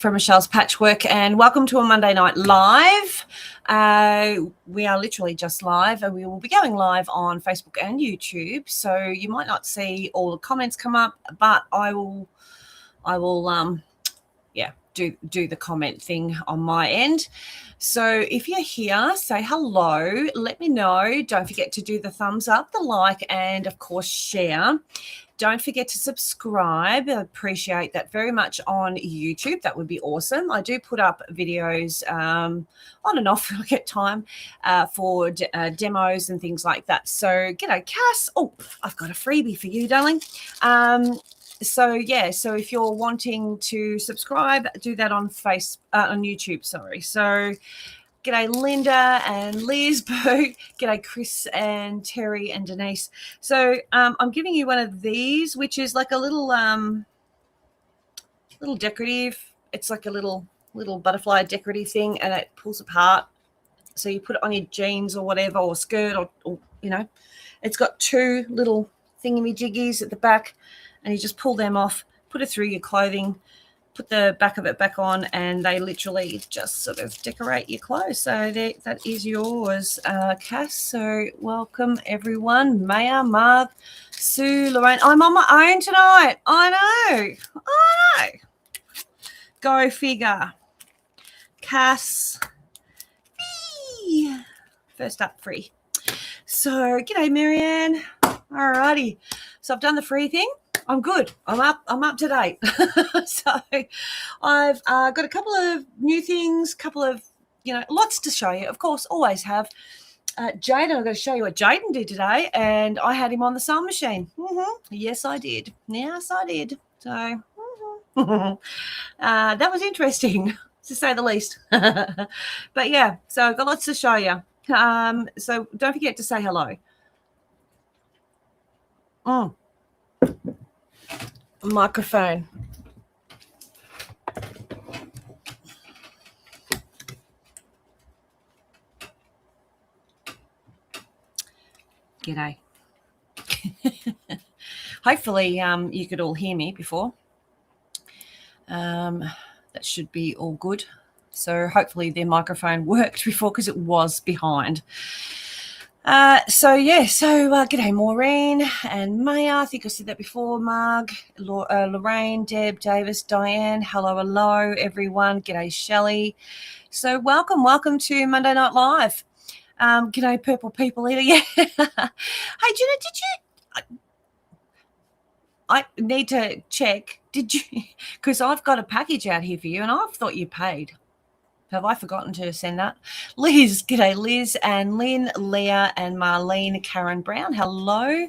from Michelle's Patchwork, and welcome to a Monday Night Live. We are literally just live, and we will be going live on Facebook and YouTube. So you might not see all the comments come up, but I will do the comment thing on my end. So if you're here, say hello, let me know. Don't forget to do the thumbs up, the like, and of course share. Don't forget to subscribe. I appreciate that very much on YouTube. That would be awesome. I do put up videos on and off when I get time for demos and things like that. So g'day, Cass. Oh, I've got a freebie for you, darling. So if you're wanting to subscribe, do that on YouTube. Sorry. So g'day, Linda and Liz, Boo. G'day, Chris and Terry and Denise. So I'm giving you one of these, which is like a little decorative. It's like a little butterfly decorative thing, and it pulls apart. So you put it on your jeans or whatever, or skirt, or it's got two little thingamajiggies at the back, and you just pull them off, put it through your clothing, put the back of it back on, and they literally just sort of decorate your clothes. So that is yours, Cass. So welcome, everyone. Maya, Marg, Sue, Lorraine. I'm on my own tonight. I know. Go figure. Cass. Whee! First up, free. So g'day, Marianne. Alrighty. So I've done the free thing. I'm good. I'm up to date. So I've got a couple of new things, lots to show you. Of course, always have. Jaden, I'm going to show you what Jaden did today, and I had him on the sewing machine. Yes, I did. So that was interesting, to say the least. But yeah, so I've got lots to show you. So don't forget to say hello. Microphone. G'day. Hopefully you could all hear me before. That should be all good. So hopefully their microphone worked before, because it was behind. G'day, Maureen and Maya. I think I said that before. Marg, Lorraine, Deb, Davis, Diane. Hello, everyone. G'day, Shelley. So welcome to Monday Night Live. G'day, Purple People Eater. Yeah. Hey, Gina, did you? I need to check. Did you? Because I've got a package out here for you, and I've thought you paid. Have I forgotten to send that? Liz, g'day, Liz and Lynn, Leah and Marlene, Karen Brown. Hello.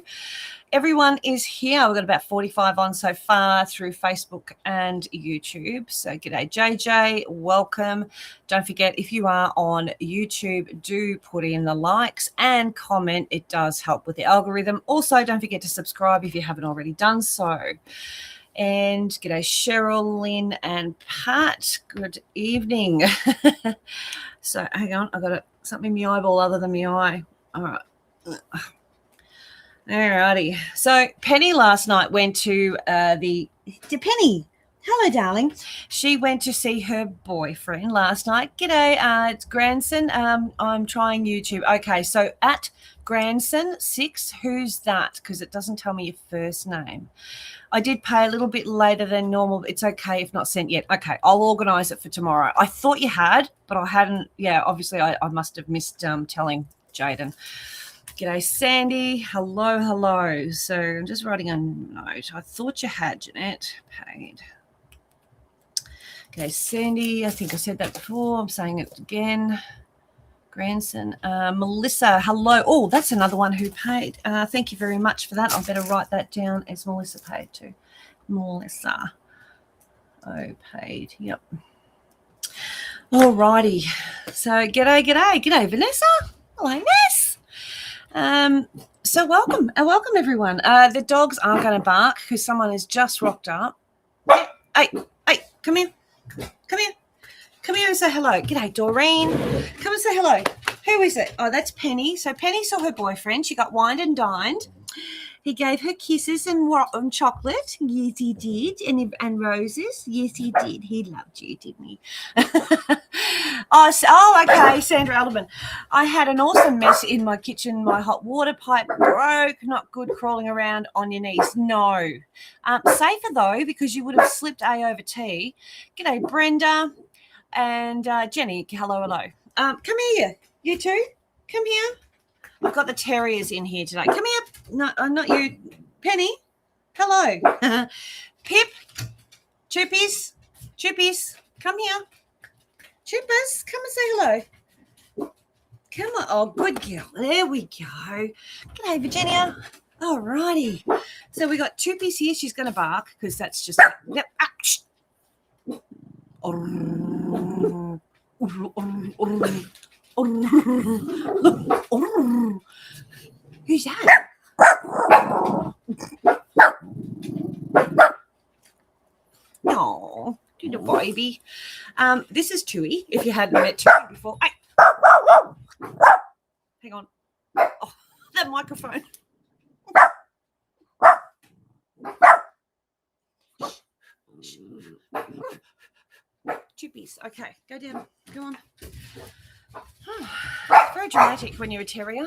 Everyone is here. We've got about 45 on so far through Facebook and YouTube. So g'day, JJ. Welcome. Don't forget, if you are on YouTube, do put in the likes and comment. It does help with the algorithm. Also, don't forget to subscribe if you haven't already done so. And g'day, Cheryl, Lynn, and Pat. Good evening. So hang on, I've got something in my eyeball other than my eye. All right. Alrighty. So Penny last night went to Penny. Hello, darling. She went to see her boyfriend last night. G'day, it's Grandson. I'm trying YouTube. Okay, so at Grandson6, who's that? Because it doesn't tell me your first name. I did pay a little bit later than normal. It's okay if not sent yet. Okay, I'll organise it for tomorrow. I thought you had, but I hadn't. Yeah, obviously I must have missed telling Jaden. G'day, Sandy. Hello. So I'm just writing a note. I thought you had, Jeanette. Paid. Okay, Sandy. I think I said that before. I'm saying it again. Grandson. Melissa, hello. Oh, that's another one who paid. Thank you very much for that. I better write that down as Melissa paid too. Melissa. Oh, paid. Yep. All righty. So g'day, Vanessa. Hello, Ness. So welcome everyone. The dogs aren't going to bark because someone has just rocked up. Hey, come here. Come here and say hello. G'day, Doreen. Come and say hello. Who is it? Oh, that's Penny. So Penny saw her boyfriend. She got wined and dined. He gave her kisses and chocolate. Yes, he did. And roses. Yes, he did. He loved you, didn't he? Okay, Sandra Alderman. I had an awesome mess in my kitchen. My hot water pipe broke. Not good crawling around on your knees. No. Safer, though, because you would have slipped A over T. G'day, Brenda and Jenny. Hello. Come here, you two. Come here. I've got the terriers in here today. Come here. No, not you. Penny. Hello. Pip. Chippies. Come here. Chippers, come and say hello. Come on. Oh, good girl. There we go. G'day, Virginia. All righty. So we got Chippies here. She's going to bark because that's just... Yep. Who's that? Oh, little baby. This is Tui. If you hadn't met Tui before, hang on. Oh, that microphone. Chippies. Okay, go down. Go on. Very dramatic when you're a terrier.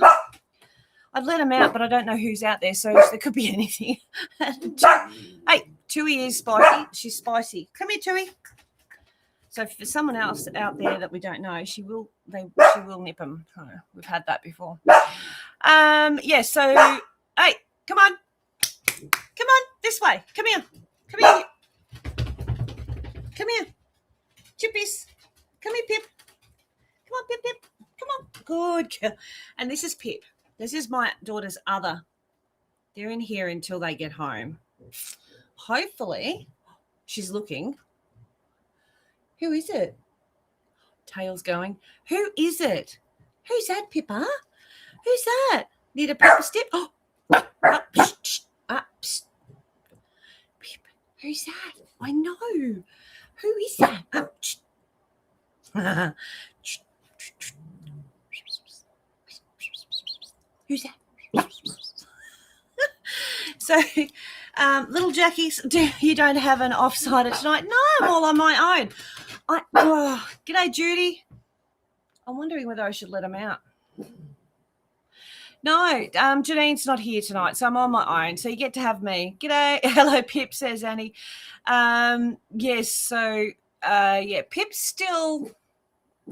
I'd let him out, but I don't know who's out there, so there could be anything. Hey, Tui is spicy. She's spicy. Come here, Tui. So for someone else out there that we don't know, she will nip them. Oh, we've had that before. Yeah. So hey, come on, this way. Come here. Chippies. Come here, Pip. Come on, Pip. Come on. Good girl. And this is Pip. This is my daughter's other. They're in here until they get home. Hopefully, she's looking. Who is it? Tail's going. Who is it? Who's that, Pippa? Who's that? Need a pepper step? Oh, Pip, who's that? I know. Who is that? Who's that? So, little Jackies, you don't have an off-sider tonight? No, I'm all on my own. G'day, Judy. I'm wondering whether I should let him out. No, Janine's not here tonight, so I'm on my own. So you get to have me. G'day. Hello, Pip, says Annie. Yes, so,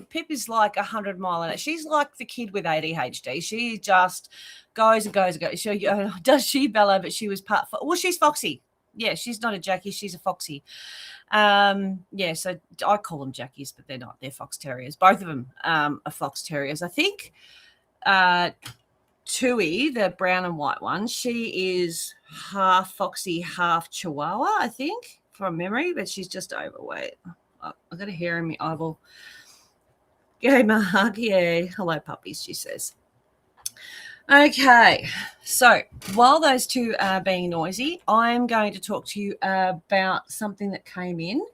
Pip is like 100 mile an hour. She's like the kid with ADHD. She just goes and goes and goes. Does she, Bella? But she was she's foxy. Yeah, she's not a Jackie. She's a foxy. So I call them Jackies, but they're not. They're fox terriers. Both of them are fox terriers. I think Tui, the brown and white one, she is half foxy, half Chihuahua, I think, from memory, but she's just overweight. I've got a hair in my eyeball. Hey, Mark. Yeah. Hello, puppies, she says. Okay. So while those two are being noisy, I'm going to talk to you about something that came in.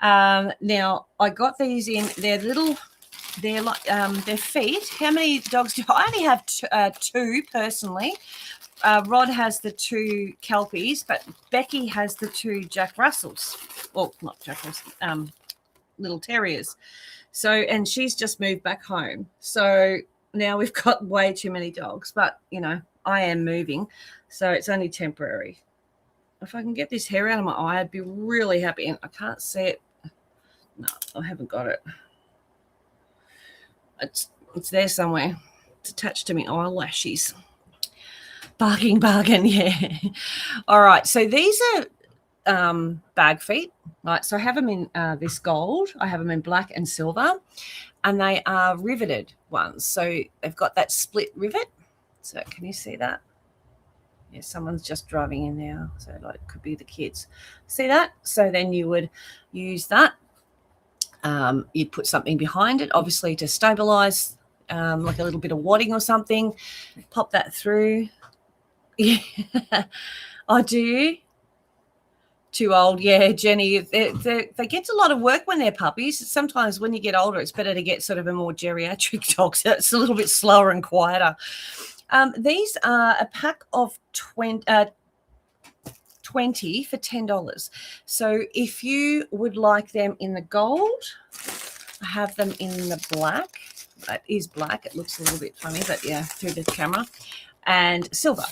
Now, I got these in. They're like their feet. How many dogs do I only have two personally. Rod has the two Kelpies, but Becky has the two Jack Russells. Well, not Jack Russells, little terriers. So, and she's just moved back home. So now we've got way too many dogs, but, I am moving. So it's only temporary. If I can get this hair out of my eye, I'd be really happy. And I can't see it. No, I haven't got it. It's there somewhere. It's attached to my eyelashes. Barking, yeah. All right. So these are bag feet. Right, so I have them in this gold. I have them in black and silver, and they are riveted ones. So they've got that split rivet. So can you see that? Yeah, someone's just driving in now. So it could be the kids. See that? So then you would use that. You'd put something behind it, obviously to stabilize, like a little bit of wadding or something. Pop that through. Yeah. I do. Too old, yeah, Jenny. They get a lot of work when they're puppies. Sometimes when you get older, it's better to get sort of a more geriatric dog, so it's a little bit slower and quieter. These are a pack of 20 for $10. So if you would like them in the gold, I have them in the black. That is black. It looks a little bit funny, but yeah, through the camera. And silver.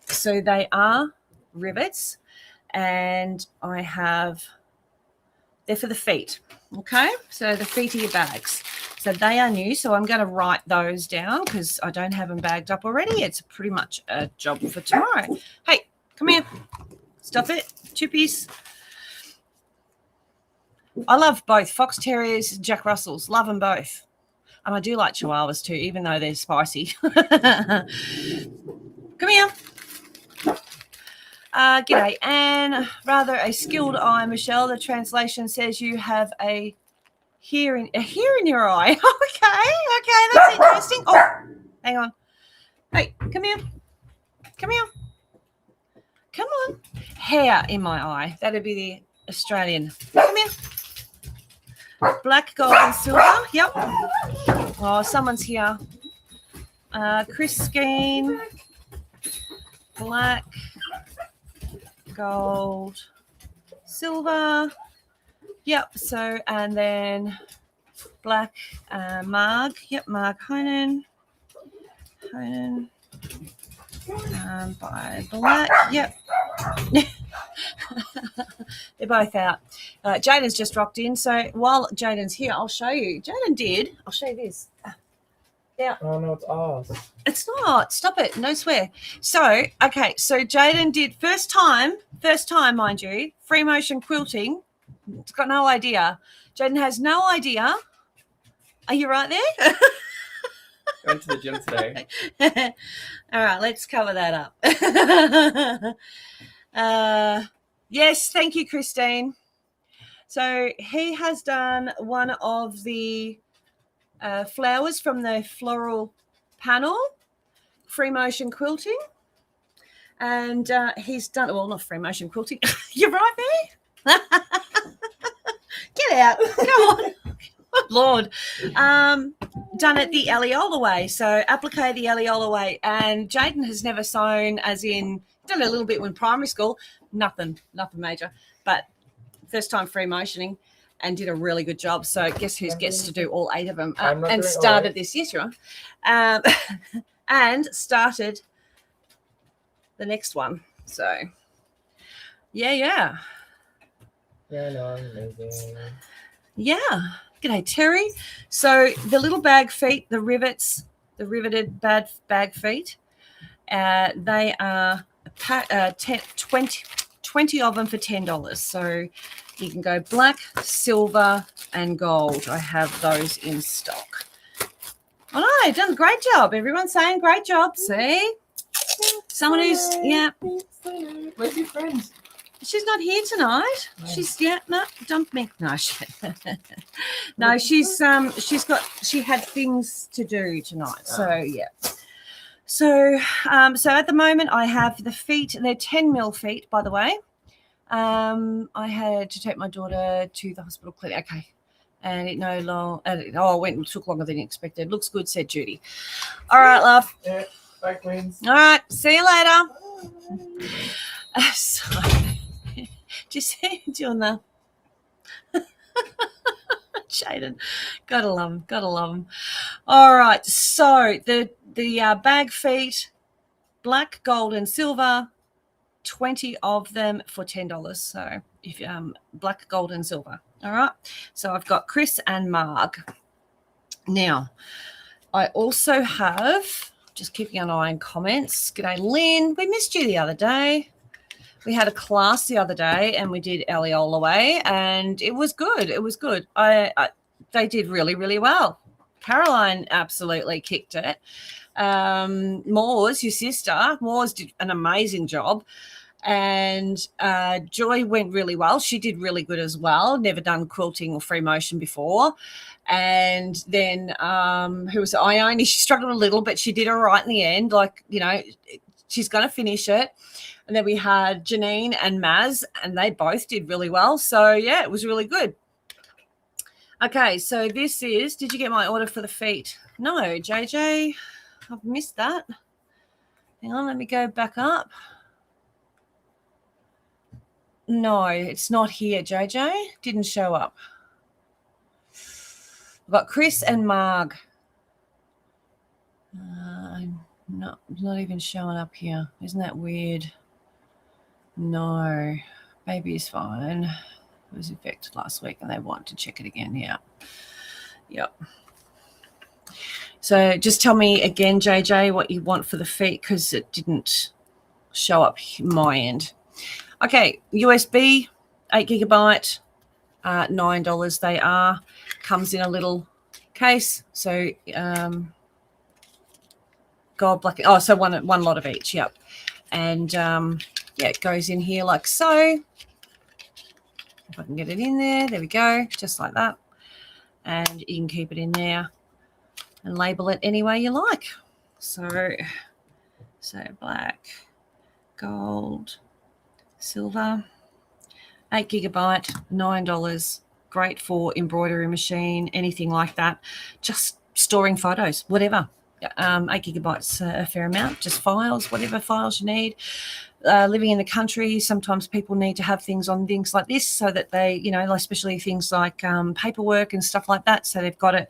So they are rivets, and they're for the feet. Okay, so the feet of your bags. So they are new. So I'm going to write those down because I don't have them bagged up already. It's pretty much a job for tomorrow. Hey, come here. Stop it. Chippies. I love both Fox Terriers and Jack Russells. Love them both. And I do like Chihuahuas too, even though they're spicy. Come here. G'day, Anne. Rather a skilled eye, Michelle. The translation says you have a hair in your eye. Okay, that's interesting. Oh, hang on. Hey, come here. Come here. Come on. Hair in my eye. That'd be the Australian. Come here. Black, gold, and silver. Yep. Oh, someone's here. Christine. Black, gold, silver. Yep. So, and then black, Marg. Yep, Marg Honan. By black. Yep. They're both out. Jaden's just rocked in. So while Jaden's here, I'll show you. I'll show you this. Yeah. Oh, no, it's ours. It's not. Stop it. No swear. So, okay. So Jaden did first time, mind you, free motion quilting. It's got no idea. Jaden has no idea. Are you right there? Went to the gym today. All right. Let's cover that up. Yes. Thank you, Christine. So he has done one of the flowers from the floral panel, free motion quilting, and he's done not free motion quilting. You're right there. Get out. Come on. Oh, Lord. Done it the Aliola way. So applique the Aliola way. And Jaden has never sewn, as in done a little bit when primary school. Nothing major. But first time free motioning. And did a really good job. So guess who gets to do all 8 of them? And started this. Yes, you're on. And started the next one. So, yeah. Yeah, no, amazing. Yeah. G'day, Terry. So the little bag feet, the rivets, the riveted bag feet, they are 20 of them for $10. So you can go black, silver, and gold. I have those in stock. Oh, no, you've done a great job. Everyone's saying great job. See? Someone who's, yeah. Where's your friend? She's not here tonight. No. She's, no, dump me. No, no, she had things to do tonight. So, yeah. So at the moment I have the feet. They're 10 mil feet, by the way. I had to take my daughter to the hospital clinic. Okay. And it took longer than expected. Looks good, said Judy. All right, love. Yeah, bye, Queens. All right. See you later. Just doing the Jaden. Gotta love them. All right. So the bag feet, black, gold, and silver. 20 of them for $10. So if black, gold, and silver. All right. So I've got Chris and Marg. Now, I also have, just keeping an eye on comments. G'day, Lynn. We missed you the other day. We had a class the other day and we did Aliola way and it was good. They did really, really well. Caroline absolutely kicked it. Moors, your sister, did an amazing job. And Joy went really well. She did really good as well. Never done quilting or free motion before. And then who was it? Ione? She struggled a little, but she did all right in the end. Like, she's going to finish it. And then we had Janine and Maz, and they both did really well. So, yeah, it was really good. Okay, so this is, did you get my order for the feet? No, JJ, I've missed that. Hang on, let me go back up. No, it's not here, JJ. Didn't show up. I've got Chris and Marg. Not even showing up here. Isn't that weird? No, baby is fine. It was infected last week and they want to check it again. Yeah. Yep. So just tell me again, JJ, what you want for the feet because it didn't show up my end. Okay, USB, 8 gigabyte, $9 they are. Comes in a little case. So gold, black. Oh, so one lot of each. Yep. And yeah, it goes in here like so. If I can get it in there, there we go, just like that. And you can keep it in there and label it any way you like. So black, gold, silver, 8 gigabyte, $9. Great for embroidery machine, anything like that. Just storing photos, whatever. 8 gigabytes a fair amount, just files, whatever files you need. Living in the country, sometimes people need to have things on things like this so that they, you know, especially things like paperwork and stuff like that. So they've got it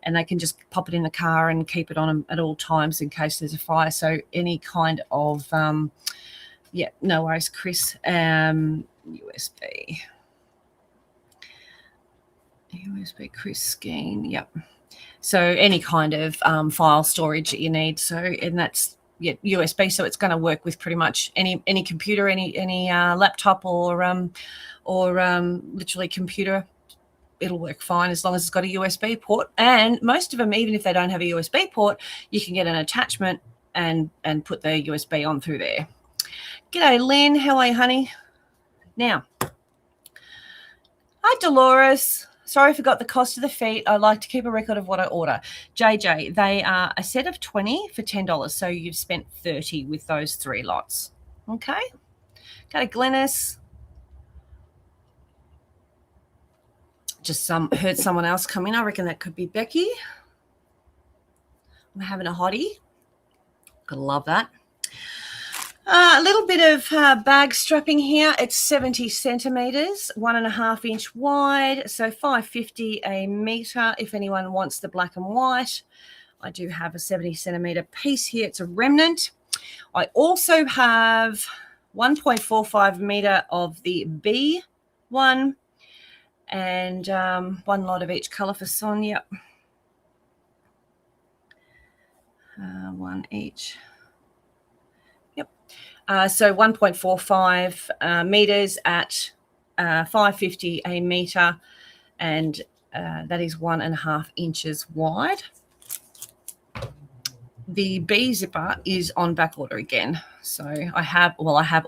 and they can just pop it in the car and keep it on them at all times in case there's a fire. So any kind of, yeah, no worries, Chris. USB, Chris Skeen, yep. So any kind of file storage that you need. So, and that's USB. So it's going to work with pretty much any computer, any laptop or literally computer. It'll work fine as long as it's got a USB port. And most of them, even if they don't have a USB port, you can get an attachment and put the USB on through there. G'day, Lynn. How are you, honey? Now, hi, Dolores. Sorry, I forgot the cost of the feet. I like to keep a record of what I order. JJ, they are a set of 20 for $10. So you've spent 30 with those 3 lots. Okay. Go to Glennis. Just heard someone else come in. I reckon that could be Becky. I'm having a hottie. Gotta love that. A little bit of bag strapping here. It's 70 centimeters, 1.5 inch wide, so $5.50 a meter. If anyone wants the black and white, I do have a 70 centimeter piece here. It's a remnant. I also have 1.45 meter of the B one, and one lot of each color for Sonia. One each. So 1.45 meters at $5.50 a meter, and that is 1.5 inches wide. The B zipper is on back order again, so I have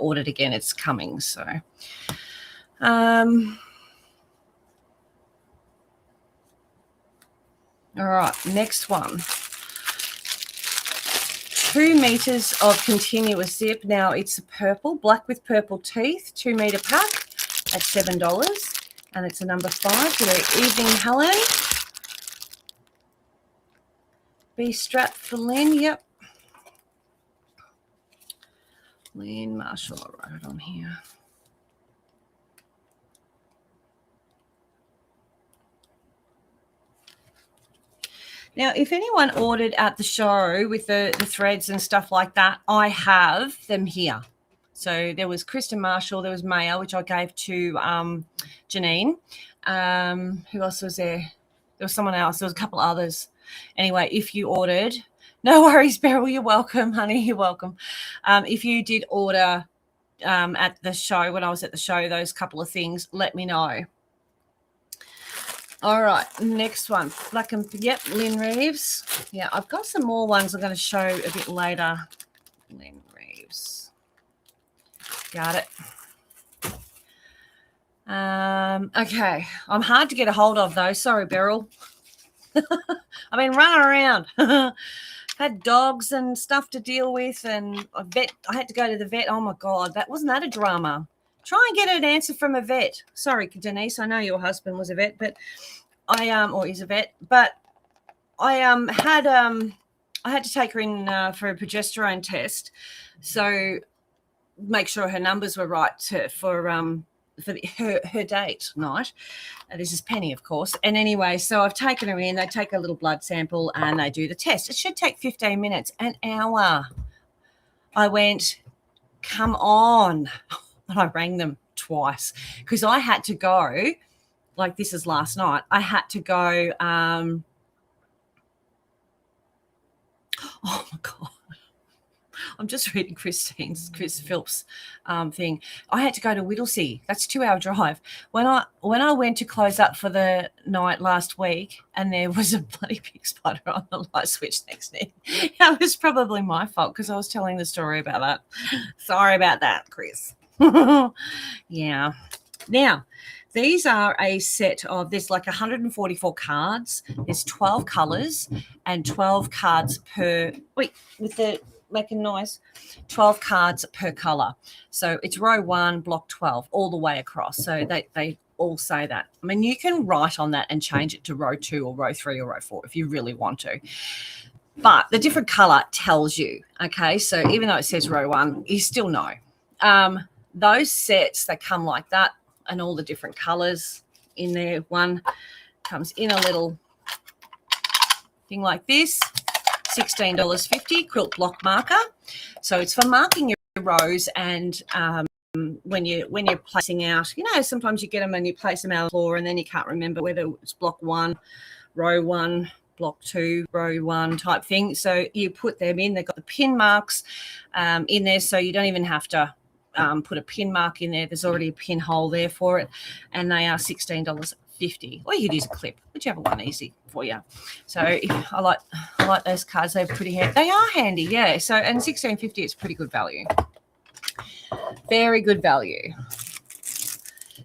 ordered again. It's coming. So, all right, next one. 2 meters of continuous zip. Now it's a purple, black with purple teeth, 2 meter pack at $7, and it's a number 5. Good evening, Helen. B strap for Lynn. Yep. Lynn Marshall. I'll write it on here. Now, if anyone ordered at the show with the threads and stuff like that, I have them here. So there was Kristen Marshall, there was Maya, which I gave to Janine. Who else was there? There was someone else. There was a couple others. Anyway, if you ordered, no worries, Beryl, you're welcome, honey, you're welcome. If you did order at the show, when I was at the show, those couple of things, let me know. All right, next one. Black and yep, Lynn Reeves. Yeah, I've got some more ones I'm going to show a bit later. Lynn Reeves. Got it. Okay, I'm hard to get a hold of though. Sorry, Beryl. I've been running around. Had dogs and stuff to deal with, and I had to go to the vet. Oh my God, wasn't that a drama? Try and get an answer from a vet. Sorry, Denise, I know your husband was a vet, but I or is a vet, but I I had to take her in for a progesterone test, so make sure her numbers were right for her date night. This is Penny, of course. And anyway, so I've taken her in. They take a little blood sample and they do the test. It should take 15 minutes, an hour. I went, come on. And I rang them twice because I had to go, like this is last night, I had to go, oh my God. I'm just reading Chris Philps thing. I had to go to Whittlesea. That's a 2-hour drive. When I went to close up for the night last week, and there was a bloody big spider on the light switch next to me. That was probably my fault because I was telling the story about that. Sorry about that, Chris. Yeah. Now, these are a set of, there's like 144 cards. There's 12 colors and 12 cards per, wait, with the making noise, 12 cards per color. So it's row 1, block 12, all the way across. So they all say that. I mean, you can write on that and change it to row 2 or row 3 or row 4 if you really want to. But the different color tells you, okay? So even though it says row 1, you still know. Those sets, they come like that, and all the different colors in there. One comes in a little thing like this, $16.50, quilt block marker. So it's for marking your rows, and when you're placing out, you know, sometimes you get them and you place them out on the floor and then you can't remember whether it's block 1, row 1, block 2, row 1 type thing. So you put them in. They've got the pin marks in there, so you don't even have to put a pin mark in there. There's already a pin hole there for it, and they are $16.50. Or you could use a clip, whichever one easy for you. So I like those cards. They're pretty handy. They are handy, yeah. So and $16.50 is pretty good value. Very good value.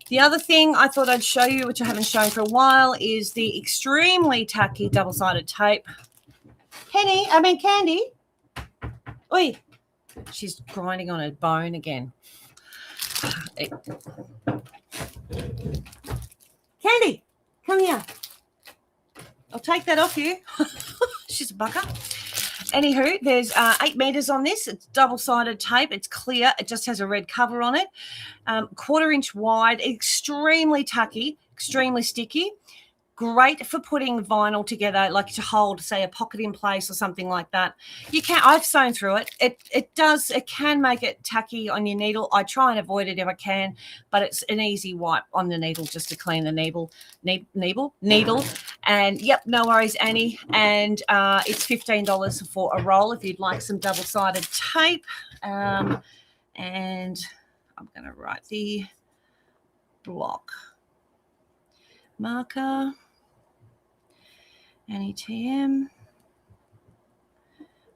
The other thing I thought I'd show you, which I haven't shown for a while, is the extremely tacky double-sided tape. Candy. Oi. She's grinding on a bone again. Candy, come here. I'll take that off you. She's a bucker. Anywho, there's 8 meters on this. It's double-sided tape. It's clear. It just has a red cover on it. 1/4 inch wide, extremely tacky, extremely sticky. Great for putting vinyl together, like to hold, say, a pocket in place or something like that. I've sewn through it. It can make it tacky on your needle. I try and avoid it if I can, but it's an easy wipe on the needle just to clean the needle. And yep, no worries, Annie. And it's $15 for a roll if you'd like some double-sided tape. And I'm going to write the block marker. Annie TM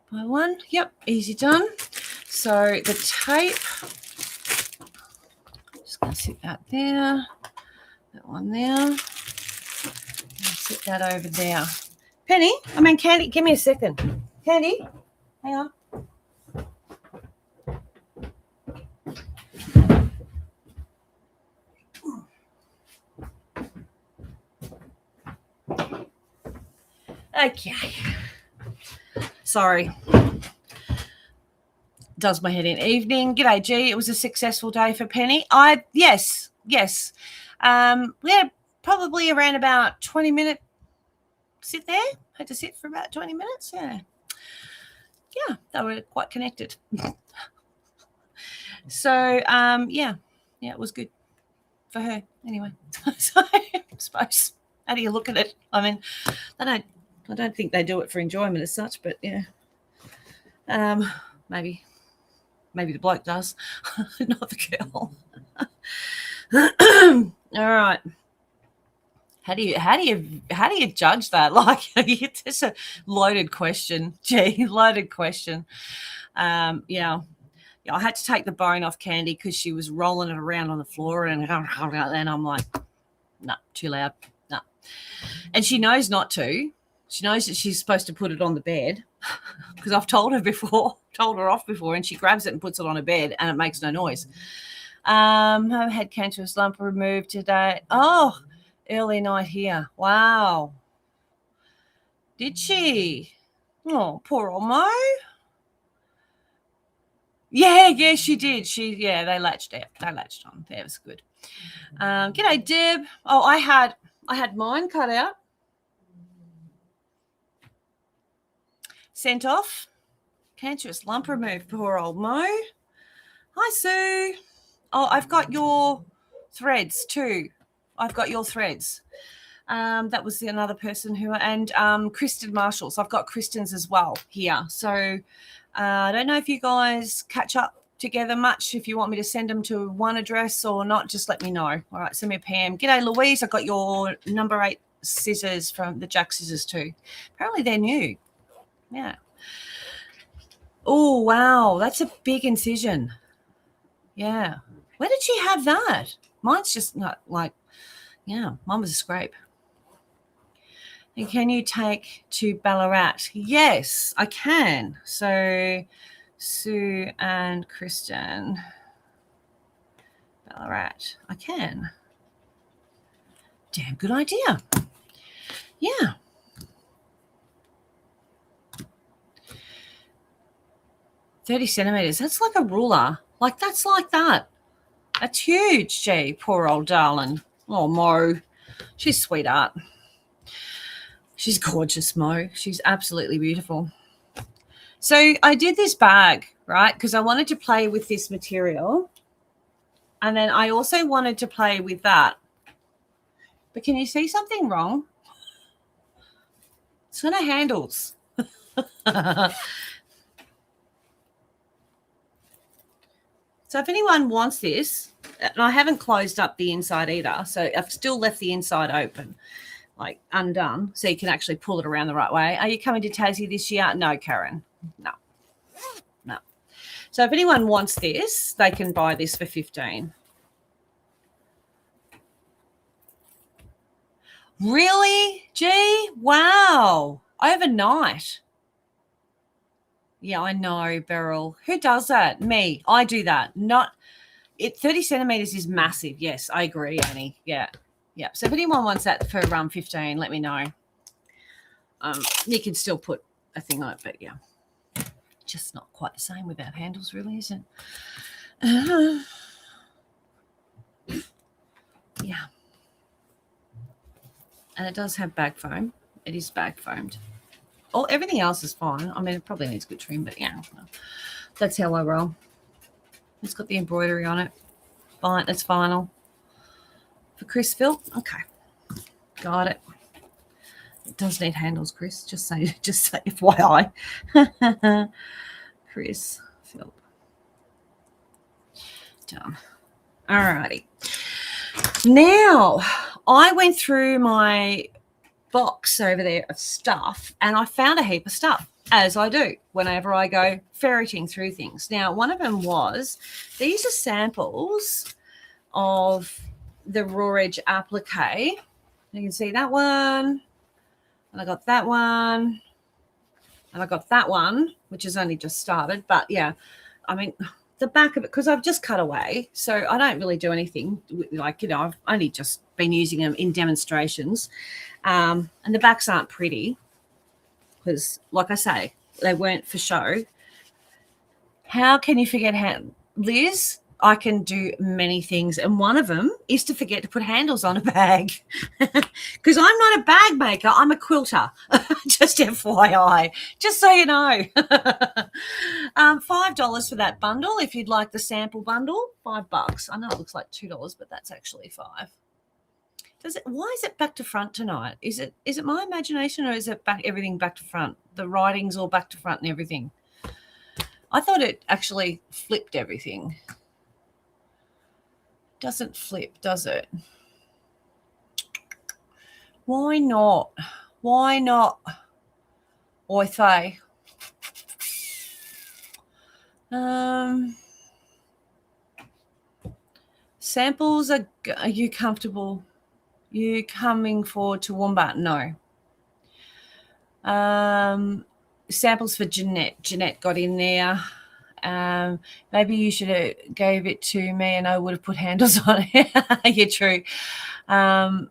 by 1. Yep, easy done. So the tape, just going to sit that there, that one there, and sit that over there. Candy, give me a second. Candy, hang on. Okay. Sorry. Does my head in. Evening. G'day, G. It was a successful day for Penny. Yes. We had probably around about 20-minute sit there. Had to sit for about 20 minutes. Yeah, they were quite connected. So, yeah, it was good for her anyway. So, I suppose. How do you look at it? I mean, I don't think they do it for enjoyment as such, but yeah. Maybe the bloke does, not the girl. All right. How do you judge that? Like, it's a loaded question. Gee, loaded question. Yeah, I had to take the bone off Candy because she was rolling it around on the floor, and I'm like, no, too loud, no. And she knows not to. She knows that she's supposed to put it on the bed because I've told her off before, and she grabs it and puts it on her bed, and it makes no noise. I had cancerous lump removed today. Oh, early night here. Wow. Did she? Oh, poor old Mo. Yeah, she did. They latched out. They latched on. That was good. G'day, Deb. Oh, I had mine cut out. Sent off. Cancerous lump removed. Poor old Mo. Hi, Sue. Oh, I've got your threads too. I've got your threads. That was another person who, and Kristen Marshall. So I've got Kristen's as well here. So I don't know if you guys catch up together much. If you want me to send them to one address or not, just let me know. All right, send me a PM. G'day, Louise. I got your number 8 scissors from the Jack Scissors too. Apparently they're new. Yeah. Oh, wow. That's a big incision. Yeah. Where did she have that? Mine's just not like, yeah, mine was a scrape. And can you take to Ballarat? Yes, I can. So Sue and Kristen, Ballarat, I can. Damn good idea. Yeah. $30 centimeters. That's like a ruler. Like that's like that. That's huge. Gee, poor old darling. Oh, Mo. She's sweetheart. She's gorgeous, Mo. She's absolutely beautiful. So I did this bag, right, because I wanted to play with this material. And then I also wanted to play with that. But can you see something wrong? It's on her handles. So if anyone wants this, and I haven't closed up the inside either, so I've still left the inside open, like undone, so you can actually pull it around the right way. Are you coming to Tassie this year? No, Karen. No. So if anyone wants this, they can buy this for $15. Really? Gee, wow. Overnight. Yeah, I know, Beryl. Who does that? Me. I do that. Not it. 30 centimeters is massive. Yes, I agree, Annie. Yeah. So if anyone wants that for 15, let me know. You can still put a thing on it, but yeah, just not quite the same without handles, really, is it? Yeah. And it does have bag foam. It is bag foamed. Oh, everything else is fine. I mean, it probably needs good trim, but yeah, that's how I roll. It's got the embroidery on it. Fine, that's final. For Chris Phil, okay, got it. It does need handles, Chris. Just say FYI. Chris Phil. Done. Alrighty. Now I went through my box over there of stuff and I found a heap of stuff, as I do whenever I go ferreting through things. Now, one of them was, these are samples of the Raw Edge applique. You can see that one, and I got that one, and I got that one, which has only just started. But yeah, I mean, the back of it, because I've just cut away, so I don't really do anything. Like, you know, I've only just been using them in demonstrations. And the backs aren't pretty because, like I say, they weren't for show. How can you forget Liz, I can do many things, and one of them is to forget to put handles on a bag because I'm not a bag maker. I'm a quilter. Just FYI, just so you know. $5 for that bundle. If you'd like the sample bundle, $5. I know it looks like $2, but that's actually $5. Why is it back to front tonight? Is it my imagination, or is it everything back to front? The writing's all back to front and everything. I thought it actually flipped everything. Doesn't flip, does it? Why not? Why not? Oi, Faye. Samples, are you comfortable? You coming forward to Wombat? No. Samples for Jeanette. Jeanette got in there. Maybe you should have gave it to me and I would have put handles on it. Yeah, true.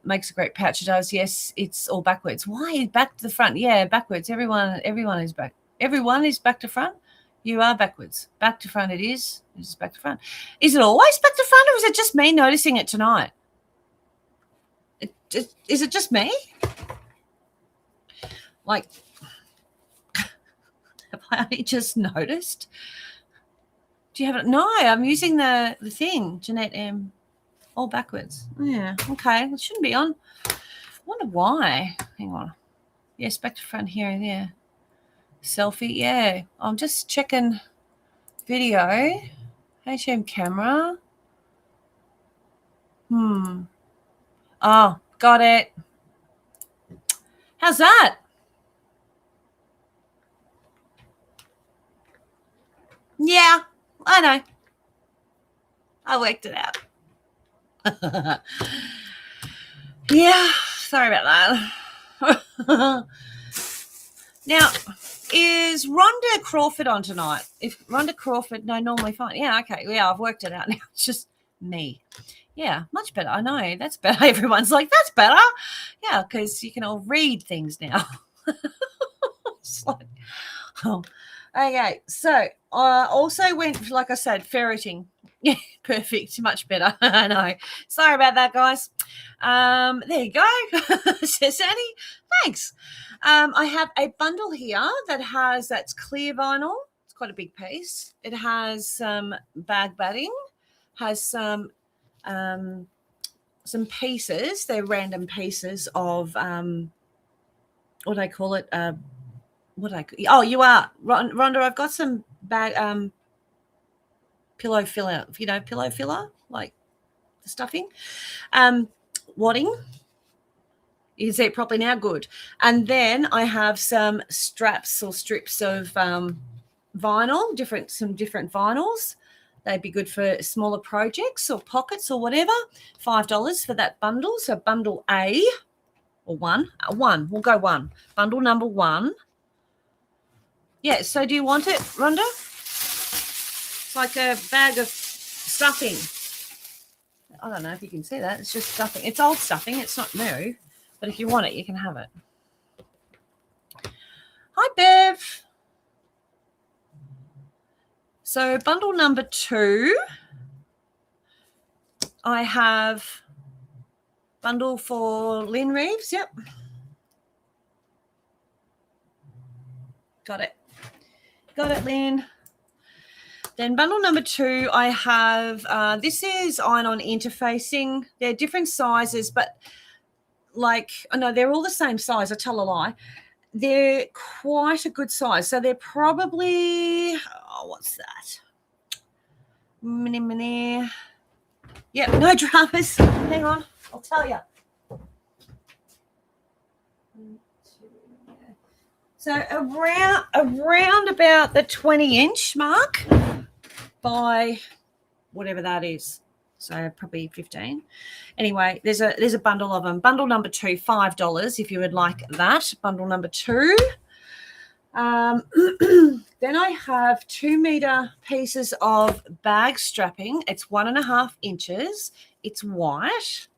Makes a great pouch. It does. Yes, it's all backwards. Why back to the front? Yeah, backwards. Everyone is back. Everyone is back to front. You are backwards. Back to front it is. It's back to front. Is it always back to front or is it just me noticing it tonight? Is it just me? Like, have I just noticed? Do you have it? No, I'm using the thing, Jeanette M. All backwards. Yeah, okay. It shouldn't be on. I wonder why. Hang on. Yes, back to front here and there. Selfie, yeah. I'm just checking video. HM camera. Oh, got it. How's that? Yeah, I know. I worked it out. Yeah, sorry about that. Now, is Rhonda Crawford on tonight? If Rhonda Crawford, no, normally fine. Yeah, okay. Yeah, I've worked it out now. It's just me. Yeah, much better. I know. That's better. Everyone's like, that's better. Yeah, because you can all read things now. It's like, oh. Okay, so I also went, like I said, ferreting. Yeah, perfect. Much better. I know. Sorry about that, guys. There you go. Says Annie. Thanks. I have a bundle here that's clear vinyl. It's quite a big piece. It has some bag batting, has some pieces. They're random pieces of what do I call it? Oh, you are Rhonda. I've got some bag pillow filler. Pillow filler, like the stuffing. Wadding. You can see it properly now. Good. And then I have some straps or strips of vinyl, some different vinyls. They'd be good for smaller projects or pockets or whatever. $5 for that bundle. So bundle A or one. We'll go one. Bundle number 1. Yeah, so do you want it, Rhonda? It's like a bag of stuffing. I don't know if you can see that. It's just stuffing. It's old stuffing. It's not new. But if you want it, you can have it. Hi, Bev. So bundle number 2, I have bundle for Lynn Reeves. Yep. Got it. Got it, Lynn. Then bundle number 2, I have, this is iron-on interfacing. They're different sizes, but they're all the same size. I tell a lie. They're quite a good size. So they're probably, what's that? Mini. Yep, no dramas. Hang on, I'll tell you. So around about the 20-inch mark by whatever that is. So probably 15. Anyway, there's a bundle of them. Bundle number 2, $5 if you would like that. Bundle number 2. Then I have 2-meter pieces of bag strapping. It's 1.5 inches. It's white.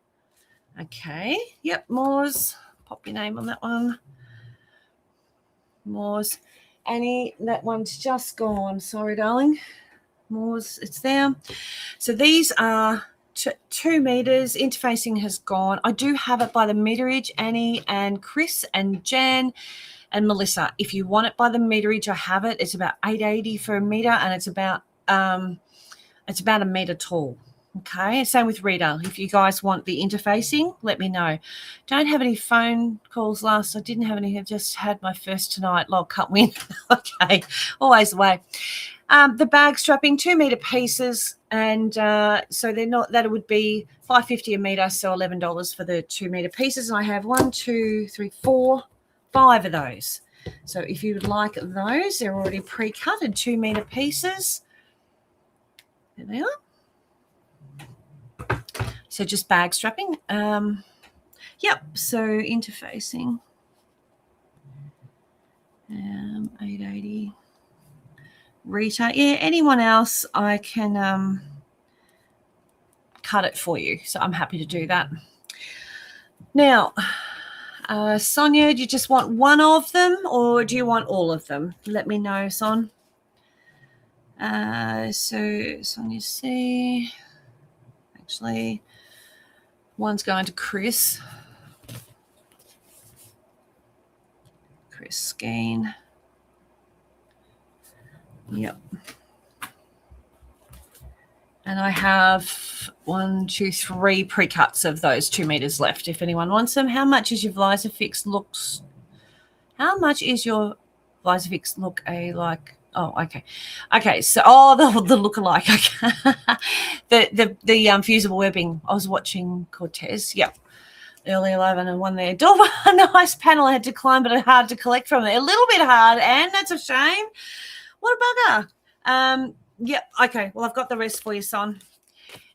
Okay. Yep, Moors. Pop your name on that one. Moors. Annie, that one's just gone. Sorry, darling. Moors, it's there. So these are 2 meters. Interfacing has gone. I do have it by the meterage, Annie and Chris and Jan and Melissa. If you want it by the meterage, I have it. It's about $8.80 for a meter, and it's about a meter tall. Okay, same with Rita. If you guys want the interfacing, let me know. Don't have any phone calls last. I didn't have any. I just had my first tonight. Log cut win. Okay, always the way. The bag strapping, 2-meter pieces, and so they're not. That would be $5.50 a meter, so $11 for the 2-meter pieces. And I have 1, 2, 3, 4, 5 of those. So if you would like those, they're already pre-cut in 2-meter pieces. There they are. So just bag strapping. Yep. So interfacing. $8.80. Rita. Yeah, anyone else, I can cut it for you. So I'm happy to do that. Now, Sonia, do you just want one of them or do you want all of them? Let me know, Son. So Sonia C. Actually, one's going to Chris. Chris Skeen. Yep. And I have 1, 2, 3 pre-cuts of those 2 meters left. If anyone wants them, how much is your VisaFix looks? How much is your VisaFix look like? Oh, okay. Okay, so the lookalike. Okay. the fusible webbing. I was watching Cortez. Yep. Early 11 and one there. A nice panel I had to climb, but hard to collect from there. A little bit hard, and that's a shame. What a bugger. Yep. Okay. Well, I've got the rest for you, Son.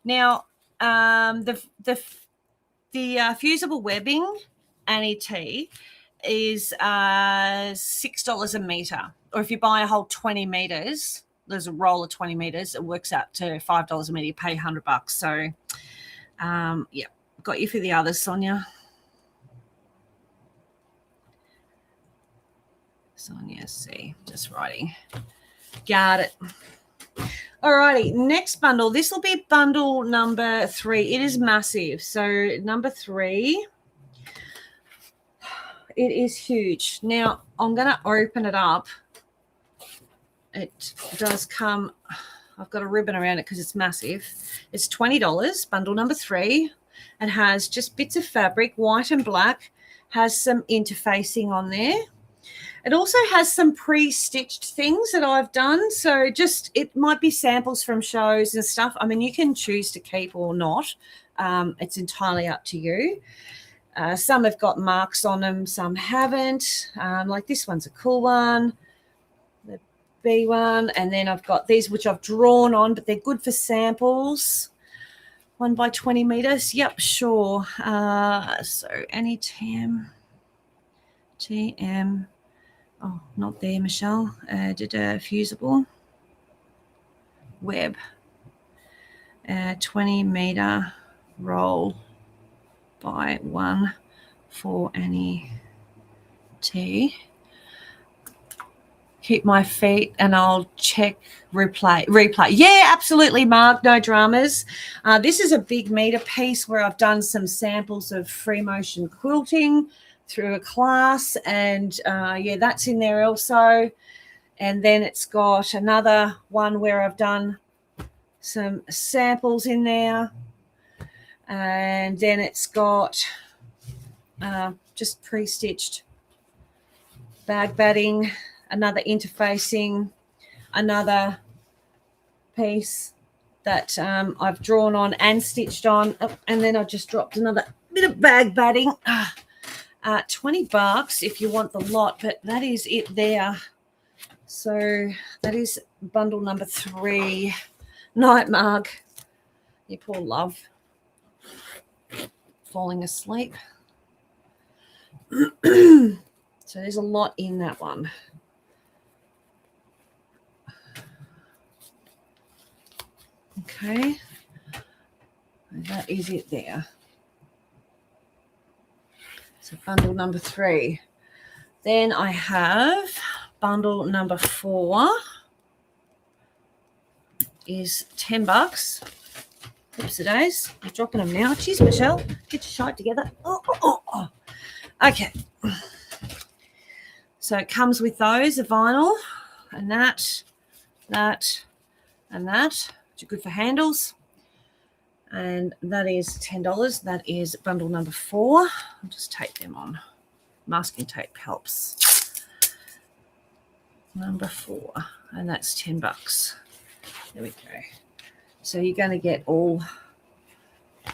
Now, the fusible webbing Annie T is $6 a meter, or if you buy a whole 20 meters, there's a roll of 20 meters. It works out to $5 a meter. You pay $100. So, yeah, got you for the others, Sonia. Sonia C. Just writing. Got it. Alrighty, next bundle. This will be bundle number 3. It is massive. So number 3, it is huge. Now I'm going to open it up. It does come, I've got a ribbon around it because it's massive. It's $20, bundle number 3. It has just bits of fabric, white and black, has some interfacing on there. It also has some pre-stitched things that I've done. So just, it might be samples from shows and stuff. I mean, you can choose to keep or not. It's entirely up to you. Some have got marks on them, some haven't. Like this one's a cool one, the B one. And then I've got these, which I've drawn on, but they're good for samples. 1 by 20 meters. Yep, sure. So Annie TM. Oh, not there, Michelle. Did a fusible web, 20 meter roll by 1 for Annie T. Keep my feet and I'll check replay. Yeah, absolutely, Mark. No dramas. This is a big meter piece where I've done some samples of free motion quilting through a class, and yeah, that's in there also. And then it's got another one where I've done some samples in there, and then it's got just pre-stitched bag batting, another interfacing, another piece that I've drawn on and stitched on, and then I just dropped another bit of bag batting. $20 if you want the lot, but that is it there. So that is bundle number 3. Night, Mark. You poor love. Falling asleep. So there's a lot in that one. Okay. That is it there. So bundle number 3. Then I have bundle number 4 is $10. Oopsie days. I'm dropping them now. Cheers, Michelle. Get your shite together. Oh. Okay. So it comes with those, a vinyl, and that, and that, which are good for handles. And that is $10. That is bundle number 4. I'll just tape them on. Masking tape helps. Number 4. And that's $10. There we go. So you're going to get all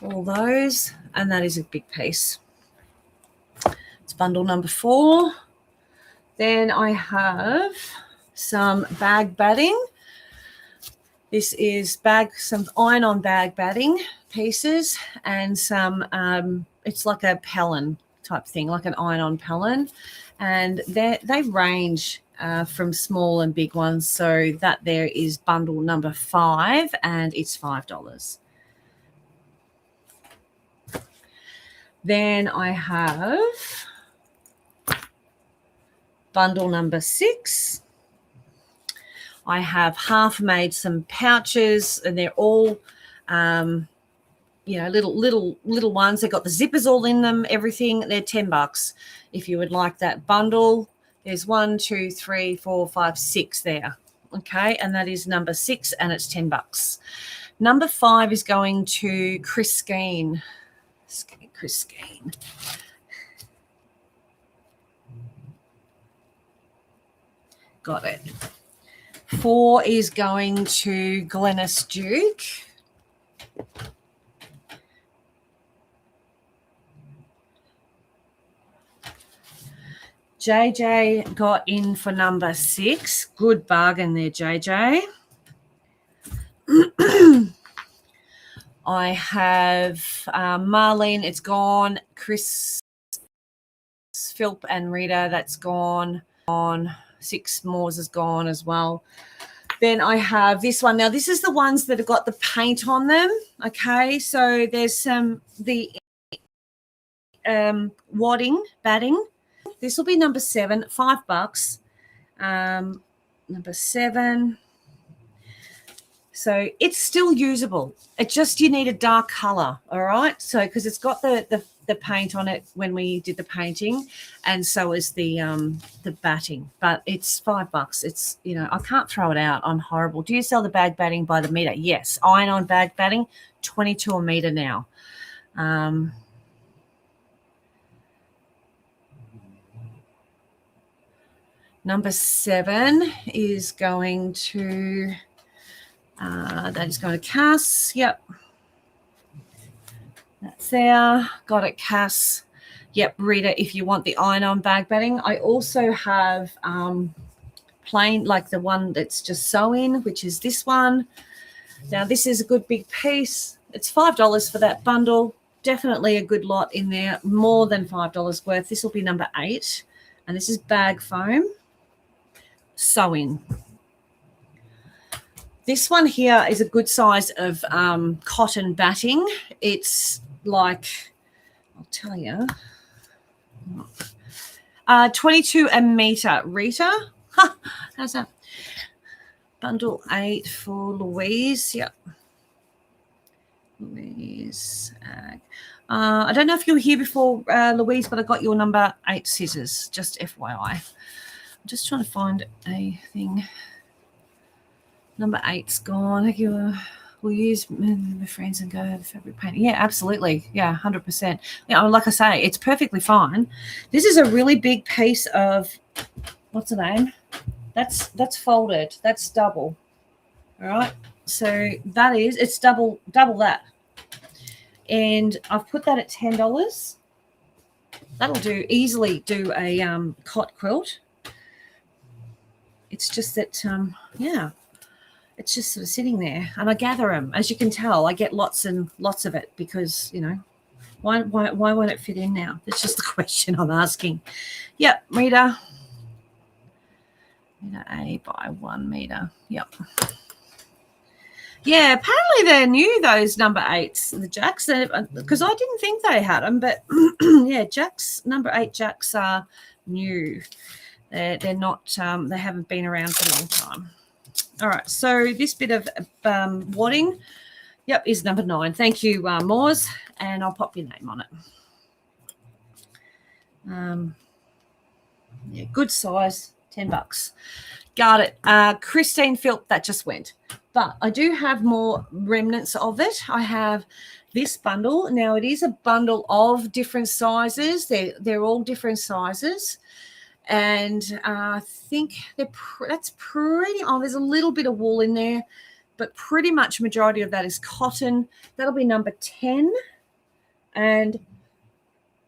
those. And that is a big piece. It's bundle number 4. Then I have some bag batting. This is some iron-on bag batting pieces and some, it's like a Pellon type thing, like an iron-on Pellon. And they range from small and big ones. So that there is bundle number 5, and it's $5. Then I have bundle number 6. I have half made some pouches, and they're all, little ones. They've got the zippers all in them, everything. They're $10 if you would like that bundle. There's 1, 2, 3, 4, 5, 6 there. Okay, and that is number 6, and it's $10. Number 5 is going to Christine. Christine. Got it. 4 is going to Glennis Duke. JJ got in for number 6. Good bargain there, JJ. I have Marlene, it's gone. Chris, Philp and Rita, that's gone. On 6 Moores is gone as well. Then I have this one. Now, this is the ones that have got the paint on them. Okay, so there's the batting. This will be number 7, $5. Number 7. So it's still usable. It just, you need a dark color, all right? So because it's got the paint on it when we did the painting, and so is the batting. But it's $5. It's, I can't throw it out. I'm horrible. Do you sell the bag batting by the meter? Yes. Iron-on bag batting, $22 a meter now. Number 7 is going to that is going to Cass. Yep. That's there. Got it, Cass. Yep, Rita, if you want the iron-on bag batting. I also have plain, like the one that's just sew-in, which is this one. Now, this is a good big piece. It's $5 for that bundle. Definitely a good lot in there. More than $5 worth. This will be number 8. And this is bag foam. Sew-in. This one here is a good size of cotton batting. It's like, I'll tell you, 22 a meter. Rita, how's that? Bundle 8 for Louise. Yep. Louise. I don't know if you were here before, Louise, but I got your number 8 scissors, just FYI. I'm just trying to find a thing. Number 8's gone. We'll use my friends and go have fabric painting. Yeah, absolutely. Yeah, 100%. Yeah, like I say, it's perfectly fine. This is a really big piece of, what's the name? That's folded. That's double. All right. So that is, it's double that. And I've put that at $10. That'll easily do a cot quilt. It's just that, yeah. It's just sort of sitting there, and I gather them. As you can tell, I get lots and lots of it because, why won't it fit in now? That's just the question I'm asking. Yep, meter A by 1 meter. Yep. Yeah, apparently they're new, those number 8s, the jacks, because I didn't think they had them, but yeah, jacks, number 8 jacks are new. They're not, they haven't been around for a long time. All right, so this bit of wadding, yep, is number 9. Thank you, Moores, and I'll pop your name on it. Yeah, good size, $10. Got it. Christine Philp, that just went. But I do have more remnants of it. I have this bundle. Now, it is a bundle of different sizes. They're all different sizes. And I think that's pretty, there's a little bit of wool in there, but pretty much majority of that is cotton. That'll be number 10, and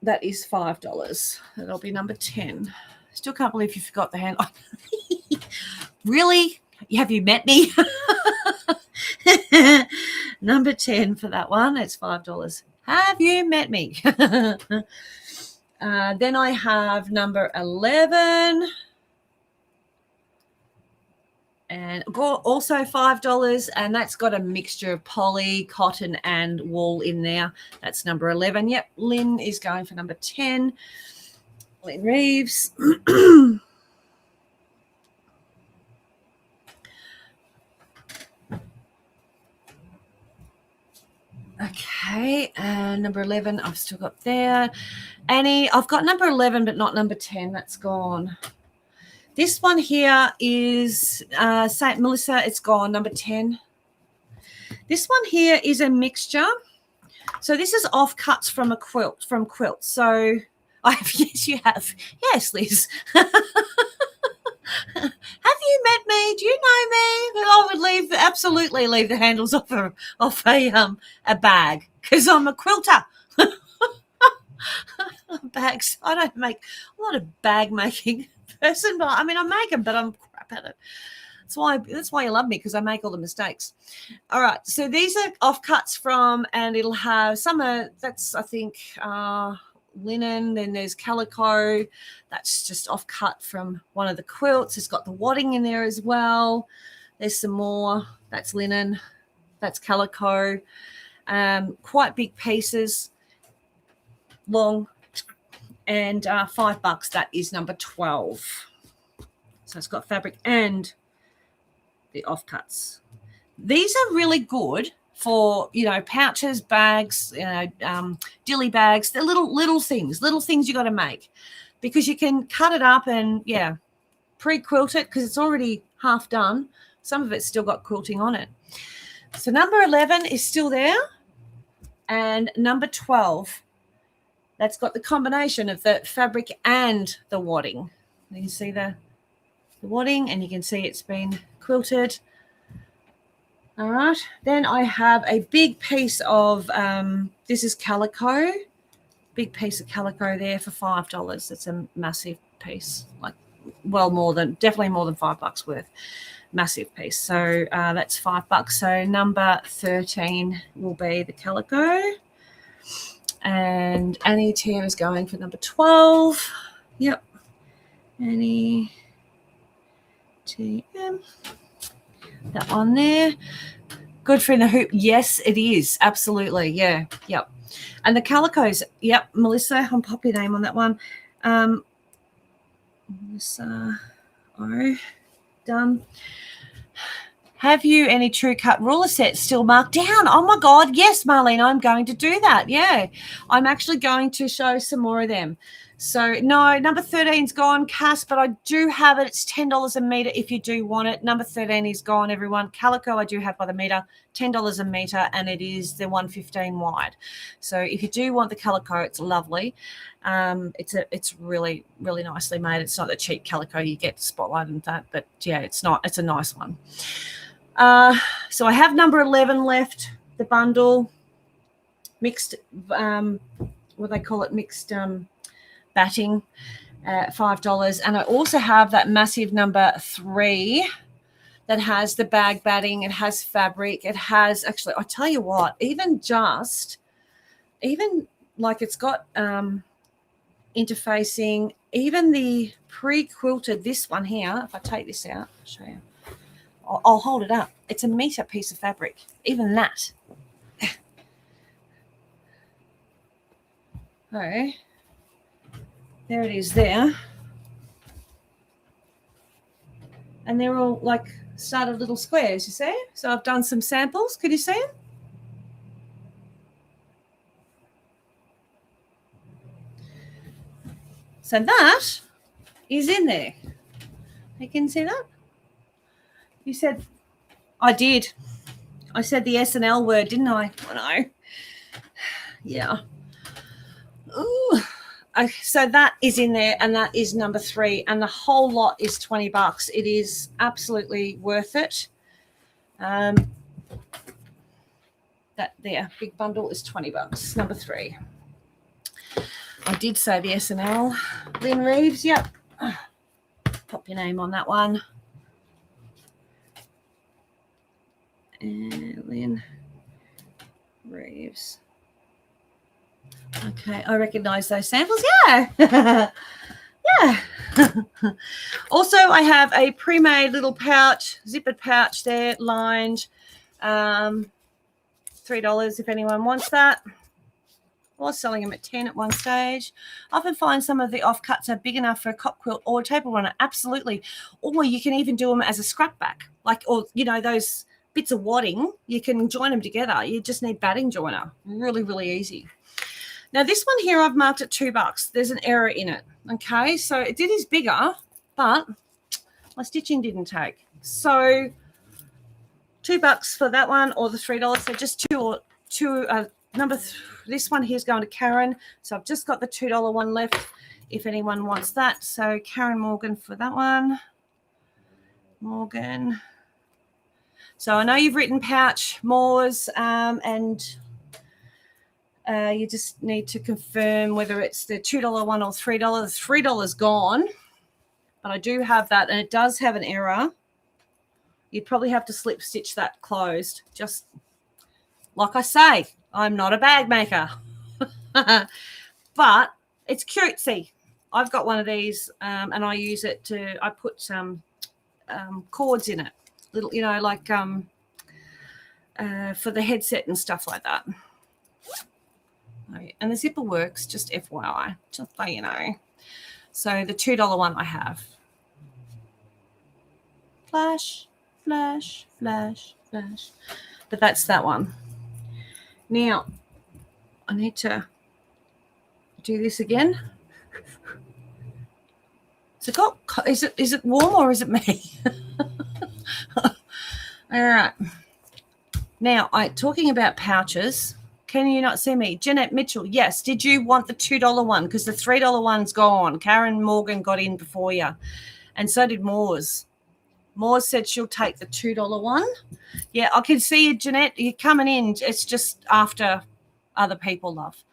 that is $5. That'll be number 10. Still can't believe you forgot the hand. Really? Have you met me? Number 10 for that one. It's $5. Have you met me? Then I have number 11. And also $5, and that's got a mixture of poly, cotton, and wool in there. That's number 11. Yep, Lynn is going for number 10. Lynn Reeves. Okay, and number 11 I've still got there. Annie, I've got number 11, but not number 10. That's gone. This one here is St. Melissa. It's gone, number 10. This one here is a mixture. So this is offcuts from a quilt, from quilts. So yes, you have. Yes, Liz. Have you met me? Do you know me? I would absolutely leave the handles off a bag because I'm a quilter. Bags. I don't make a lot of bag making person, but I mean I make them, but I'm crap at it. That's why you love me, because I make all the mistakes. All right, so these are offcuts from, and it'll have some that's I think linen. Then there's calico. That's just offcut from one of the quilts. It's got the wadding in there as well. There's some more. That's linen. That's calico. Quite big pieces, long, and $5. That is number 12. So it's got fabric and the offcuts. These are really good for, pouches, bags, dilly bags. They're little things you got to make, because you can cut it up and pre-quilt it because it's already half done. Some of it's still got quilting on it. So number 11 is still there, and number 12, that's got the combination of the fabric and the wadding. You can see the wadding, and you can see it's been quilted. All right, then I have a big piece of this is calico, big piece of calico there for $5. It's a massive piece, definitely more than $5 worth. Massive piece. So that's $5. So number 13 will be the calico, and Annie TM is going for number 12. Yep, Annie TM, that one there. Good for in the hoop. Yes, it is. Absolutely. Yeah. Yep. And the calicos. Yep. Melissa, I'll pop your name on that one. Melissa. Oh, done. Have you any True Cut ruler sets still marked down? Oh my God. Yes, Marlene, I'm going to do that. Yeah. I'm actually going to show some more of them. So no, number 13's gone, Cass, but I do have it. It's $10 a meter if you do want it. Number 13 is gone, everyone. Calico I do have by the meter, $10 a meter, and it is the 115 wide. So if you do want the calico, it's lovely. It's really, really nicely made. It's not the cheap calico you get Spotlight and that, but yeah, it's not. It's a nice one. So I have number 11 left, the bundle, mixed, what they call it, mixed batting, $5. And I also have that massive number 3 that has the bag batting. It has fabric. It has, actually, I tell you what, even like it's got interfacing, even the pre-quilted, this one here, if I take this out, I'll show you. I'll hold it up. It's a meter piece of fabric, even that. Okay. There it is there. And they're all like started little squares, you see? So I've done some samples. Could you see them? So that is in there. You can see that? You said, I did. I said the S&L word, didn't I? I know. Yeah. Ooh. Okay, so that is in there, and that is number 3, and the whole lot is $20. It is absolutely worth it. That there big bundle is $20. Number 3. I did say the S&L. Lynn Reeves, yep. Pop your name on that one. And Lynn Reeves. Okay, I recognise those samples. Yeah. Yeah. Also, I have a pre-made little pouch, zippered pouch there, lined. $3 if anyone wants that. I was selling them at 10 at one stage. I often find some of the offcuts are big enough for a cop quilt or a table runner. Absolutely. Or you can even do them as a scrap back. Or those bits of wadding, you can join them together. You just need batting joiner. Really, really easy. Now, this one here I've marked at $2. There's an error in it. Okay, so it is bigger, but my stitching didn't take. So $2 for that one, or the $3. So just two. This one here is going to Karen. So I've just got the $2 one left if anyone wants that. So Karen Morgan for that one. Morgan. So I know you've written pouch, Moores, and you just need to confirm whether it's the $2 one or $3. The $3 gone, but I do have that, and it does have an error. You'd probably have to slip stitch that closed. Just like I say, I'm not a bag maker, but it's cutesy. I've got one of these, and I use it I put some cords in it, little, for the headset and stuff like that. And the zipper works, just FYI, just so you know. So the $2 one I have. Flash, flash, flash, flash. But that's that one. Now, I need to do this again. Is it warm or is it me? All right. Now, talking about pouches. Can you not see me? Jeanette Mitchell, yes. Did you want the $2 one? Because the $3 one's gone. Karen Morgan got in before you. And so did Moores. Moores said she'll take the $2 one. Yeah, I can see you, Jeanette. You're coming in. It's just after other people, love.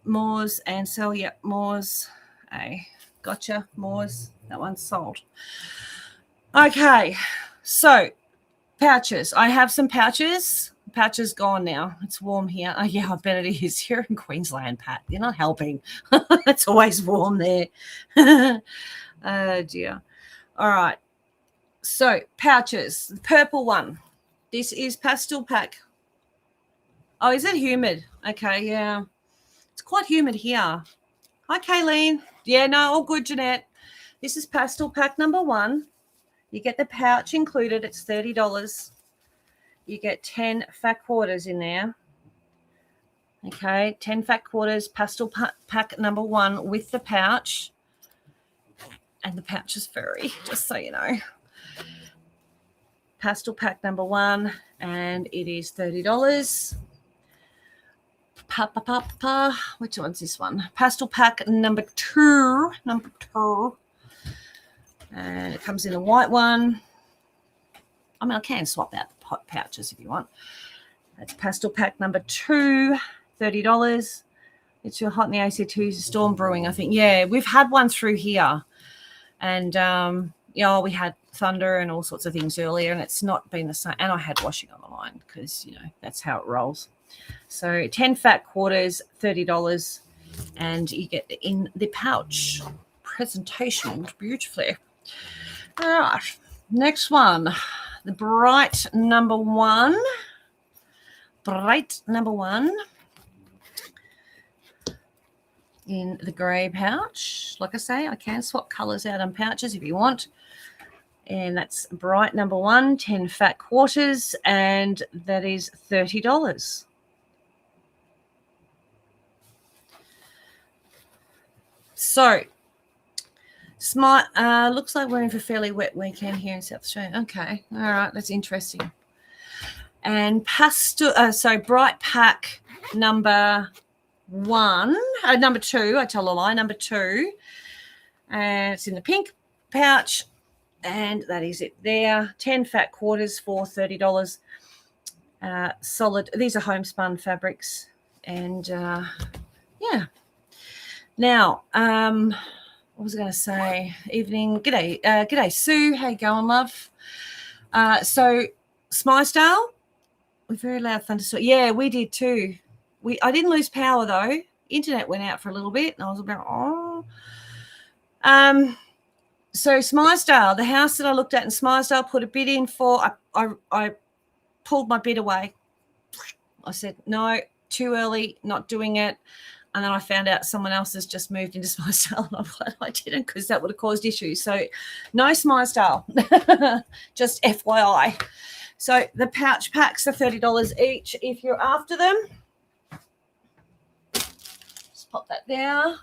Moores and Sel, yeah, Moores. Hey, gotcha, Moores. That one's sold. Okay, so pouches. I have some pouches. Pouches gone now. It's warm here. Oh, yeah, I bet it is. You're in Queensland, Pat. You're not helping. It's always warm there. Oh, dear. All right. So, pouches. The purple one. This is Pastel Pack. Oh, is it humid? Okay, yeah. It's quite humid here. Hi, Kayleen. Yeah, no, all good, Jeanette. This is Pastel Pack number 1. You get the pouch included. It's $30. You get 10 fat quarters in there. Okay, 10 fat quarters, Pastel Pack number 1 with the pouch. And the pouch is furry, just so you know. Pastel Pack number 1, and it is $30. Which one's this one? Pastel Pack number 2. And it comes in a white one. I mean, I can swap out the pouches if you want. That's Pastel Pack number 2, $30. It's your Hot in the AC2 Storm Brewing, I think. Yeah, we've had one through here. And, we had thunder and all sorts of things earlier, and it's not been the same. And I had washing on the line because, that's how it rolls. So 10 fat quarters, $30, and you get in the pouch. Presentation beautifully. All right, next one. The bright number 1. In the grey pouch. Like I say, I can swap colours out on pouches if you want. And that's bright number 1, 10 fat quarters, and that is $30. So, Smart, looks like we're in for a fairly wet weekend here in South Australia. Okay, all right, that's interesting. And Bright Pack number 2, I tell a lie, number 2. And it's in the pink pouch, and that is it there. 10 fat quarters for $30. Solid, these are homespun fabrics. And, yeah. Now, what was I going to say? Evening. G'day, Sue. How you going, love? So, Smilesdale, we're very loud thunderstorm. Yeah, we did too. I didn't lose power, though. Internet went out for a little bit, and I was about, So Smythesdale, the house that I looked at in Smythesdale, put a bid in for. I pulled my bid away. I said, no, too early, not doing it. And then I found out someone else has just moved into Smythesdale, and I'm glad I didn't, because that would have caused issues. So no Smythesdale, just FYI. So the pouch packs are $30 each if you're after them. Just pop that there.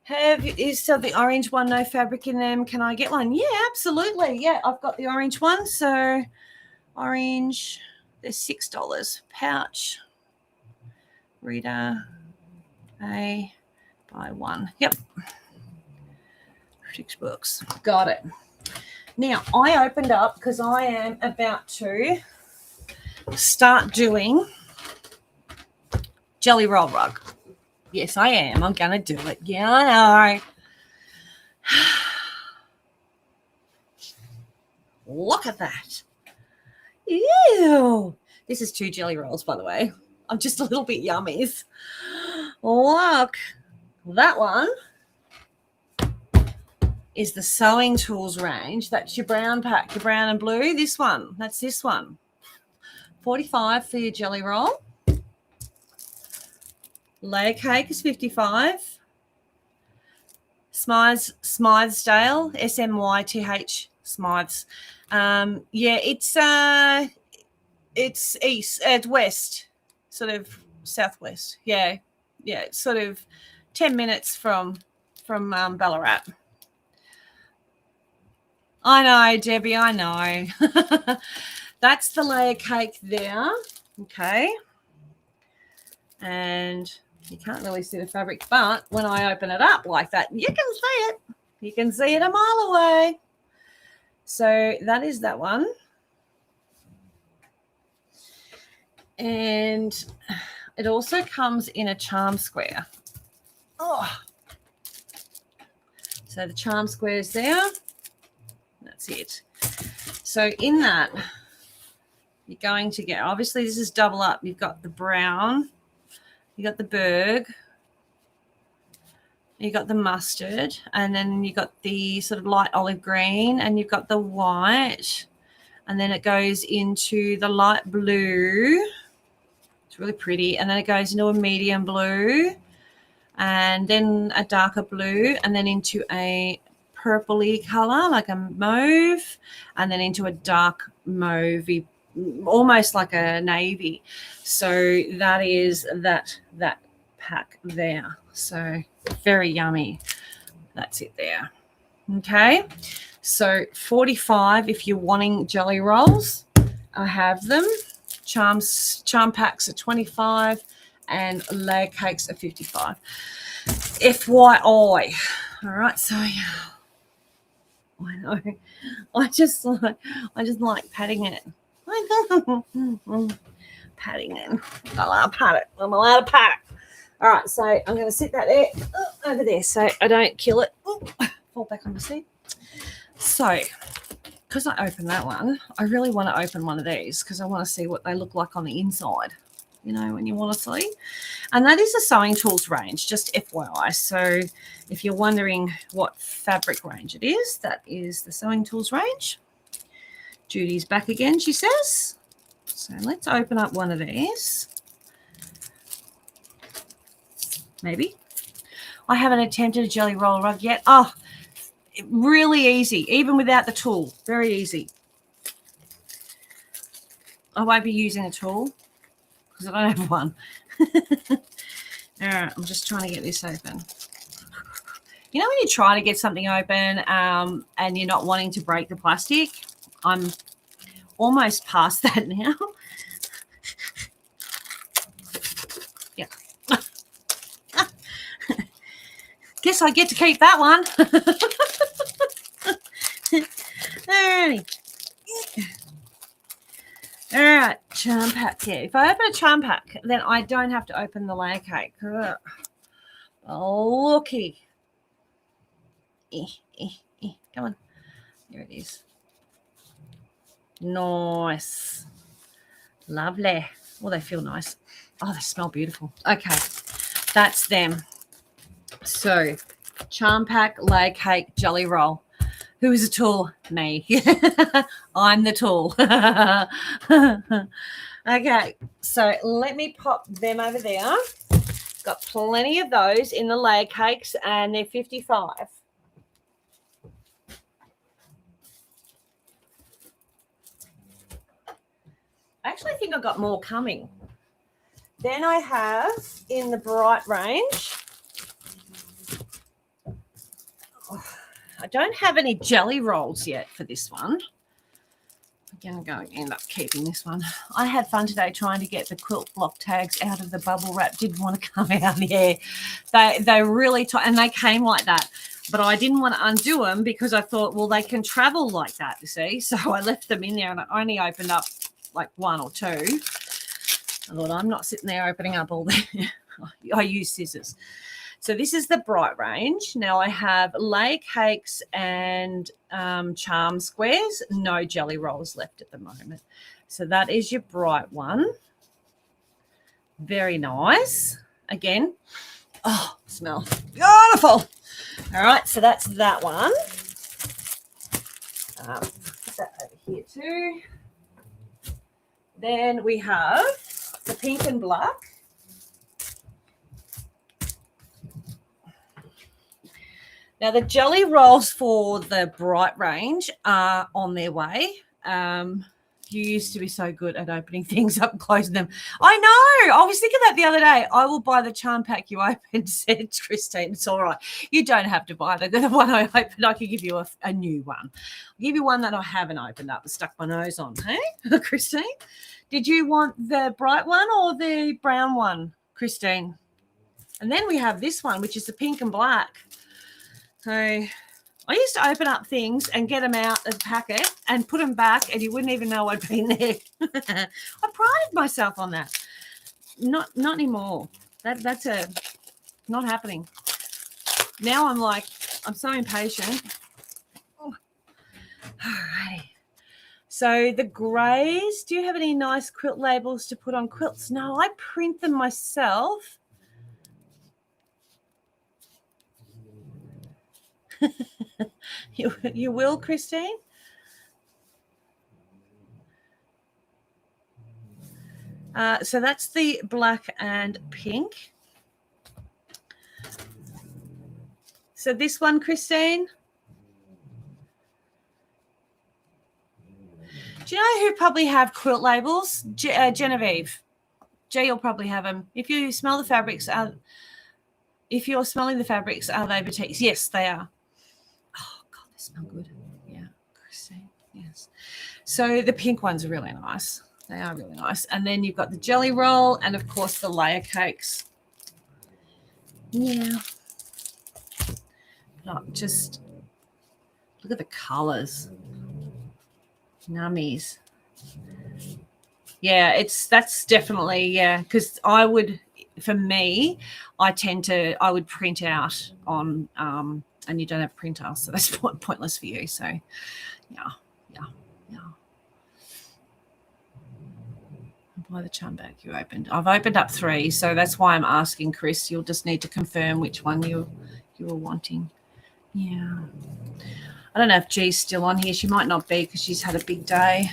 Is the orange one no fabric in them? Can I get one? Yeah, absolutely. Yeah, I've got the orange one. So orange, they're $6 pouch. Reader, A, buy one. Yep. $6. Got it. Now I opened up because I am about to start doing Jelly Roll Rug. Yes, I am. I'm going to do it. Yeah, I know. Look at that. Ew. This is 2 jelly rolls, by the way. I'm just a little bit yummies. Look. That one is the Sewing Tools range. That's your brown pack, your brown and blue. This one. That's this one. $45 for your jelly roll. Layer cake is $55. Smythesdale, SMYTH, Smythes. Yeah, it's east, west, sort of southwest. Yeah, it's sort of 10 minutes from Ballarat. I know, Debbie, I know. That's the layer cake there. Okay. And you can't really see the fabric, but when I open it up like that, you can see it. You can see it a mile away. So that is that one. And it also comes in a charm square. Oh. So the charm square is there. That's it. So in that, you're going to get, obviously this is double up. You've got the brown. You got the Berg, you got the mustard, and then you got the sort of light olive green, and you've got the white, and then it goes into the light blue. It's really pretty, and then it goes into a medium blue, and then a darker blue, and then into a purpley color like a mauve, and then into a dark mauvey, almost like a navy. So that is that pack there. So very yummy. That's it there. Okay. So $45 if you're wanting jelly rolls. I have them. Charm packs are $25 and layer cakes are $55. FYI. All right. So yeah. I know. I just like patting it. Patting it. I love pat it. I'm allowed to pat it. All right, so I'm going to sit that there over there so I don't kill it. Fall back on the seat. So, because I opened that one, I really want to open one of these because I want to see what they look like on the inside. You know, when you want to see. And that is the Sewing Tools range, just FYI. So if you're wondering what fabric range it is, that is the Sewing Tools range. Judy's back again, she says. So let's open up one of these. Maybe. I haven't attempted a jelly roll rug yet. Oh, really easy, even without the tool. Very easy. I won't be using a tool because I don't have one. All right, I'm just trying to get this open. You know when you try to get something open and you're not wanting to break the plastic? I'm almost past that now. Yeah. Guess I get to keep that one. Alrighty. All right, charm pack here. If I open a charm pack, then I don't have to open the layer cake. Ugh. Oh, looky. Come on. There it is. Nice. Lovely. Oh, they feel nice. Oh, they smell beautiful. Okay, that's them. So Charm Pack Layer Cake Jelly Roll. Who is a tool? Me. I'm the tool. Okay, so let me pop them over there. Got plenty of those in the layer cakes, and they're 55. I actually think I've got more coming. Then I have in the bright range. I don't have any jelly rolls yet for this one. I'm going to end up keeping this one. I had fun today trying to get the quilt block tags out of the bubble wrap. Didn't want to come out. Yeah, they really tight, and they came like that. But I didn't want to undo them because I thought, well, they can travel like that, you see. So I left them in there, and I only opened up like one or two. I thought, I'm not sitting there opening up all the. I use scissors. So this is the bright range. Now I have layer cakes and charm squares. No jelly rolls left at the moment. So that is your bright one. Very nice. Again, oh, smell beautiful. All right, so that's that one. Put that over here too. Then we have the pink and black. Now, the jelly rolls for the bright range are on their way. You used to be so good at opening things up and closing them. I know. I was thinking that the other day. I will buy the charm pack you opened, said Christine. It's all right. You don't have to buy the one I opened. I could give you a new one. I'll give you one that I haven't opened up and stuck my nose on. Hey, Christine? Did you want the bright one or the brown one, Christine? And then we have this one, which is the pink and black. So I used to open up things and get them out of the packet and put them back, and you wouldn't even know I'd been there. I prided myself on that. Not anymore. That's not happening. Now I'm like, I'm so impatient. Oh. All right. So the greys, do you have any nice quilt labels to put on quilts? No, I print them myself. You will, Christine? So that's the black and pink. So this one, Christine. Do you know who probably have quilt labels? Genevieve. G will probably have them. If you smell the fabrics, if you're smelling the fabrics, are they boutiques? Yes, they are. Oh, God, they smell good. Yeah, Christine, yes. So the pink ones are really nice. They are really nice. And then you've got the jelly roll and, of course, the layer cakes. Yeah. Not just look at the colours. Nummies. Yeah, that's definitely, yeah, because I would, for me, I would print out on, and you don't have a printer, so that's pointless for you. So, yeah. Buy the charm bag you opened. I've opened up 3, so that's why I'm asking Chris. You'll just need to confirm which one you were wanting. Yeah. I don't know if G's still on here. She might not be because she's had a big day.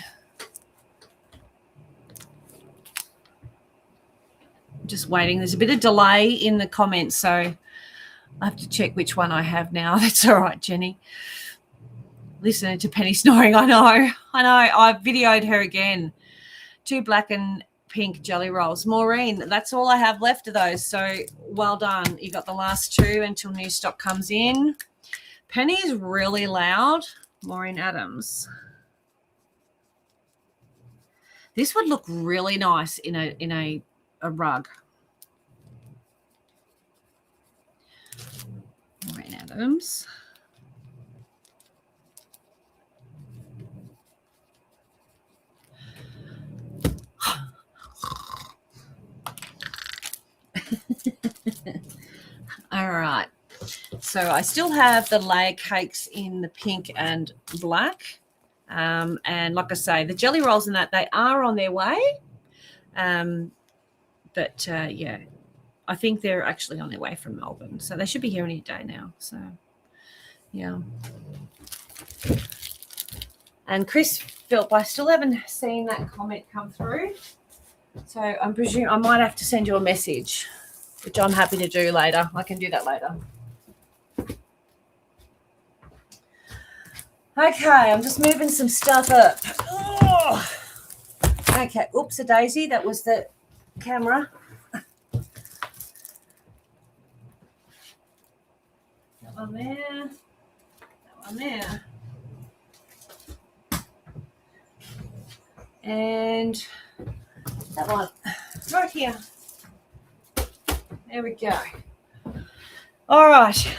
Just waiting. There's a bit of delay in the comments, so I have to check which one I have now. That's all right, Jenny. Listening to Penny snoring. I know. I videoed her again. 2 black and pink jelly rolls. Maureen, that's all I have left of those. So well done. You got the last 2 until new stock comes in. Penny is really loud. Maureen Adams. This would look really nice in a rug. Maureen Adams. All right. So I still have the layer cakes in the pink and black. And like I say, the jelly rolls and that, they are on their way. But, yeah, I think they're actually on their way from Melbourne. So they should be here any day now. So, yeah. And Chris Philp, I still haven't seen that comment come through. So I'm presuming I might have to send you a message, which I'm happy to do later. I can do that later. Okay, I'm just moving some stuff up. Oh. Okay, oops, a daisy. That was the camera. That one there. That one there. And that one right here. There we go. All right.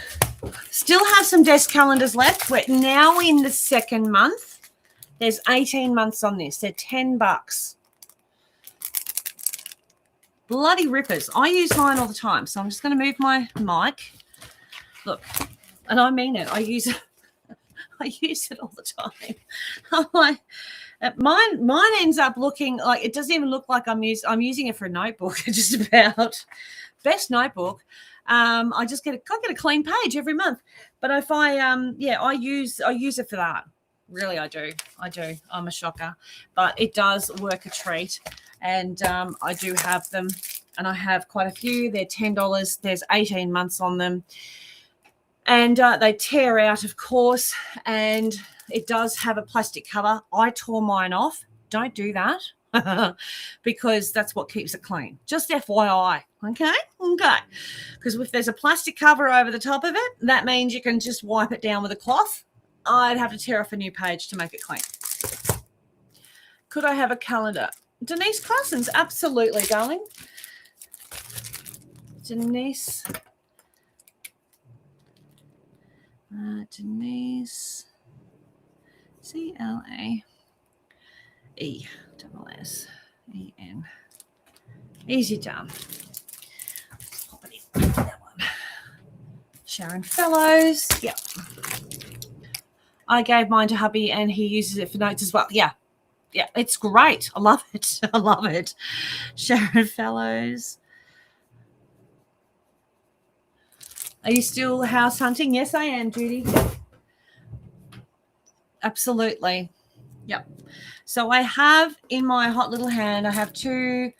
Still have some desk calendars left. We're now in the second month. There's 18 months on this. They're $10. Bloody rippers. I use mine all the time. So I'm just going to move my mic. Look, and I mean it. I use it all the time. I'm like, mine ends up looking like, it doesn't even look like I'm using it for a notebook. Just about best notebook. I just get a clean page every month. But if I use it for that. Really, I do. I'm a shocker, but it does work a treat. And I do have them, and I have quite a few. They're $10. There's 18 months on them, and they tear out, of course. And it does have a plastic cover. I tore mine off. Don't do that. Because that's what keeps it clean. Just FYI, okay? Because if there's a plastic cover over the top of it, that means you can just wipe it down with a cloth. I'd have to tear off a new page to make it clean. Could I have a calendar? Denise Classens, absolutely, darling. Denise. Denise. CLAESSEN. Easy done. Pop it in. That one. Sharon Fellows. Yep. I gave mine to hubby and he uses it for notes as well. Yeah, it's great. I love it. Sharon Fellows. Are you still house hunting? Yes, I am, Judy. Absolutely. Yep. So I have in my hot little hand, I have 2,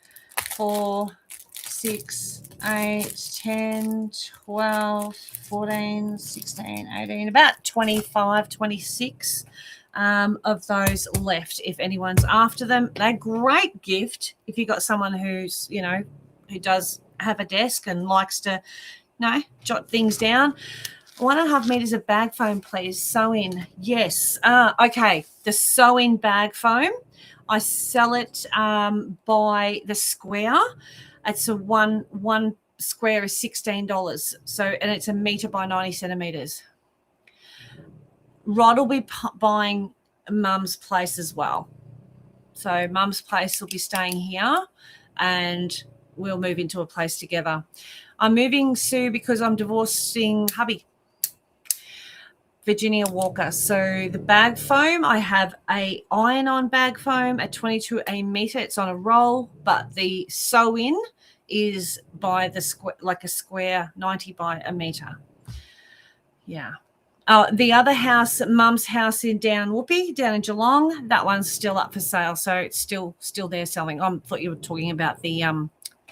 4, 6, 8, 10, 12, 14, 16, 18, about 25, 26 of those left. If anyone's after them, they're a great gift if you've got someone who's, who does have a desk and likes to, jot things down. 1.5 meters of bag foam, please. Sew in. Yes. Okay. The sew in bag foam. I sell it by the square. It's a one square is $16. So, and it's 1 meter by 90 centimeters. Rod will be buying Mum's place as well. So Mum's place will be staying here and we'll move into a place together. I'm moving, Sue, because I'm divorcing hubby, Virginia Walker. So the bag foam, I have a iron-on bag foam at 22 a meter. It's on a roll, but the sew-in is by the square, like a square, 90 by a meter. Yeah. The other house, Mum's house down in Geelong, that one's still up for sale. So it's still there selling. I thought you were talking about the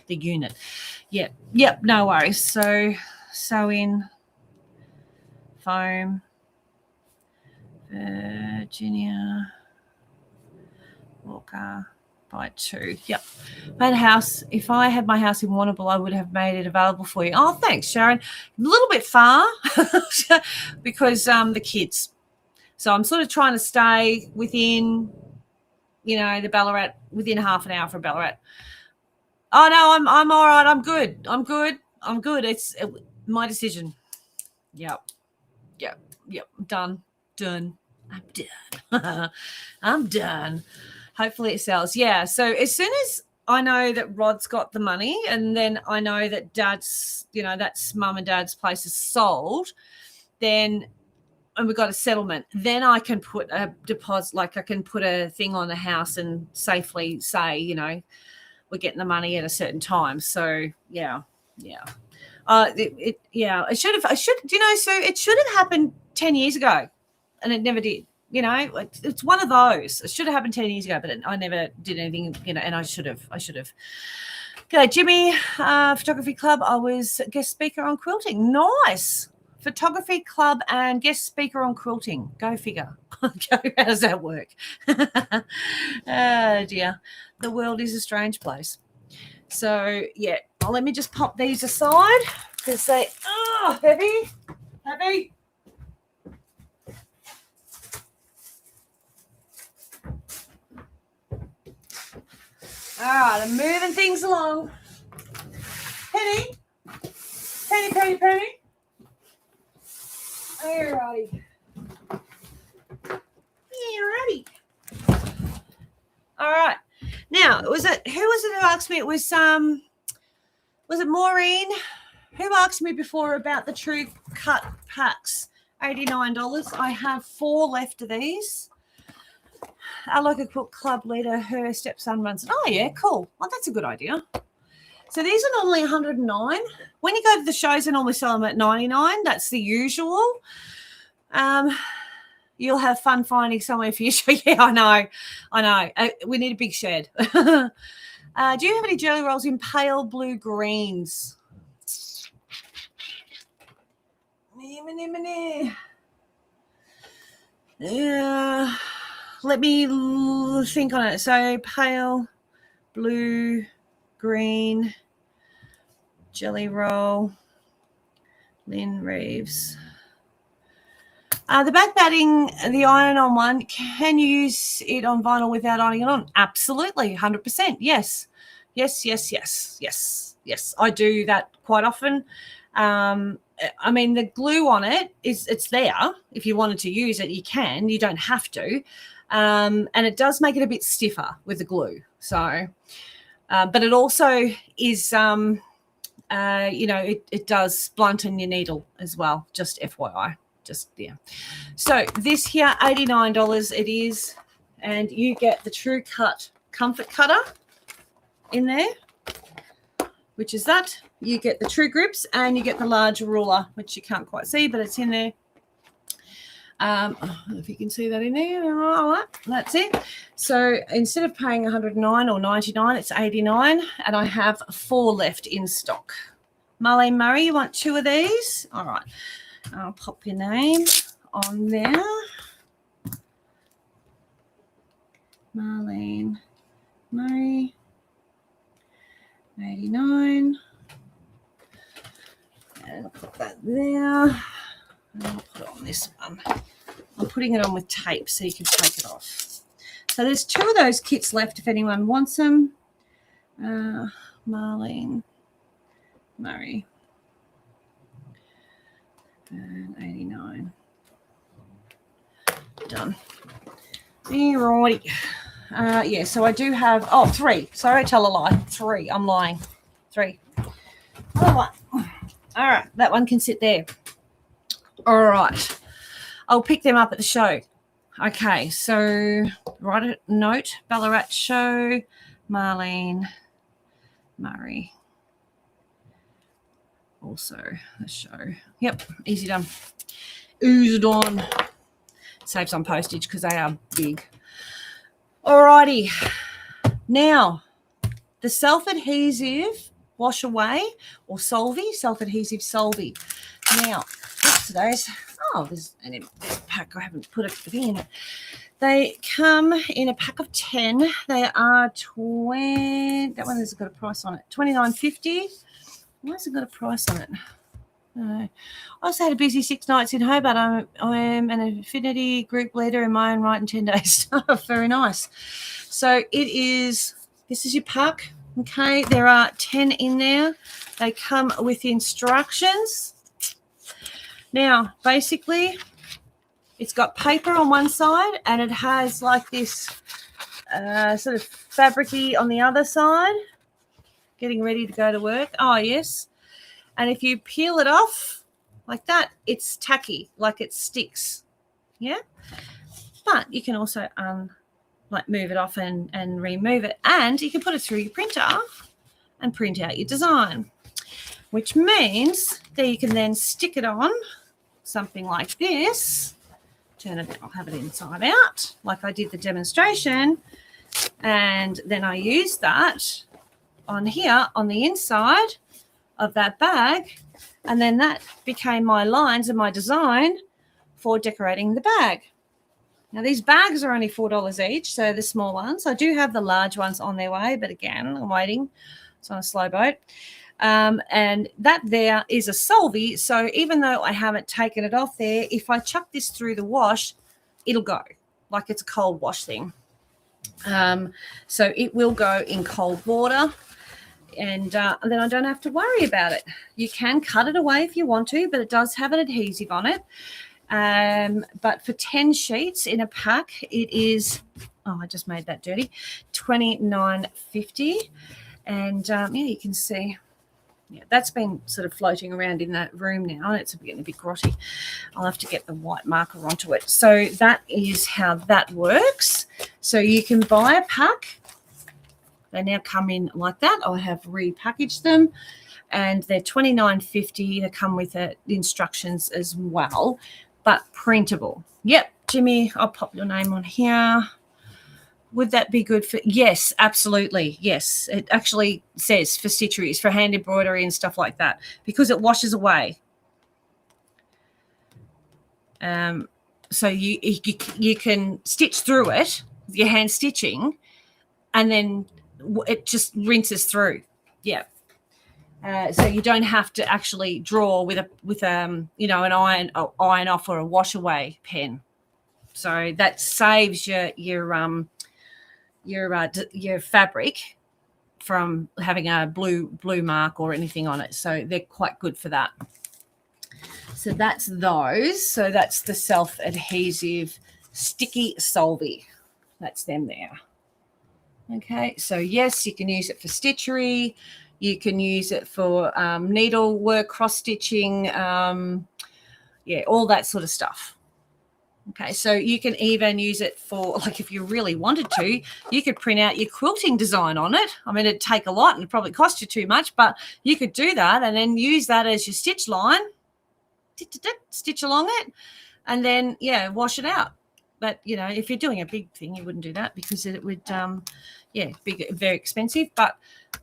unit. Yep, no worries. So sew in foam, Virginia Walker by 2. Yep. Made a house. If I had my house in Warrnambool, I would have made it available for you. Oh, thanks, Sharon. A little bit far because the kids. So I'm sort of trying to stay within, the Ballarat, within half an hour from Ballarat. Oh no, I'm all right. I'm good. It's my decision. Yep. Done. I'm done. Hopefully it sells. Yeah. So as soon as I know that Rod's got the money, and then I know that Dad's, that's Mum and Dad's place is sold, and we've got a settlement, then I can put a deposit, like I can put a thing on the house and safely say, we're getting the money at a certain time. So yeah. Yeah. It should have. Do you know? So it should have happened 10 years ago, and it never did. You know, it's one of those. It should have happened 10 years ago, but I never did anything. You know, and I should have. G'day, Jimmy. Photography Club. I was guest speaker on quilting. Nice. Photography Club and guest speaker on quilting. Go figure. How does that work? Oh dear, the world is a strange place. So yeah, let me just pop these aside because they are heavy. All right, I'm moving things along. Penny. Alrighty. All right. Now, who was it who asked me? It was it Maureen who asked me before about the True Cut packs? $89. I have 4 left of these. Our local quilt club leader, her stepson runs it. Oh yeah, cool. Well, that's a good idea. So these are normally $109. When you go to the shows, they normally sell them at $99. That's the usual. You'll have fun finding somewhere for your show. Yeah, I know. We need a big shed. Do you have any jelly rolls in pale blue greens? Yeah. Let me think on it. So pale blue green jelly roll. Lynn Reeves. The back batting, the iron-on one, can you use it on vinyl without ironing it on? Absolutely, 100%. Yes. I do that quite often. I mean, the glue on it's there. If you wanted to use it, you can. You don't have to. And it does make it a bit stiffer with the glue. So, but it also is, it does blunten your needle as well, just FYI. So this here, $89 it is, and you get the True Cut Comfort Cutter in there, which is that. You get the True Grips and you get the large ruler, which you can't quite see, but it's in there. I don't know if you can see that in there. All right, that's it. So instead of paying $109 or $99, it's $89, and I have 4 left in stock. Marlene Murray, you want 2 of these? All right. I'll pop your name on there. Marlene Murray, 89. And I'll put that there. And I'll put it on this one. I'm putting it on with tape so you can take it off. So there's 2 of those kits left if anyone wants them. Marlene Murray. And 89. Done. Alrighty. Yeah, so I do have 3. Sorry, I tell a lie. 3. I'm lying. 3. All right, that one can sit there. All right. I'll pick them up at the show. Okay, so write a note. Ballarat show. Marlene Murray. Also the show. Yep, easy done. Easy done. Saves on postage because they are big. Alrighty. Now, the self-adhesive wash away or Solvay, self-adhesive Solvay. Now, there's a pack. I haven't put it in. They come in a pack of 10. They are 20. That one has got a price on it. $29.50. Why has it got a price on it? I also had a busy 6 nights in Hobart. I am an affinity group leader in my own right in 10 days. Very nice. So this is your pack. Okay, there are 10 in there. They come with instructions. Now, basically, it's got paper on one side and it has like this sort of fabric-y on the other side. Getting ready to go to work. Oh, yes. And if you peel it off like that, it's tacky, like it sticks. Yeah? But you can also move it off and remove it. And you can put it through your printer and print out your design. which means that you can then stick it on something like this. Turn it, I'll have it inside out like I did the demonstration. And then I use that on here on the inside of that bag. And then that became my lines and my design for decorating the bag. Now, these bags are only $4 each, so the small ones. I do have the large ones on their way, but again, I'm waiting. It's on a slow boat. And that there is a Solvay, so even though I haven't taken it off there, if I chuck this through the wash, it'll go, like it's a cold wash thing. So it will go in cold water, and then I don't have to worry about it. You can cut it away if you want to, but it does have an adhesive on it. But for 10 sheets in a pack, it is, I just made that dirty, $29.50. And yeah, you can see, yeah, that's been sort of floating around in that room now. It's getting a bit grotty. I'll have to get the white marker onto it. So that is how that works. So you can buy a pack. They now come in like that. I have repackaged them, and they're $29.50. They come with the instructions as well, but printable. Yep, Jimmy, I'll pop your name on here. Would that be good for? Yes, absolutely. Yes, it actually says for stitcheries, for hand embroidery and stuff like that, because it washes away. So you can stitch through it with your hand stitching, and then it just rinses through. Yeah. So you don't have to actually draw with an iron off or a wash away pen. So that saves your fabric from having a blue mark or anything on it. So they're quite good for that. So that's those. So that's the self-adhesive sticky Solvay. That's them there. Okay, so yes, you can use it for stitchery. You can use it for needlework, cross-stitching, yeah, all that sort of stuff. Okay, so you can even use it for, like, if you really wanted to, you could print out your quilting design on it. I mean, it'd take a lot and it'd probably cost you too much, but you could do that and then use that as your stitch line, stitch along it, and then, yeah, wash it out. But, you know, if you're doing a big thing, you wouldn't do that because it would, be very expensive, but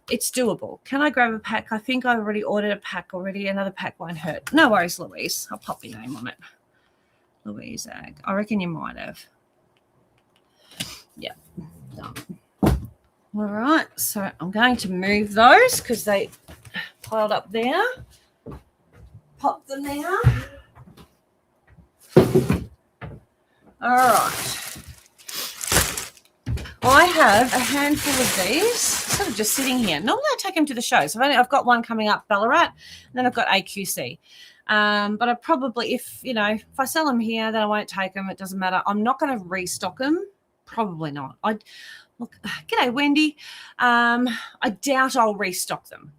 it's doable. Can I grab a pack? I think I already ordered a pack already. Another pack won't hurt. No worries, Louise. I'll pop your name on it. Louise Ag. I reckon you might have. Yeah, done. All right, so I'm going to move those because they piled up there. Pop them there. All right. I have a handful of these sort of just sitting here. Normally I take them to the shows. I've got one coming up, Ballarat, and then I've got AQC. But I probably, if I sell them here, then I won't take them. It doesn't matter. I'm not going to restock them. Probably not. G'day, Wendy. I doubt I'll restock them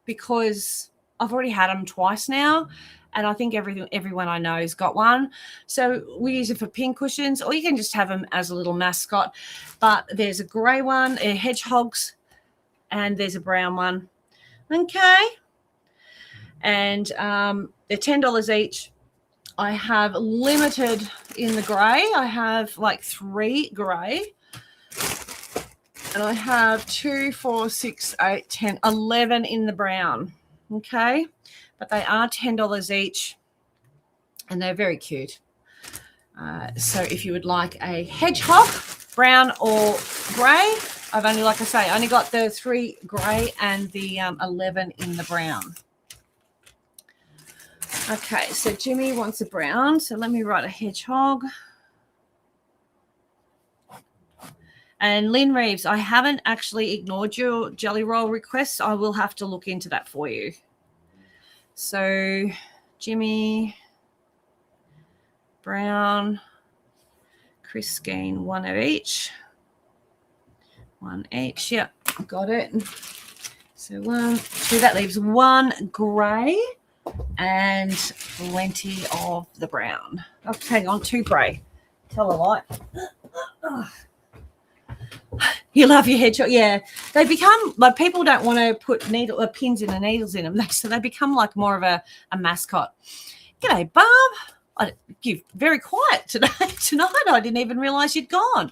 because I've already had them twice now. And I think everyone I know has got one. So we use it for pin cushions, or you can just have them as a little mascot. But there's a grey one, hedgehogs, and there's a brown one. Okay. And they're $10 each. I have limited in the grey. I have like 3 grey. And I have 2, 4, 6, 8, 10, 11 in the brown. Okay. But they are $10 each, and they're very cute. So if you would like a hedgehog, brown or grey, I've only, like I say, only got the 3 grey and the 11 in the brown. Okay, so Jimmy wants a brown, so let me write a hedgehog. And Lynn Reeves, I haven't actually ignored your jelly roll requests. I will have to look into that for you. So Jimmy, brown, Chris Skeen, 1 of each. 1 each. Yep, got it. So 1, 2, that leaves 1 grey and plenty of the brown. Oh, hang on, 2 grey. Tell a lie. You love your hedgehog. Yeah. They become like people don't want to put pins in the needles in them. So they become like more of a mascot. G'day, Barb. You're very quiet today. Tonight. I didn't even realise you'd gone.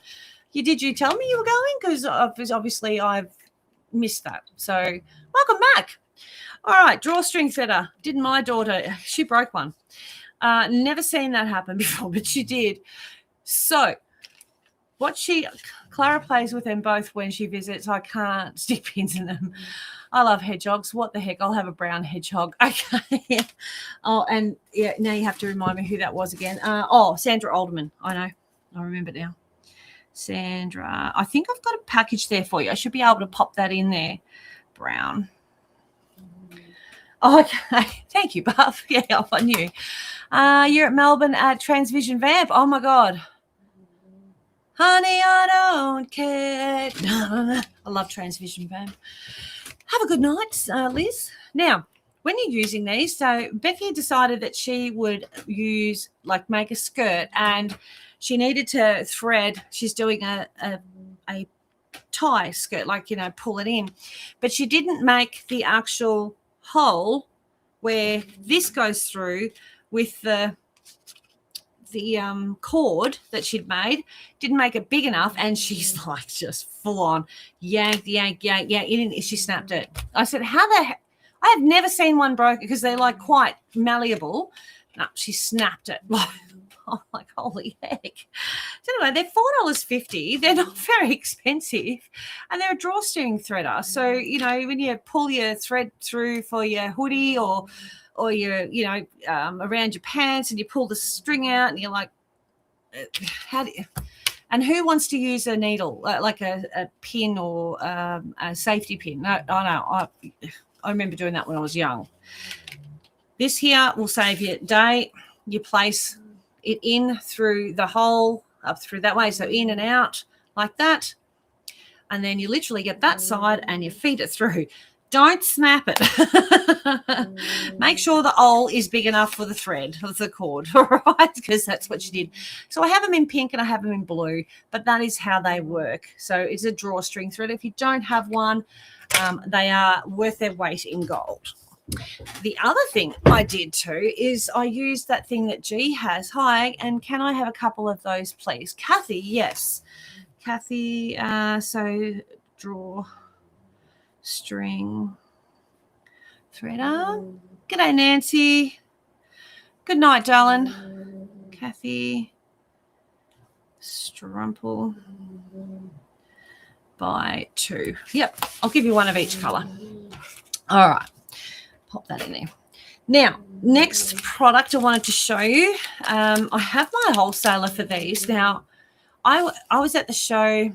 Did you tell me you were going? Because obviously I've missed that. So welcome back. All right, drawstring threader. Didn't my daughter? She broke one. Never seen that happen before, but she did. So Clara plays with them both when she visits. I can't stick pins in them. I love hedgehogs. What the heck? I'll have a brown hedgehog. Okay. Oh, and yeah, now you have to remind me who that was again. Sandra Alderman. I know. I remember now. Sandra. I think I've got a package there for you. I should be able to pop that in there. Brown. Okay. Thank you, Buff. Yeah, I knew. You're at Melbourne at Transvision Vamp. Oh, my God. Honey, I don't care. I love Transvision Vamp. Have a good night, Liz. Now, when you're using these, so Becky decided that she would make a skirt, and she needed to thread. She's doing a tie skirt, pull it in. But she didn't make the actual hole where this goes through with the cord that she'd made. Didn't make it big enough, and she's like just full on yank. She snapped it. I said, how the heck? I have never seen one broken because they're like quite malleable. No, she snapped it. I'm like, holy heck. So anyway, they're $4.50. They're not very expensive, and they're a drawstring threader. So, when you pull your thread through for your hoodie or your, around your pants, and you pull the string out, and you're like, and who wants to use a needle, like a pin or a safety pin? No, I remember doing that when I was young. This here will save you a day. You place it in through the hole, up through that way, so in and out like that. And then you literally get that side and you feed it through. Don't snap it. Make sure the hole is big enough for the thread of the cord, all right? Because that's what she did. So I have them in pink and I have them in blue, but that is how they work. So it's a drawstring thread. If you don't have one, they are worth their weight in gold. The other thing I did too is I used that thing that G has. Hi, and can I have a couple of those, please? Kathy, yes. Kathy, so draw string threader. G'day, Nancy. Good night, darling. Kathy Strumple by 2. Yep, I'll give you one of each colour. All right. Pop that in there. Now, next product I wanted to show you. I have my wholesaler for these. Now, I was at the show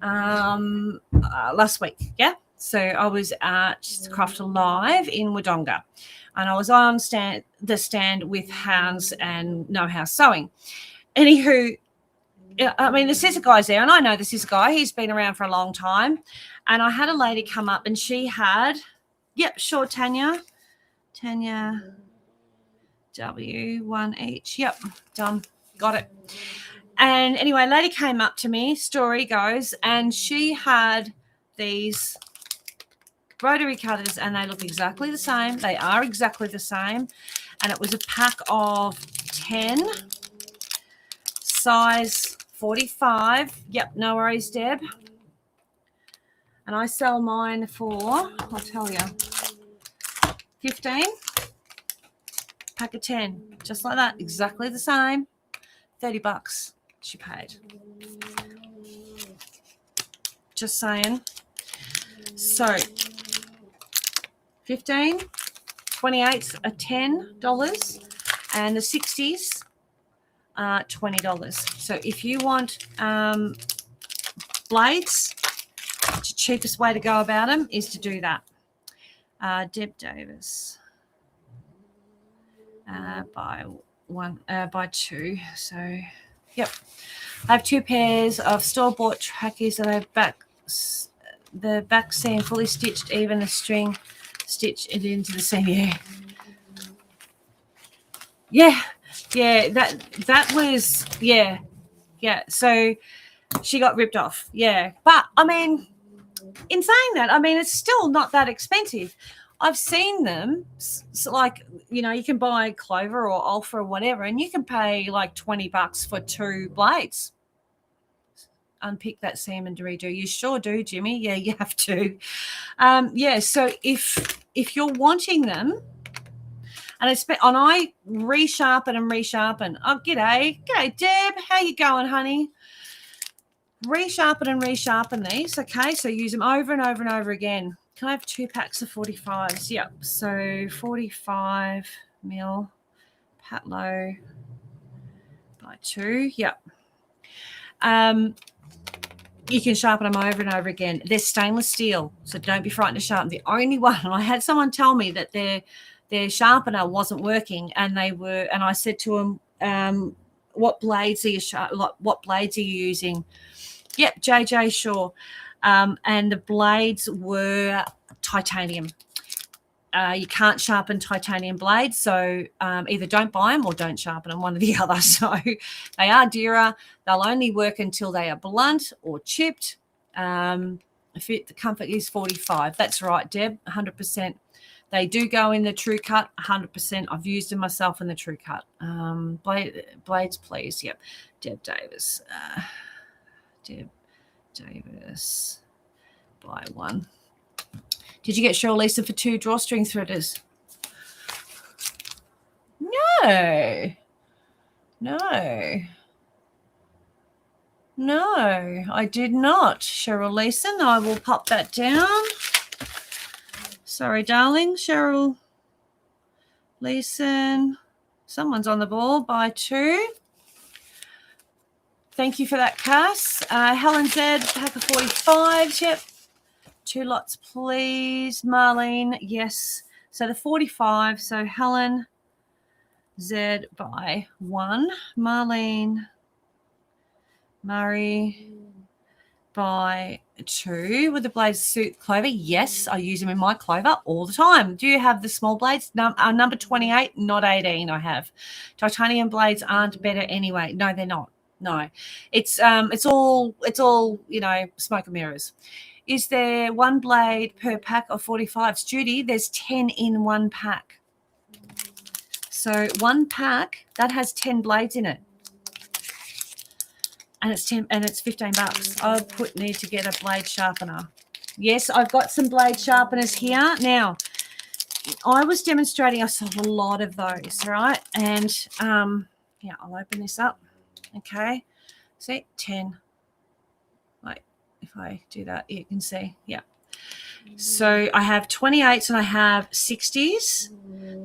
last week, yeah? So I was at Craft Alive in Wodonga, and I was on the stand with Hans and Know How Sewing. Anywho, I mean, the scissor guy's there, and I know the scissor guy. He's been around for a long time. And I had a lady come up, and she had... Yep, sure, Tanya. Tanya W, 1 each. Yep, done. Got it. And anyway, lady came up to me, story goes, and she had these rotary cutters, and they look exactly the same. They are exactly the same. And it was a pack of 10, size 45. Yep, no worries, Deb. And I sell mine for, I'll tell you, 15, pack of 10, just like that, exactly the same, $30 she paid. Just saying. So, 15, 28s are $10, and the 60s are $20. So if you want blades, the cheapest way to go about them is to do that. Deb Davis by 2. So, yep. I have 2 pairs of store-bought trackies that are the back seam fully stitched, even the string stitch it into the seam. Yeah. That was, yeah. So She got ripped off. Yeah. But, I mean, in saying that, I mean, it's still not that expensive. I've seen them, like, you know, you can buy Clover or Alpha or whatever, and you can pay like $20 for 2 blades. Unpick that seam and redo. You sure do, Jimmy. Yeah, you have to. Yeah, so if you're wanting them, and I resharpen and resharpen. Oh, g'day, Deb. How you going, honey? Resharpen and resharpen these. Okay, so use them over and over and over again. Can I have 2 packs of 45s? Yep. So 45 mil Patlo by 2. Yep. You can sharpen them over and over again. They're stainless steel, so don't be frightened to sharpen. The only one, and I had someone tell me that their sharpener wasn't working, and I said to them, what blades are you using? Yep, JJ, sure. And the blades were titanium. You can't sharpen titanium blades, so either don't buy them or don't sharpen them, one or the other. So they are dearer. They'll only work until they are blunt or chipped. The comfort is 45. That's right, Deb, 100%. They do go in the True Cut, 100%. I've used them myself in the True Cut. Blades, please. Yep, Deb Davis. Deb Davis, buy 1. Did you get Cheryl Lisa for 2 drawstring threaders? No, I did not, Cheryl Leeson. I will pop that down. Sorry, darling. Cheryl Leeson. Someone's on the ball. Buy 2. Thank you for that, Cass. Helen Z, pack of 45s. Yep. 2 lots, please. Marlene, yes. So the 45. So Helen Z by 1. Marlene Murray by 2. With the blades suit Clover? Yes, I use them in my Clover all the time. Do you have the small blades? Number 28, not 18 I have. Titanium blades aren't better anyway. No, they're not. No. It's all, you know, smoke and mirrors. Is there 1 blade per pack of 45s? Judy, there's 10 in 1 pack. So 1 pack, that has 10 blades in it. And it's $15. I need to get a blade sharpener. Yes, I've got some blade sharpeners here. Now, I was demonstrating, I sold a lot of those, right? And yeah, I'll open this up. Okay. See, 10. Like, if I do that, you can see. Yeah. So I have 28s and I have 60s.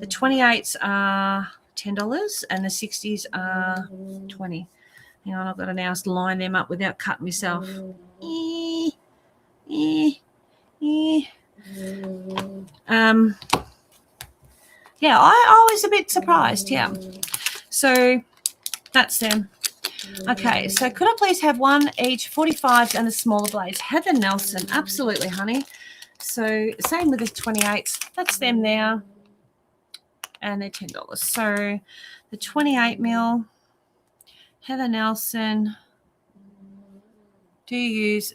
The 28s are $10 and the 60s are $20. Hang on, I've got to now line them up without cutting myself. Yeah, I was a bit surprised. Yeah. So that's them. Okay, so could I please have 1 each, 45s and the smaller blades? Heather Nelson, absolutely, honey. So same with the 28s. That's them there. And they're $10. So the 28 mil, Heather Nelson. Do you use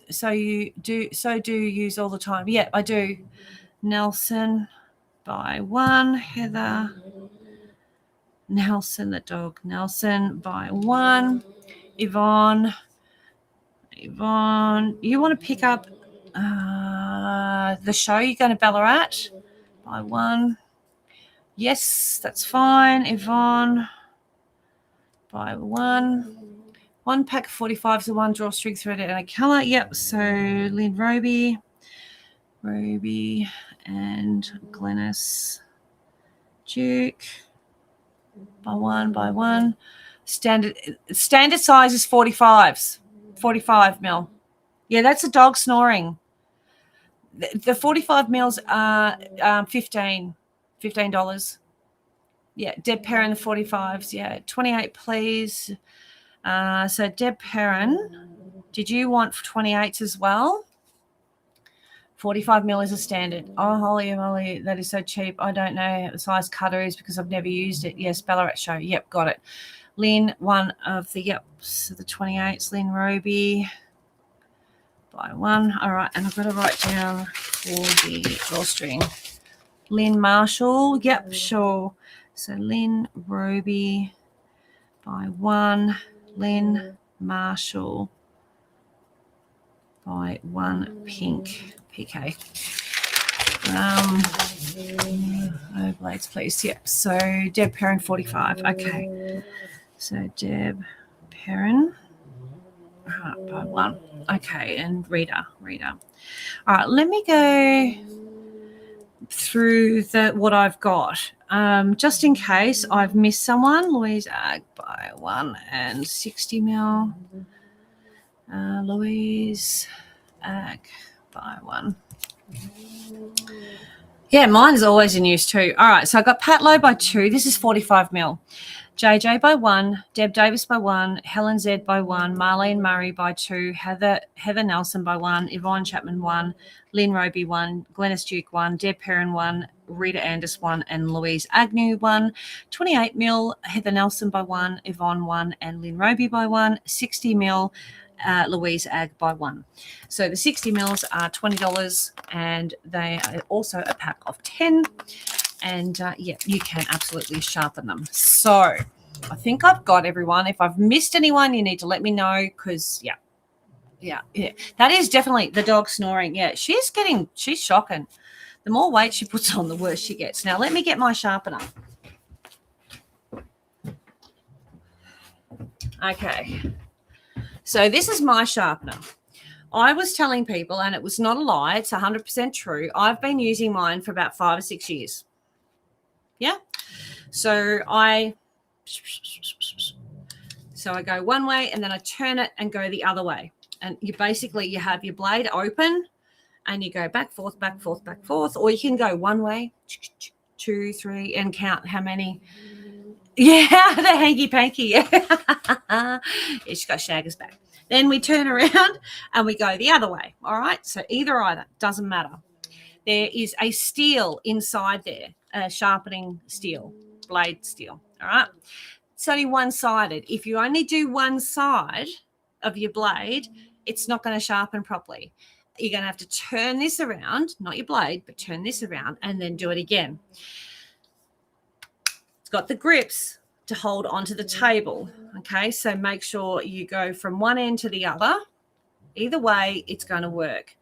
all the time? Yeah, I do. Nelson by 1, Heather Nelson, the dog. Nelson by 1. Yvonne, you want to pick up the show? You're going to Ballarat by 1. Yes, that's fine. Yvonne by 1. 1 pack of 45s and 1 drawstring threaded and a colour. Yep. So Lynn Roby and Glennis Duke by 1. Standard size is 45s. 45 mil. Yeah, that's a dog snoring. The 45 mils are $15. Yeah, Deb Perrin, the 45s. Yeah, 28, please. So Deb Perrin, did you want 28s as well? 45 mil is a standard. Oh, holy moly, that is so cheap. I don't know what the size cutter is because I've never used it. Yes, Ballarat show. Yep, got it. Lynn, one of the, so the 28s, Lynn Roby by 1. All right, and I've got to write down for the drawstring. Lynn Marshall, yep, sure. So Lynn Roby by 1. Lynn Marshall by 1 pink PK. No blades, please. Yep. So Deb Perrin 45. Okay. So Deb Perrin by 1. Okay, and Rita. All right, let me go through what I've got. Just in case I've missed someone. Louise Ag by 1 and 60 mil. Louise Ag by 1. Yeah, mine is always in use too. All right, so I got Pat Lowe by 2. This is 45 mil. JJ by 1, Deb Davis by 1, Helen Zed by 1, Marlene Murray by 2, Heather Nelson by 1, Yvonne Chapman 1, Lynn Roby 1, Glennis Duke 1, Deb Perrin 1, Rita Andis 1, and Louise Agnew 1. 28 mil, Heather Nelson by 1, Yvonne 1, and Lynn Roby by 1. 60 mil, Louise Ag by 1. So the 60 mils are $20, and they are also a pack of 10. And yeah, you can absolutely sharpen them. So I think I've got everyone. If I've missed anyone, you need to let me know, because yeah, that is definitely the dog snoring. Yeah, she's shocking. The more weight she puts on, the worse she gets. Now let me get my sharpener. Okay, so this is my sharpener. I was telling people, and it was not a lie, it's 100% true, I've been using mine for about 5 or 6 years. Yeah. So I go one way and then I turn it and go the other way. And you have your blade open and you go back, forth, or you can go one way, 2, 3, and count how many. Yeah, the hanky-panky. Yeah, she's got Shagger's back. Then we turn around and we go the other way. All right. So either, doesn't matter. There is a steel inside there, a sharpening steel, blade steel. All right. It's only one-sided. If you only do one side of your blade, it's not going to sharpen properly. You're going to have to turn this around, not your blade, but turn this around and then do it again. It's got the grips to hold onto the table. Okay. So make sure you go from one end to the other. Either way, it's going to work.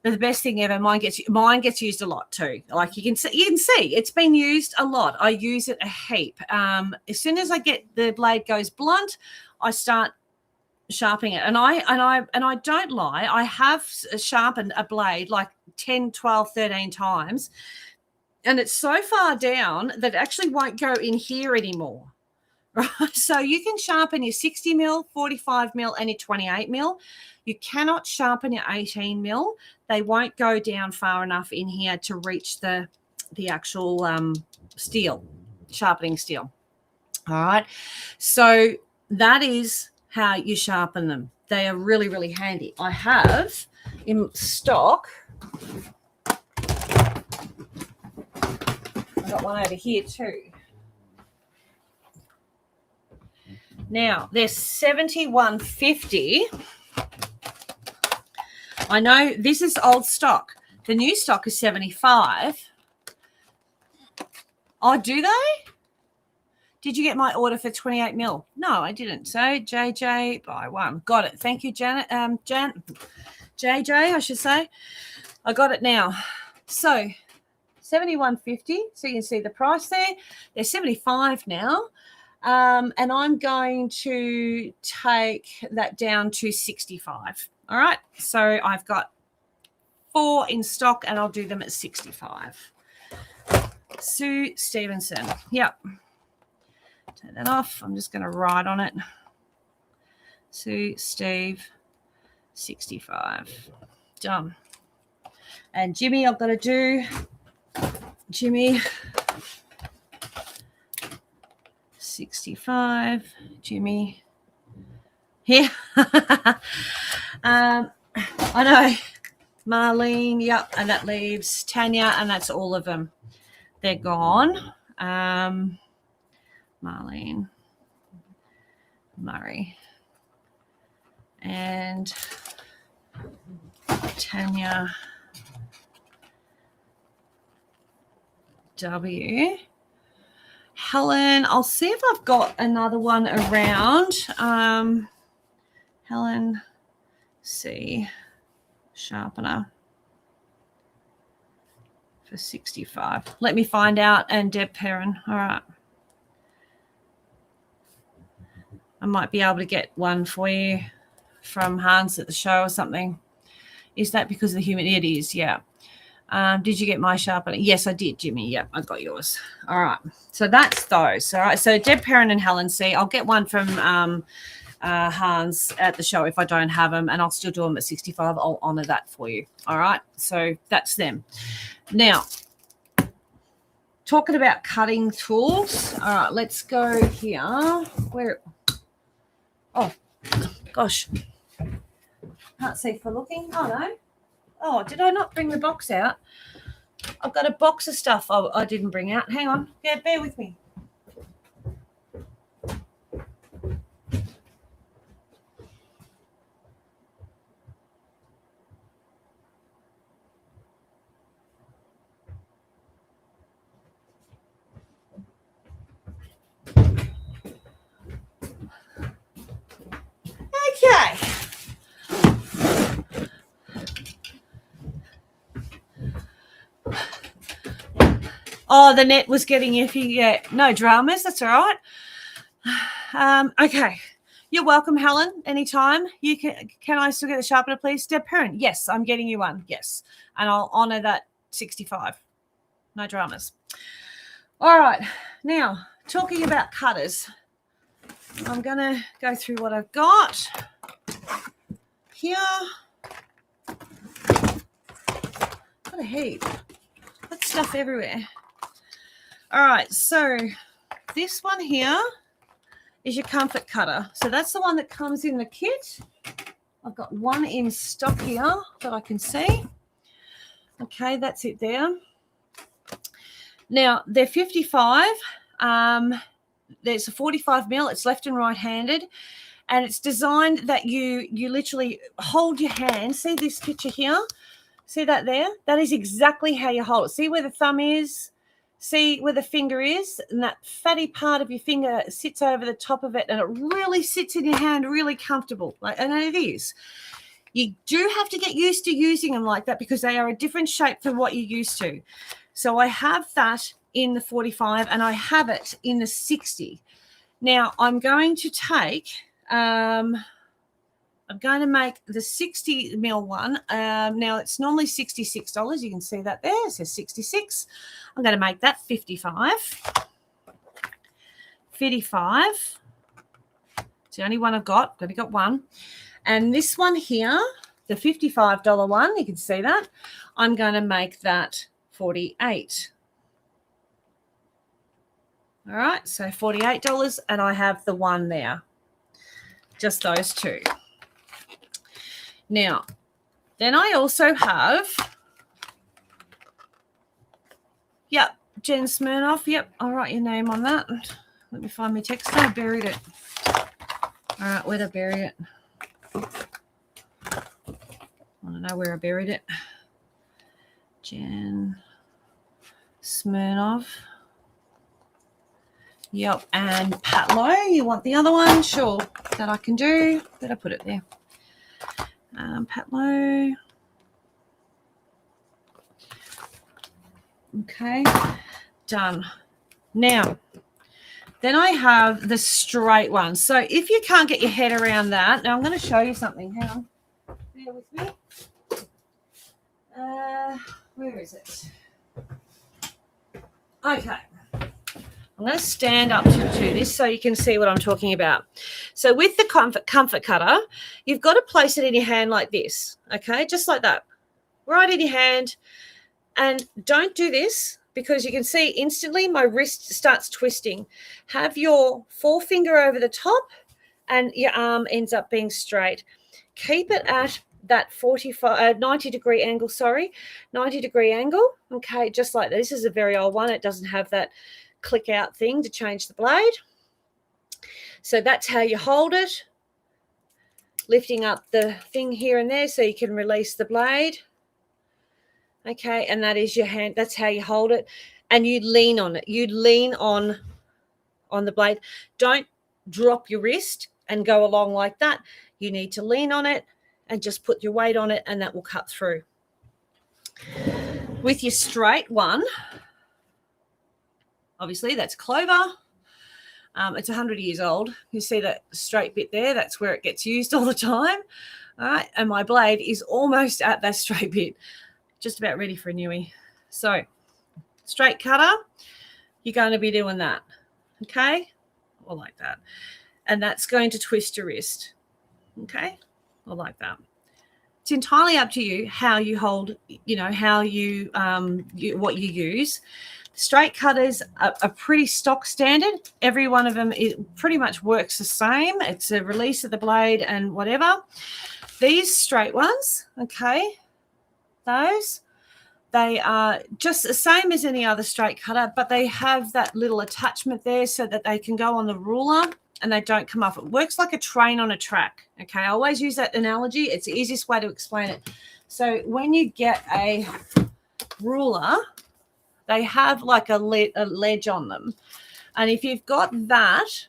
The best thing ever, mine gets used a lot too. Like you can see it's been used a lot. I use it a heap. As soon as I get the blade goes blunt, I start sharpening it. And I don't lie. I have sharpened a blade like 10, 12, 13 times. And it's so far down that it actually won't go in here anymore. Right? So you can sharpen your 60 mil, 45 mil, and your 28 mil. You cannot sharpen your 18 mil. They won't go down far enough in here to reach the actual steel, sharpening steel. All right. So that is how you sharpen them. They are really, really handy. I have in stock, I've got one over here too. Now, they're $71.50. I know this is old stock. The new stock is $75. Oh, do they? Did you get my order for 28 mil? No, I didn't. So JJ by 1. Got it. Thank you, Janet. JJ, I should say. I got it now. So $71.50. So you can see the price there. They're $75 now. And I'm going to take that down to $65. All right. So I've got 4 in stock and I'll do them at $65. Sue Stevenson. Yep. Take that off. I'm just going to write on it. Sue Steve 65. Done. And Jimmy, I've got to do Jimmy 65. Jimmy. Yeah. I know. Marlene, yep, and that leaves Tanya, and that's all of them. They're gone. Marlene, Murray and Tanya W. Helen, I'll see if I've got another one around. Helen C. Sharpener for 65. Let me find out. And Deb Perrin. All right. I might be able to get one for you from Hans at the show or something. Is that because of the humidity? It is, yeah. Did you get my sharpener? Yes, I did, Jimmy. Yep, I got yours. All right. So that's those. All right. So Deb Perrin and Helen C. I'll get one from Hans at the show if I don't have them, and I'll still do them at 65. I'll honor that for you. All right. So that's them. Now, talking about cutting tools. All right. Let's go here. Where? Oh, gosh. Can't see for looking. Oh, no. Oh, did I not bring the box out? I've got a box of stuff I didn't bring out. Hang on. Yeah, bear with me. Okay. Oh, the net was getting iffy. Yeah, no dramas. That's all right. Okay. You're welcome, Helen. Anytime. You can I still get the sharpener, please? Deb Perrin. Yes, I'm getting you one. Yes. And I'll honor that 65. No dramas. All right. Now, talking about cutters. I'm going to go through what I've got here. What a heap. That's stuff everywhere. All right, so this one here is your comfort cutter. So that's the one that comes in the kit. I've got one in stock here that I can see. Okay, that's it there. Now, they're 55. There's a 45 mil. It's left and right-handed. And it's designed that you literally hold your hand. See this picture here? See that there? That is exactly how you hold it. See where the thumb is? See where the finger is? And that fatty part of your finger sits over the top of it, and it really sits in your hand really comfortable. And it is. You do have to get used to using them like that because they are a different shape from what you're used to. So I have that in the 45 and I have it in the 60. Now I'm going to take... I'm going to make the 60 mil one. Now it's normally $66. You can see that there. It says 66. I'm going to make that 55. 55. It's the only one I've got. I've only got one. And this one here, the $55 one, you can see that. I'm going to make that 48. All right, so $48, and I have the one there. Just those two. Now, then I also have, yep, Jen Smirnoff. Yep, I'll write your name on that. Let me find my text. I buried it. All right, where'd I bury it? I don't know where I buried it. Jen Smirnoff. Yep, and Pat Lowe. You want the other one? Sure, that I can do. Better put it there. Pat Lowe. Okay, done. Now, then I have the straight one. So if you can't get your head around that, now I'm going to show you something. Hang on. Bear with me. Where is it? Okay. I'm going to stand up to this so you can see what I'm talking about. So with the comfort cutter, you've got to place it in your hand like this, okay? Just like that, right in your hand. And don't do this because you can see instantly my wrist starts twisting. Have your forefinger over the top and your arm ends up being straight. Keep it at that 90-degree angle, 90-degree angle, okay, just like this. This is a very old one. It doesn't have that click out thing to change the blade. So that's how you hold it, lifting up the thing here and there so you can release the blade. Okay, and that is your hand. That's how you hold it, and you lean on it. You lean on the blade. Don't drop your wrist and go along like that. You need to lean on it and just put your weight on it, and that will cut through. With your straight one, obviously that's clover. It's 100 years old. You see that straight bit there? That's where it gets used all the time. All right, and my blade is almost at that straight bit, just about ready for a newie. So straight cutter, you're going to be doing that, okay? Or like that. And that's going to twist your wrist, okay? Or like that. It's entirely up to you how you hold, how you, what you use. Straight cutters are pretty stock standard. Every one of them pretty much works the same. It's a release of the blade and whatever. These straight ones, okay, those, they are just the same as any other straight cutter, but they have that little attachment there so that they can go on the ruler and they don't come off. It works like a train on a track, okay? I always use that analogy. It's the easiest way to explain it. So when you get a ruler, they have like a ledge on them. And if you've got that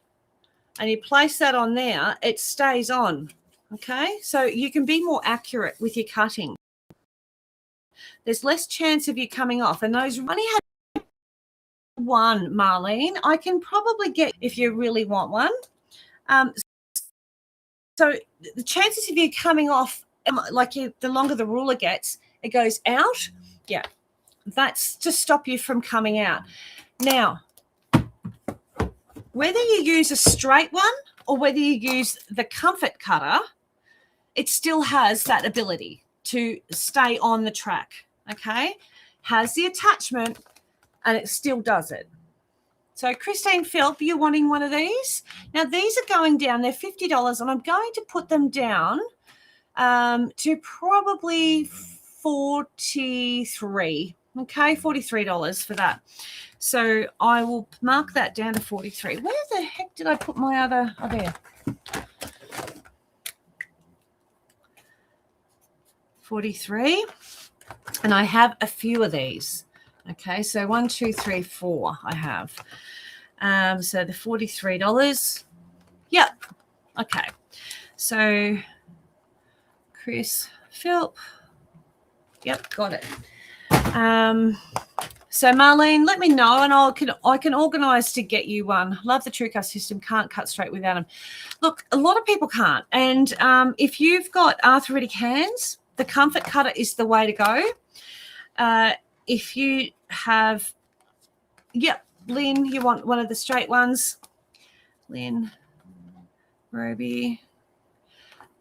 and you place that on there, it stays on, okay? So you can be more accurate with your cutting. There's less chance of you coming off. And those only had one, Marlene. I can probably get if you really want one. So the chances of you coming off, the longer the ruler gets, it goes out. Yeah, that's to stop you from coming out. Now, whether you use a straight one or whether you use the comfort cutter, it still has that ability to stay on the track, okay? Has the attachment and it still does it. So Christine Philp, you're wanting one of these? Now, these are going down. They're $50, and I'm going to put them down to probably $43. Okay, $43 for that. So I will mark that down to 43. Where the heck did I put my other? Oh, there. 43. And I have a few of these. Okay, so 1, 2, 3, 4 I have. So the $43. Yep. Okay. So Chris Philp. Yep, got it. So Marlene, let me know and I can organise to get you one. Love the TrueCut system. Can't cut straight without them. Look, a lot of people can't. And if you've got arthritic hands, the comfort cutter is the way to go. If you have, Lynn, you want one of the straight ones. Lynn, Roby,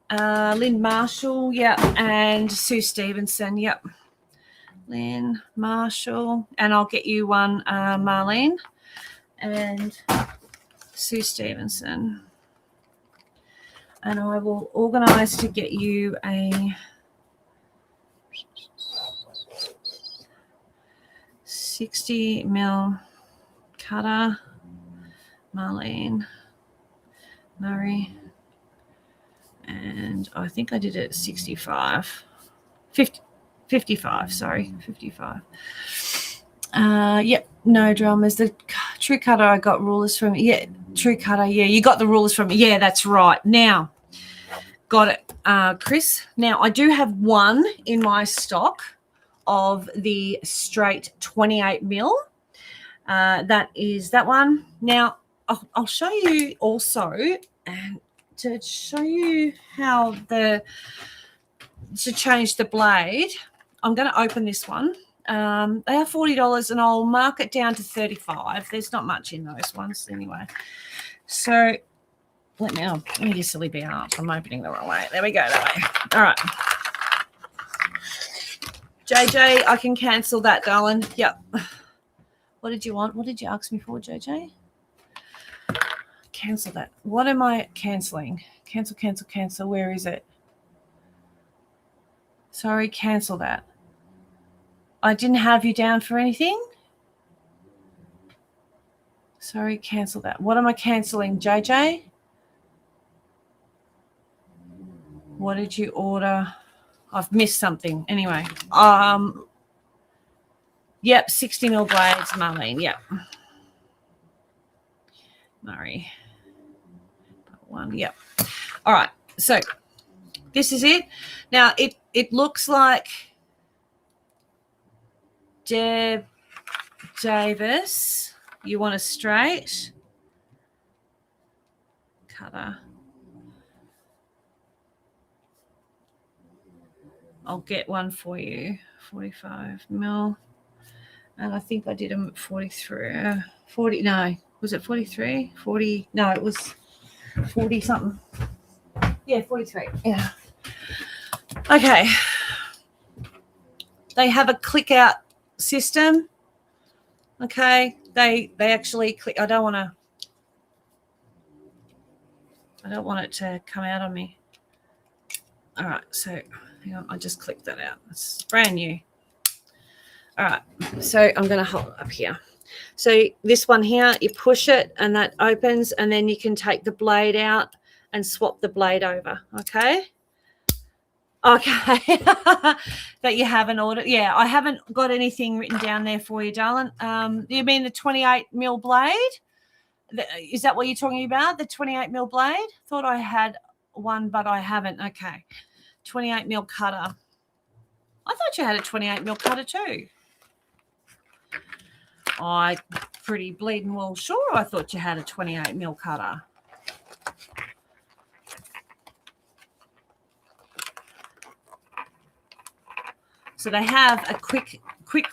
Lynn Marshall, and Sue Stevenson, Lynn Marshall, and I'll get you one, Marlene, and Sue Stevenson. And I will organise to get you a 60 mil cutter, Marlene, Murray, and I think I did it at 55, 50, 55, sorry, 55. No dramas. The TrueCutter, I got rulers from, TrueCutter, you got the rulers from, that's right. Now, got it, Chris. Now, I do have one in my stock of the straight 28 mil. That is that one. Now, I'll show you also, and to show you how to change the blade, I'm going to open this one. They are $40 and I'll mark it down to 35. There's not much in those ones anyway. So let me just silly be out. I'm opening the wrong way. There we go, that way. All right. JJ, I can cancel that, darling. Yep. What did you want? What did you ask me for, JJ? Cancel that. What am I canceling? Cancel. Where is it? Sorry, cancel that. I didn't have you down for anything. Sorry, cancel that. What am I cancelling, JJ? What did you order? I've missed something. Anyway, yep, 60 mil blades, Marlene. Yep. Murray. One. Yep. All right. So this is it. Now it looks like Deb Davis. You want a straight cutter. I'll get one for you. 45 mil. And I think I did them at 43. 40. No. Was it 43? 40. No, it was 40 something. Yeah, 43. Yeah. Okay. They have a click out system. Okay. They actually click. I don't want it to come out on me. All right. So hang on. I just clicked that out. It's brand new. All right. So I'm going to hold it up here. So this one here, you push it and that opens, and then you can take the blade out and swap the blade over. Okay. Okay. That you haven't ordered. Yeah, I haven't got anything written down there for you, darling. You mean the 28 mil blade? Is that what you're talking about? The 28 mil blade? Thought I had one, but I haven't. Okay. 28 mil cutter. I thought you had a 28 mil cutter too. I pretty bleeding well sure I thought you had a 28 mil cutter. So they have a quick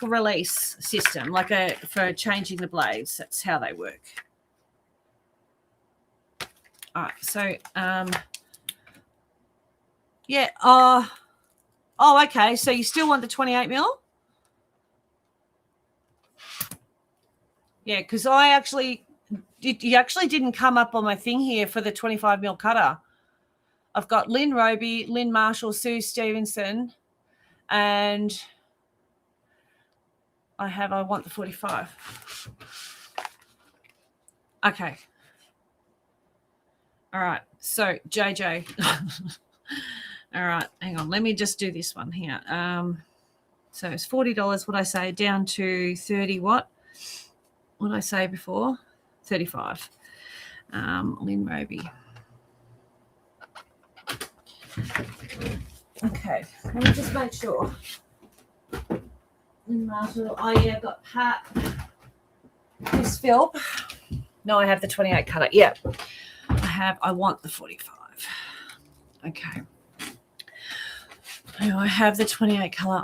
release system, like for changing the blades. That's how they work. All right. So yeah. Oh, okay. So you still want the 28 mil? Yeah, because you actually didn't come up on my thing here for the 25 mil cutter. I've got Lynn Roby, Lynn Marshall, Sue Stevenson, and I want the 45. Okay. All right. So JJ. All right. Hang on. Let me just do this one here. So it's $40. What I say down to 30 what? What did I say before? 35. Lynn Roby. Okay, let me just make sure. Lynn Marshall. Oh yeah, I've got Pat. Miss Phil. No, I have the 28 cutter. Yeah, I want the 45. Okay. I have the 28 color.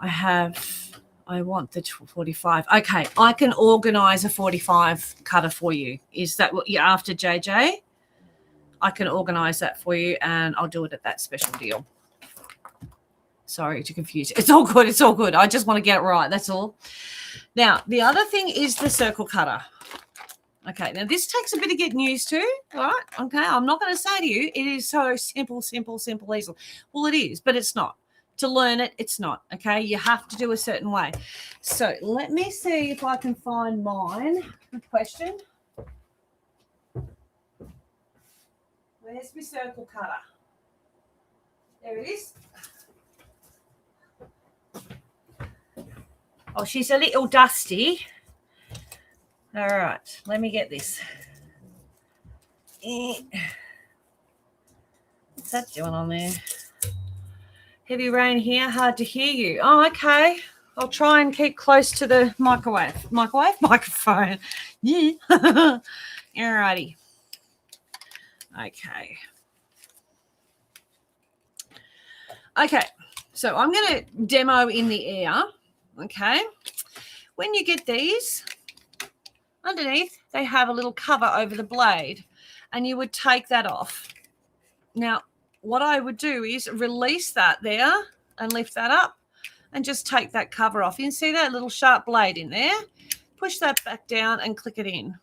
I want the 45. Okay, I can organise a 45 cutter for you. Is that what you're after, JJ? I can organise that for you, and I'll do it at that special deal. Sorry to confuse you. It's all good. It's all good. I just want to get it right. That's all. Now, the other thing is the circle cutter. Okay, now this takes a bit of getting used to, all right? Okay, I'm not going to say to you it is so simple, easy. Well, it is, but it's not. To learn it, it's not, okay? You have to do a certain way. So let me see if I can find mine. Good question. Where's my circle cutter? There it is. Oh, she's a little dusty. All right, let me get this. What's that doing on there? Heavy rain here, hard to hear you. Oh, okay. I'll try and keep close to the microphone. Yeah. All righty. Okay. Okay, so I'm going to demo in the air, okay? When you get these, underneath, they have a little cover over the blade, and you would take that off. Now, what I would do is release that there and lift that up and just take that cover off. You can see that little sharp blade in there. Push that back down and click it in.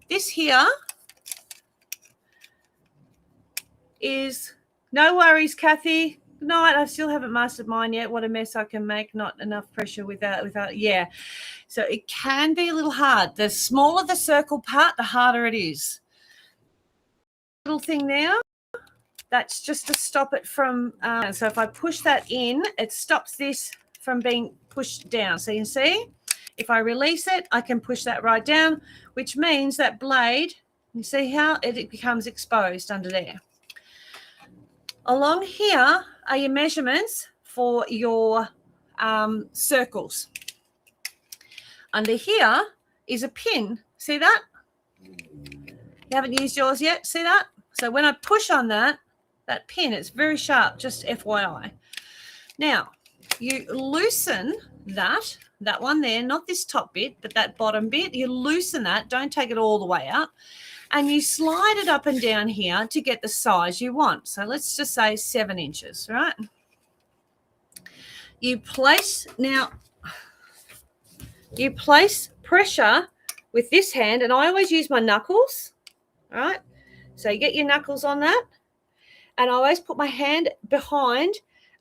This here is, no worries, Kathy. night. I still haven't mastered mine yet. What a mess I can make. Not enough pressure without. Yeah. So it can be a little hard. The smaller the circle part, the harder it is. Little thing now. That's just to stop it from. So if I push that in, it stops this from being pushed down. So you can see, if I release it, I can push that right down, which means that blade. You see how it becomes exposed under there. Along here are your measurements for your circles. Under here is a pin. See that? You haven't used yours yet? See that? So when I push on that pin, it's very sharp, just FYI. Now, you loosen that one there, not this top bit, but that bottom bit. You loosen that. Don't take it all the way out. And you slide it up and down here to get the size you want. So let's just say 7 inches, right? You place pressure with this hand, and I always use my knuckles, all right? So you get your knuckles on that, and I always put my hand behind,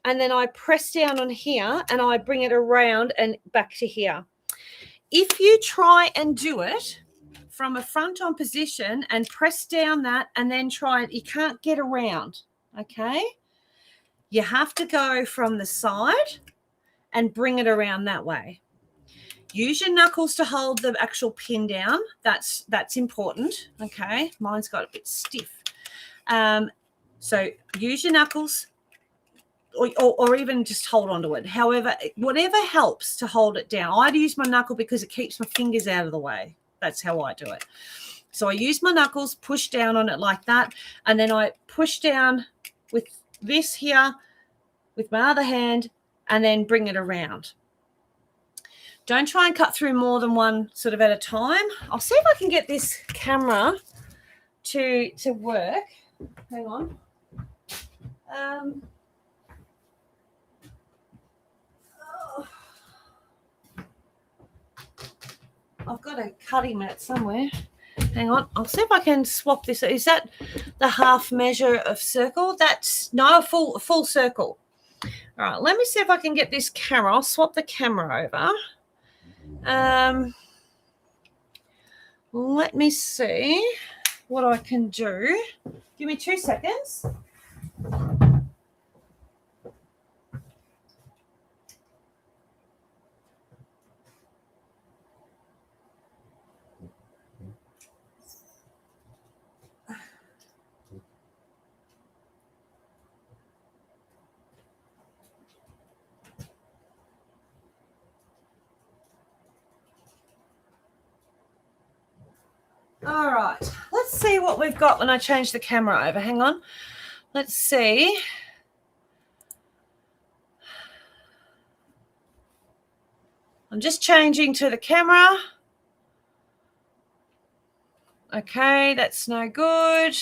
and then I press down on here, and I bring it around and back to here. If you try and do it from a front-on position and press down that and then try it, you can't get around, okay? You have to go from the side and bring it around that way. Use your knuckles to hold the actual pin down. That's important, okay? Mine's got a bit stiff. So use your knuckles or even just hold on to it. However, whatever helps to hold it down. I'd use my knuckle because it keeps my fingers out of the way. That's how I do it. So I use my knuckles, push down on it like that, and then I push down with this here with my other hand and then bring it around. Don't try and cut through more than one sort of at a time. I'll see if I can get this camera to work. Hang on. I've got a cutting mat somewhere. Hang on. I'll see if I can swap this. Is that the half measure of circle? That's no, a full circle. All right. Let me see if I can get this camera. I'll swap the camera over. Let me see what I can do. Give me 2 seconds. All right, let's see what we've got when I change the camera over. Hang on. Let's see. I'm just changing to the camera. Okay, that's no good.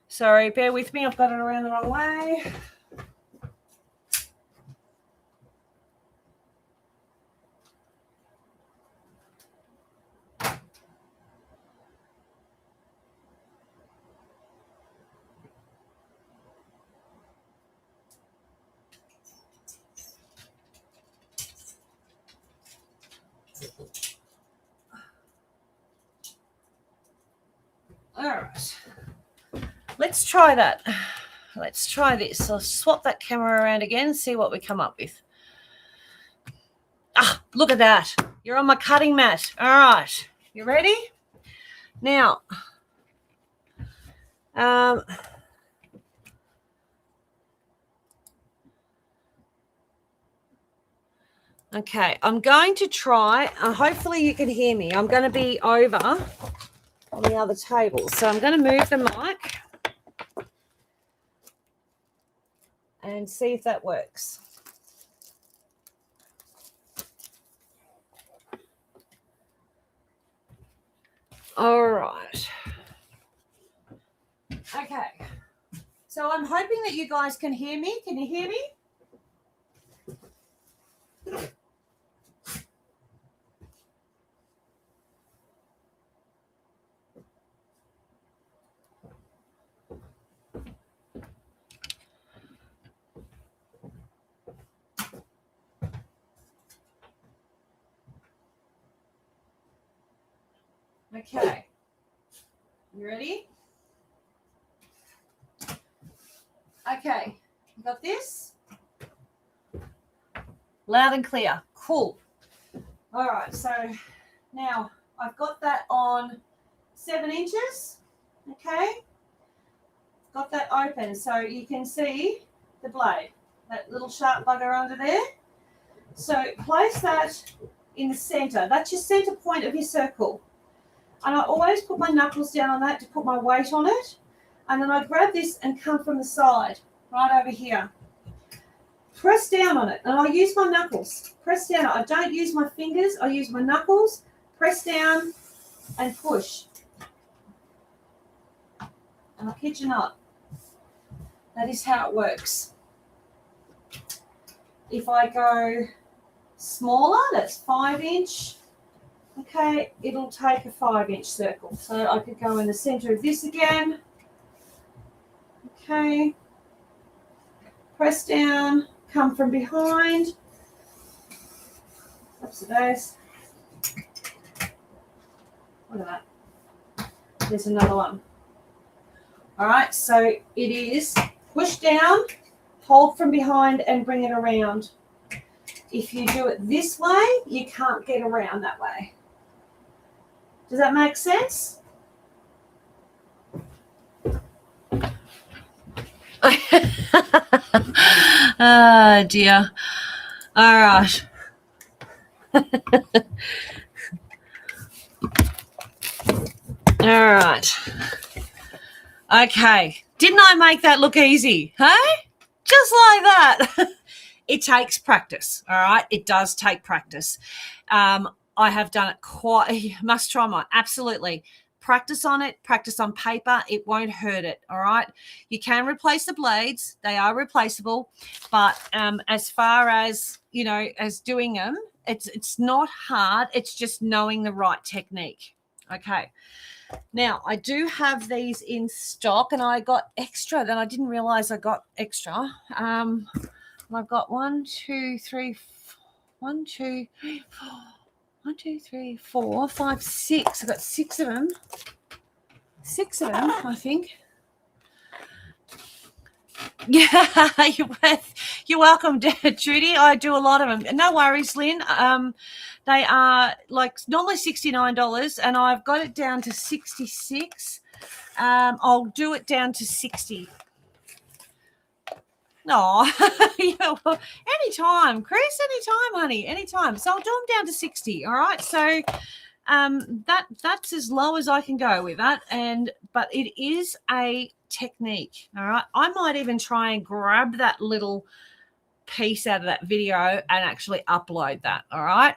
Sorry, bear with me. I've got it around the wrong way. All right, let's try that. Let's try this. I'll swap that camera around again and see what we come up with. Ah, look at that. You're on my cutting mat. All right, you ready? Now, okay, I'm going to try, hopefully you can hear me. I'm going to be over on the other table. So I'm going to move the mic and see if that works. All right. Okay. So I'm hoping that you guys can hear me. Can you hear me? Okay. You ready? Okay. You got this? Loud and clear. Cool. All right. So now I've got that on 7 inches. Okay. Got that open so you can see the blade, that little sharp bugger under there. So place that in the center. That's your center point of your circle. And I always put my knuckles down on that to put my weight on it. And then I grab this and come from the side, right over here. Press down on it. And I use my knuckles. Press down. I don't use my fingers. I use my knuckles. Press down and push. And I kid you not. That is how it works. If I go smaller, that's 5 inch. Okay, it'll take a 5 inch circle. So I could go in the center of this again. Okay. Press down, come from behind. Oops, those. Look at that. There's another one. All right, so it is push down, hold from behind, and bring it around. If you do it this way, you can't get around that way. Does that make sense? Oh, dear. All right. All right. Okay. Didn't I make that look easy? Hey? Just like that. It takes practice. All right. It does take practice. I have done it quite, must try mine. Absolutely. Practice on it. Practice on paper. It won't hurt it. All right. You can replace the blades. They are replaceable. But as far as, you know, as doing them, it's not hard. It's just knowing the right technique. Okay. Now, I do have these in stock, and I got extra. Then I didn't realize I got extra. I've got 1, 2, 3, 1, 2, 4, 5, 6. I've got 6 of them. 6 of them, I think. Yeah, you're welcome, Judy. I do a lot of them. No worries, Lynn. They are like normally $69, and I've got it down to $66. I'll do it down to $60. No, anytime, Chris, anytime, honey, anytime. So I'll do them down to 60. All right. So that's as low as I can go with that. But it is a technique. All right. I might even try and grab that little piece out of that video and actually upload that. All right.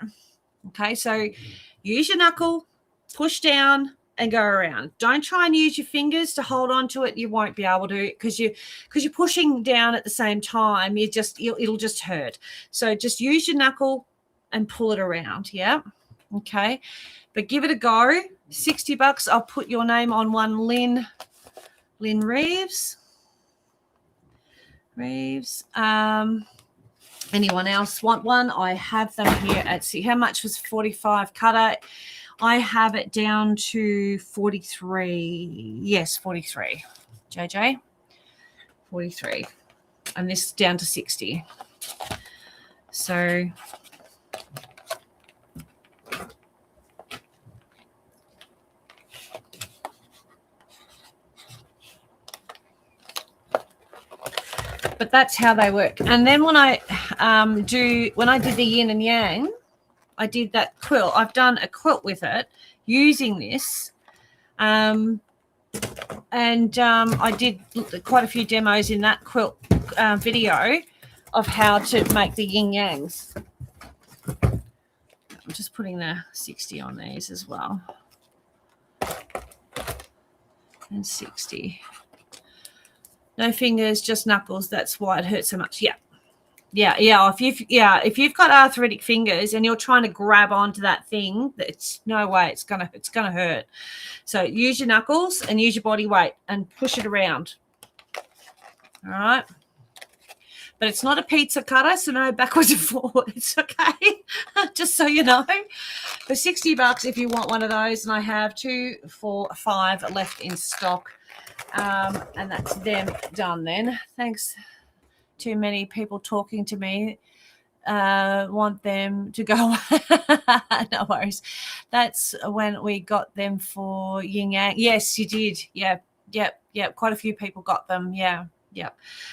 Okay. So use your knuckle, push down, and go around. Don't try and use your fingers to hold on to it. You won't be able to because you're pushing down at the same time. It'll just hurt. So just use your knuckle and pull it around. Yeah. Okay. But give it a go. $60. I'll put your name on one, Lynn Reeves. Anyone else want one? I have them here at see how much was 45 cutter. I have it down to 43. Yes, 43. JJ, 43. And this down to 60. So but that's how they work. And then when I did the yin and yang, I did that quilt. I've done a quilt with it using this. I did quite a few demos in that quilt video of how to make the yin yangs. I'm just putting the 60 on these as well. And 60. No fingers, just knuckles. That's why it hurts so much. Yeah. If you've got arthritic fingers and you're trying to grab onto that thing, it's no way it's gonna hurt. So use your knuckles and use your body weight and push it around. All right. But it's not a pizza cutter, so no backwards and forwards. Okay, just so you know. for $60 if you want one of those, and I have 2, 4, 5 left in stock, and that's them done then. Thanks. Too many people talking to me. Want them to go. No worries. That's when we got them for Yin Yang. Yes, you did. Yep. Quite a few people got them. Yeah.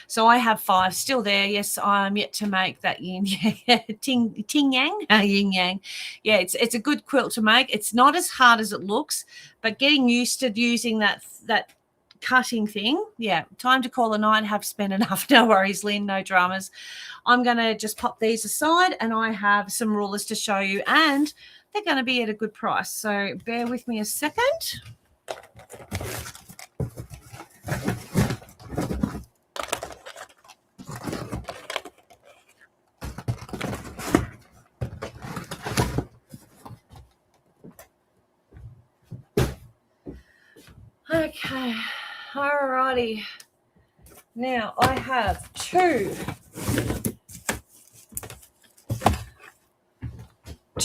So I have 5 still there. Yes, I'm yet to make that yin yang, ting yang, yin yang. Yeah, it's a good quilt to make. It's not as hard as it looks, but getting used to using that cutting thing. Yeah, time to call a night. Have spent enough. No worries, Lynn. No dramas. I'm going to just pop these aside, and I have some rulers to show you, and they're going to be at a good price. So bear with me a second. Okay, alrighty. Now I have 2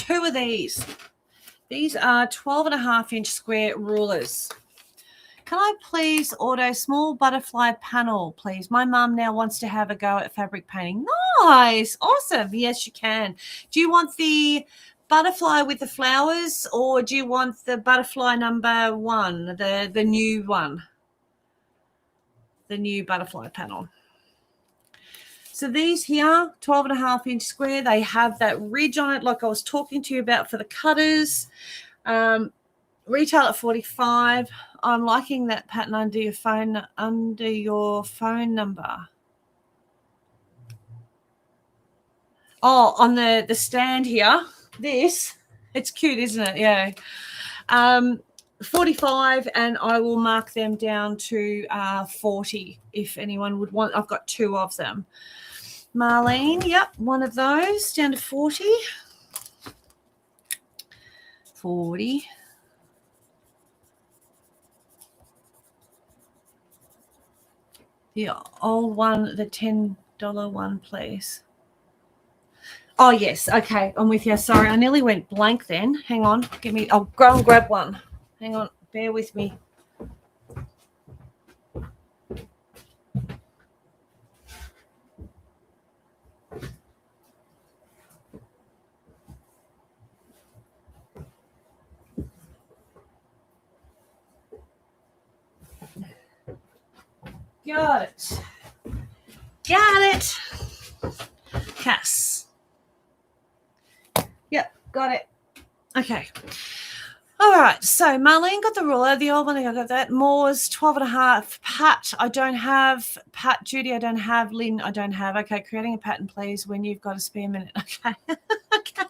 of these. These are 12.5-inch square rulers. Can I please order small butterfly panel, please? My mum now wants to have a go at fabric painting. Nice, awesome. Yes, you can. Do you want the butterfly with the flowers, or do you want the butterfly number 1, the new one, the new butterfly panel? So these here, 12.5-inch square, they have that ridge on it like I was talking to you about for the cutters. Retail at $45. I'm liking that pattern under your phone number. Oh, on the stand here. This, it's cute, isn't it? Yeah. 45, and I will mark them down to 40 if anyone would want. I've got 2 of them. Marlene, yep, one of those down to 40. 40. The old one, the $10 one, please. Oh, yes. Okay, I'm with you. Sorry, I nearly went blank then. Hang on. I'll go and grab one. Hang on. Bear with me. Got it. Cass. Yep, got it. Okay. All right. So Marlene got the ruler. The old one, I got that. Moore's 12.5. Pat, I don't have. Pat, Judy, I don't have. Lynn, I don't have. Okay, creating a pattern, please, when you've got a spare minute. Okay. Okay.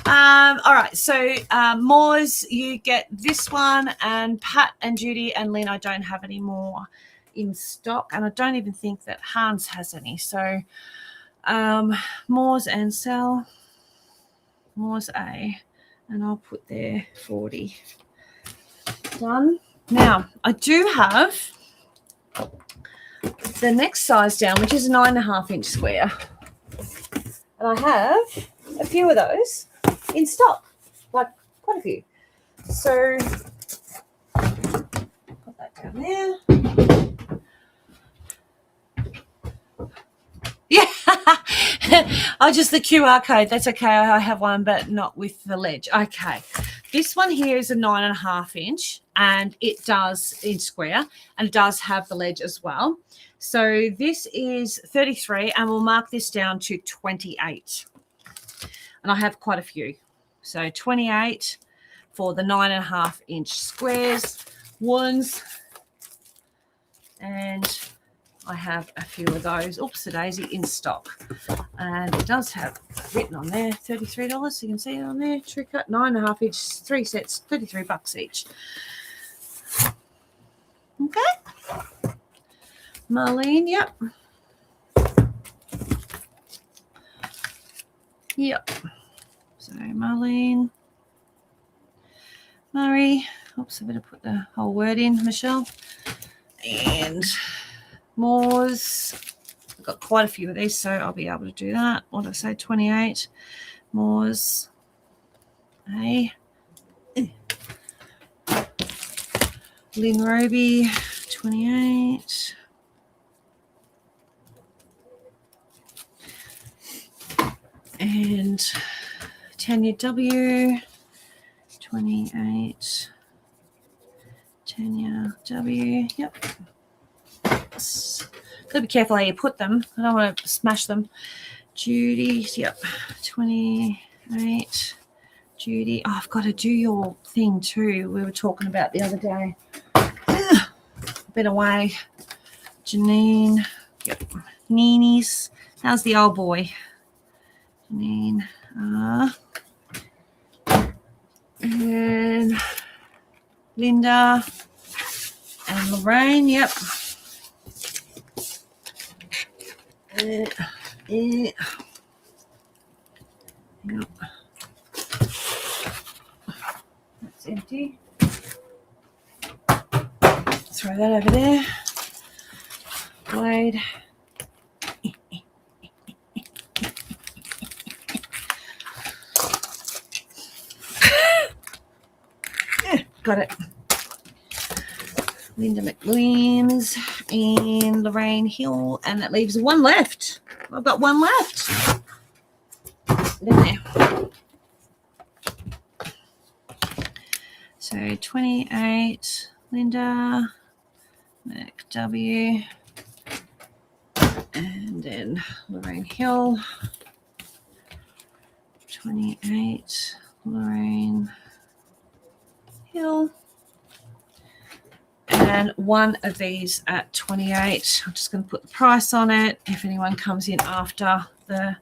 All right. So Moore's, you get this one, and Pat and Judy and Lynn, I don't have any more in stock, and I don't even think that Hans has any. So Moore's and Sal. Moore's A, and I'll put there 40. Done. Now I do have the next size down, which is a 9.5-inch square, and I have a few of those in stock, like quite a few. So put that down there. Yeah. Oh, just the QR code. That's okay. I have one, but not with the ledge. Okay. This one here is a 9.5-inch, and it does in square, and it does have the ledge as well. So this is 33, and we'll mark this down to 28. And I have quite a few. So 28 for the 9.5-inch squares, ones, and I have a few of those. Oops, a daisy in stock. And it does have written on there $33. You can see it on there. True cut, 9.5-inch, 3 sets, $33 each. Okay. Marlene, yep. Yep. So Marlene, Murray. Oops, I better put the whole word in, Michelle. And Moore's, I've got quite a few of these, so I'll be able to do that. What did I say? 28. Moore's. Hey. Lynn Roby, 28. And Tanya W, 28. Tanya W, yep. Gotta be careful how you put them. I don't want to smash them. Judy, yep, 28. Judy, oh, I've got to do your thing too. We were talking about the other day. Been away. Janine, yep. Nini's, how's the old boy? Janine, and Linda and Lorraine, yep. Yep. That's empty. Throw that over there. Blade. Got it. Linda McWilliams and Lorraine Hill, and that leaves one left. I've got one left. There. So 28, Linda McW, and then Lorraine Hill. 28, Lorraine Hill. And one of these at 28. I'm just going to put the price on it. If anyone comes in after the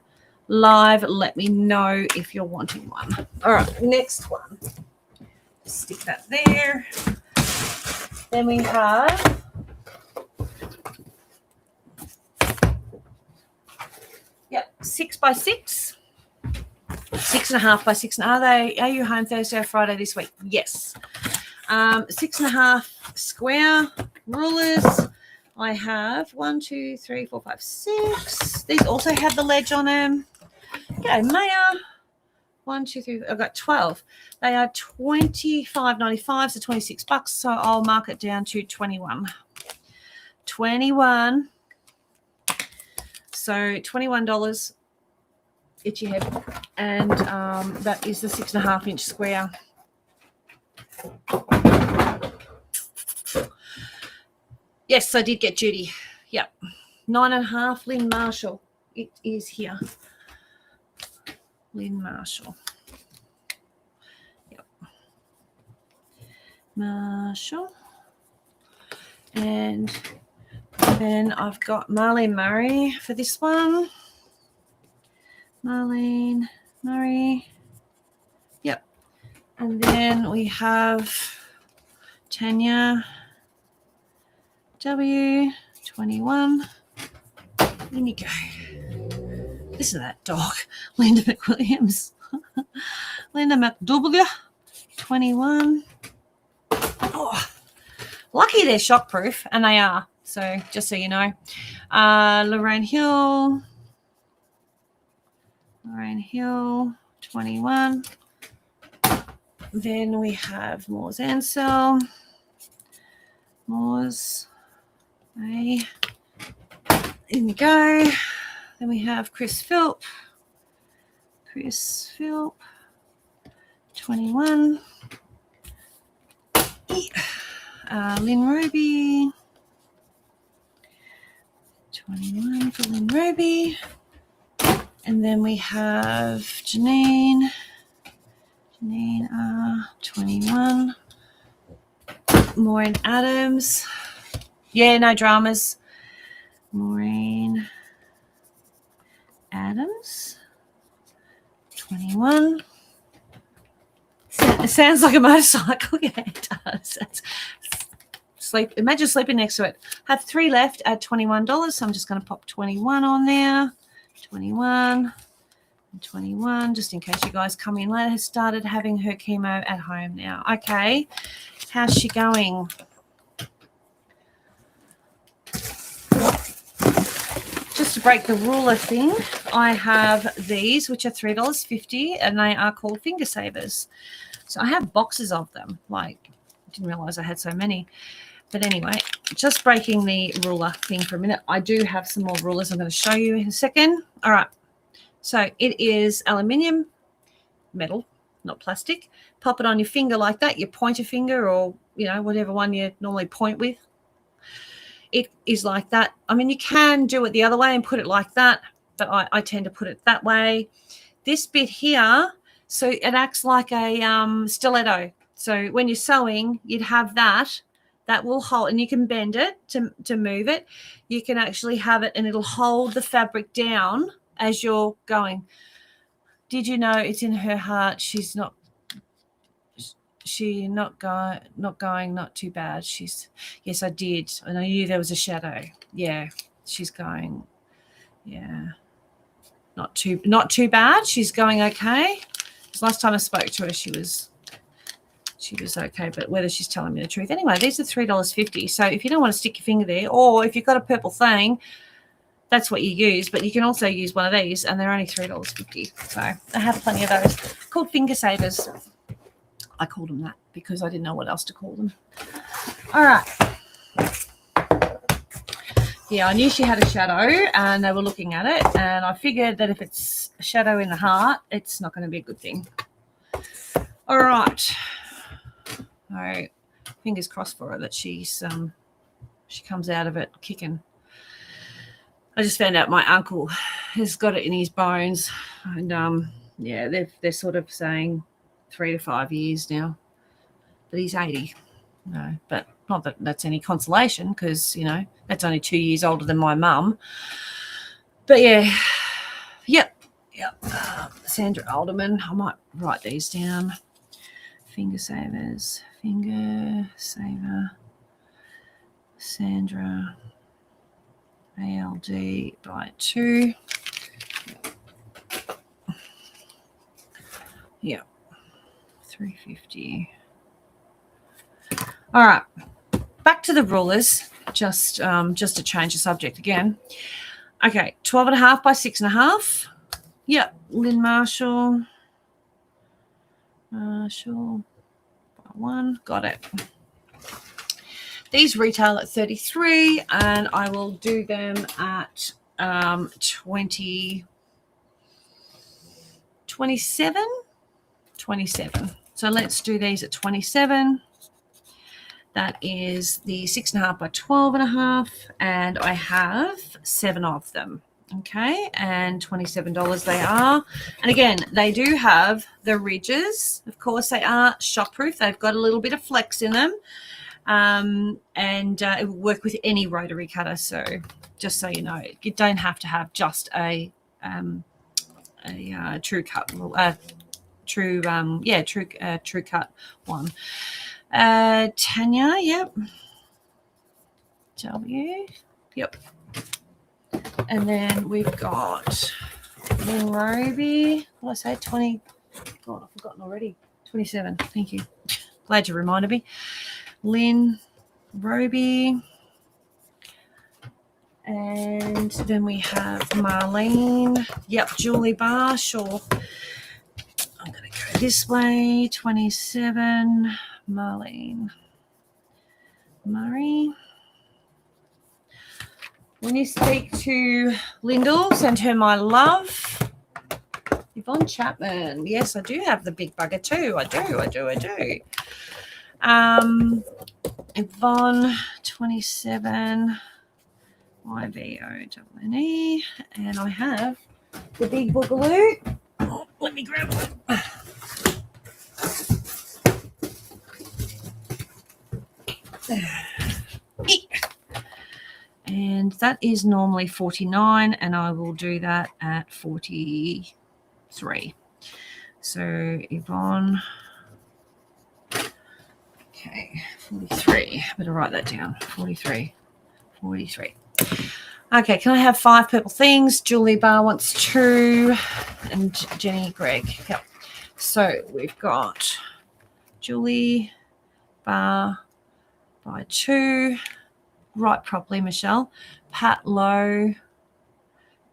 live, let me know if you're wanting one. All right, next one. Stick that there. Then we have yep, 6 by 6. 6.5 by 6. Are you home Thursday or Friday this week? Yes. 6.5 square rulers. I have 1, 2, 3, 4, 5, 6. These also have the ledge on them. Okay, Maya. 1, 2, 3. I've got 12. They are $25.95, so $26. So I'll mark it down to 21. 21. So $21. Itchy head, and that is the 6.5 inch square. Yes, I did get Judy. Yep, 9.5. Lynn Marshall. It is here. Lynn Marshall. Yep. Marshall. And then I've got Marlene Murray for this one. Marlene Murray. Yep. And then we have Tanya W, 21. In you go. Listen to that dog. Linda McWilliams. Linda McW, 21. Oh, lucky they're shockproof, and they are. So just so you know. Lorraine Hill. Lorraine Hill, 21. Then we have Moores Ansell. Moores. A. In we go. Then we have Chris Philp. Chris Philp, 21. Lynn Roby. 21 for Lynn Roby. And then we have Janine. Janine 21. Maureen Adams. Yeah, no dramas. Maureen Adams. 21. It sounds like a motorcycle. Yeah, it does. Imagine sleeping next to it. I have 3 left at $21, so I'm just going to pop 21 on there. 21 and 21, just in case you guys come in later. Has started having her chemo at home now. Okay, how's she going? Just to break the ruler thing, I have these, which are $3.50, and they are called Finger Savers. So I have boxes of them. Like, I didn't realize I had so many. But anyway, just breaking the ruler thing for a minute. I do have some more rulers I'm going to show you in a second. All right. So it is aluminium, metal, not plastic. Pop it on your finger like that, your pointer finger, or, you know, whatever one you normally point with. It is like that. I mean, you can do it the other way and put it like that, but I tend to put it that way. This bit here, so it acts like a stiletto. So when you're sewing, you'd have that will hold, and you can bend it to move it. You can actually have it, and it'll hold the fabric down as you're going. Did you know it's in her heart? She's not not too bad. Yes, I did. And I knew there was a shadow. Yeah, she's going. Yeah, not too bad. She's going okay. Because last time I spoke to her, she was okay, but whether she's telling me the truth. Anyway, these are $3.50. So if you don't want to stick your finger there, or if you've got a purple thing, that's what you use. But you can also use one of these, and they're only $3.50. So I have plenty of those. Called Finger Savers. I called them that because I didn't know what else to call them. All right. Yeah, I knew she had a shadow, and they were looking at it, and I figured that if it's a shadow in the heart, it's not going to be a good thing. All right. All right. Fingers crossed for her that she comes out of it kicking. I just found out my uncle has got it in his bones, and yeah, they're sort of saying 3 to 5 years now, but he's 80. No, but not that that's any consolation, because, you know, that's only 2 years older than my mum. But yeah, yep. Sandra Alderman. I might write these down. Finger Savers, Finger Saver, Sandra, ALD by 2. Yeah, $3.50. All right, back to the rulers. Just to change the subject again. Okay, 12.5 by 6.5. Yep, Lynn Marshall. Marshall by 1. Got it. These retail at $33, and I will do them at 27. So let's do these at 27. That is the 6.5 by 12.5, and I have 7 of them. Okay, and $27 they are. And again, they do have the ridges. Of course, they are shockproof. They've got a little bit of flex in them, and it will work with any rotary cutter. So just so you know, you don't have to have just a true cut, true cut one. Tanya, yep. W, yep. And then we've got Lynn Roby. What did I say? 20. God, I've forgotten already. 27. Thank you. Glad you reminded me. Lynn Roby. And then we have Marlene. Yep, Julie Barr. Sure. I'm going to go this way. 27. Marlene. Murray. When you speak to Lyndall, send her my love. Yvonne Chapman. Yes, I do have the big bugger too. I do. Yvonne, 27. YVONE. And I have the big boogaloo. Oh, let me grab one. And that is normally 49, and I will do that at 43. So Yvonne, okay, 43. I better write that down. 43. Okay, can I have 5 purple things? Julie Barr wants 2, and Jenny Gregg. Yep. So we've got Julie Barr by 2. Write properly, Michelle. Pat Lowe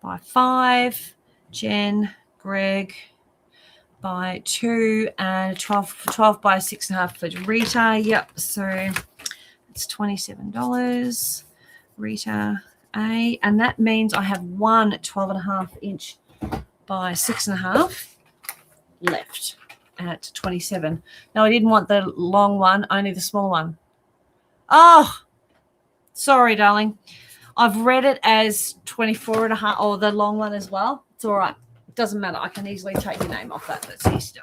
by 5. Jen, Greg by 2 and 12 by 6.5 for Rita. Yep, so it's $27. Rita A, and that means I have one 12.5 inch by 6.5 left at 27. No, I didn't want the long one, only the small one. Oh, sorry, darling. I've read it as 24.5, or the long one as well. It's all right. It doesn't matter. I can easily take your name off that. That's easy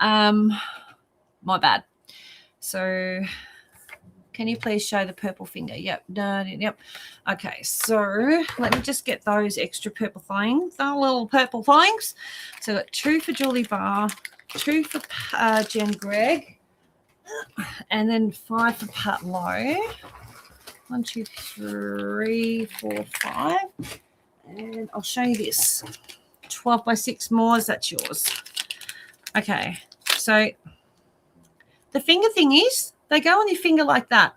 done. My bad. So can you please show the purple finger? Yep. Yep. Okay. So let me just get those extra purple things, the little purple things. So got 2 for Julie Barr, 2 for Jen Gregg, and then 5 for Pat Lowe. 1, 2, 3, 4, 5. And I'll show you this. 12 by 6 more. That's yours. Okay. So the finger thing is, they go on your finger like that.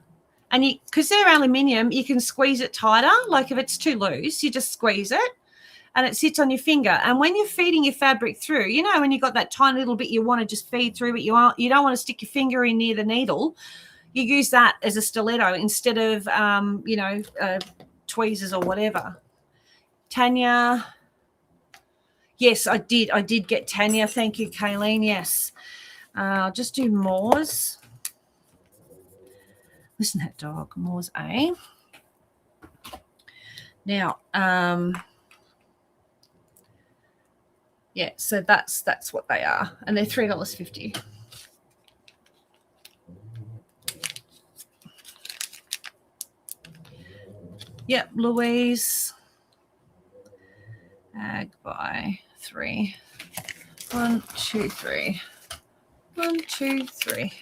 And you, because they're aluminium, you can squeeze it tighter. Like if it's too loose, you just squeeze it and it sits on your finger. And when you're feeding your fabric through, you know, when you've got that tiny little bit you want to just feed through, but you don't want to stick your finger in near the needle, you use that as a stiletto instead of, tweezers or whatever. Tanya. Yes, I did. I did get Tanya. Thank you, Kayleen. Yes. I'll just do Moors. Listen to that dog. Moors A. Now, yeah, so that's what they are. And they're $3.50. Yep, Louise. Ag by 3. 1, 2, 3. 1, 2, 3.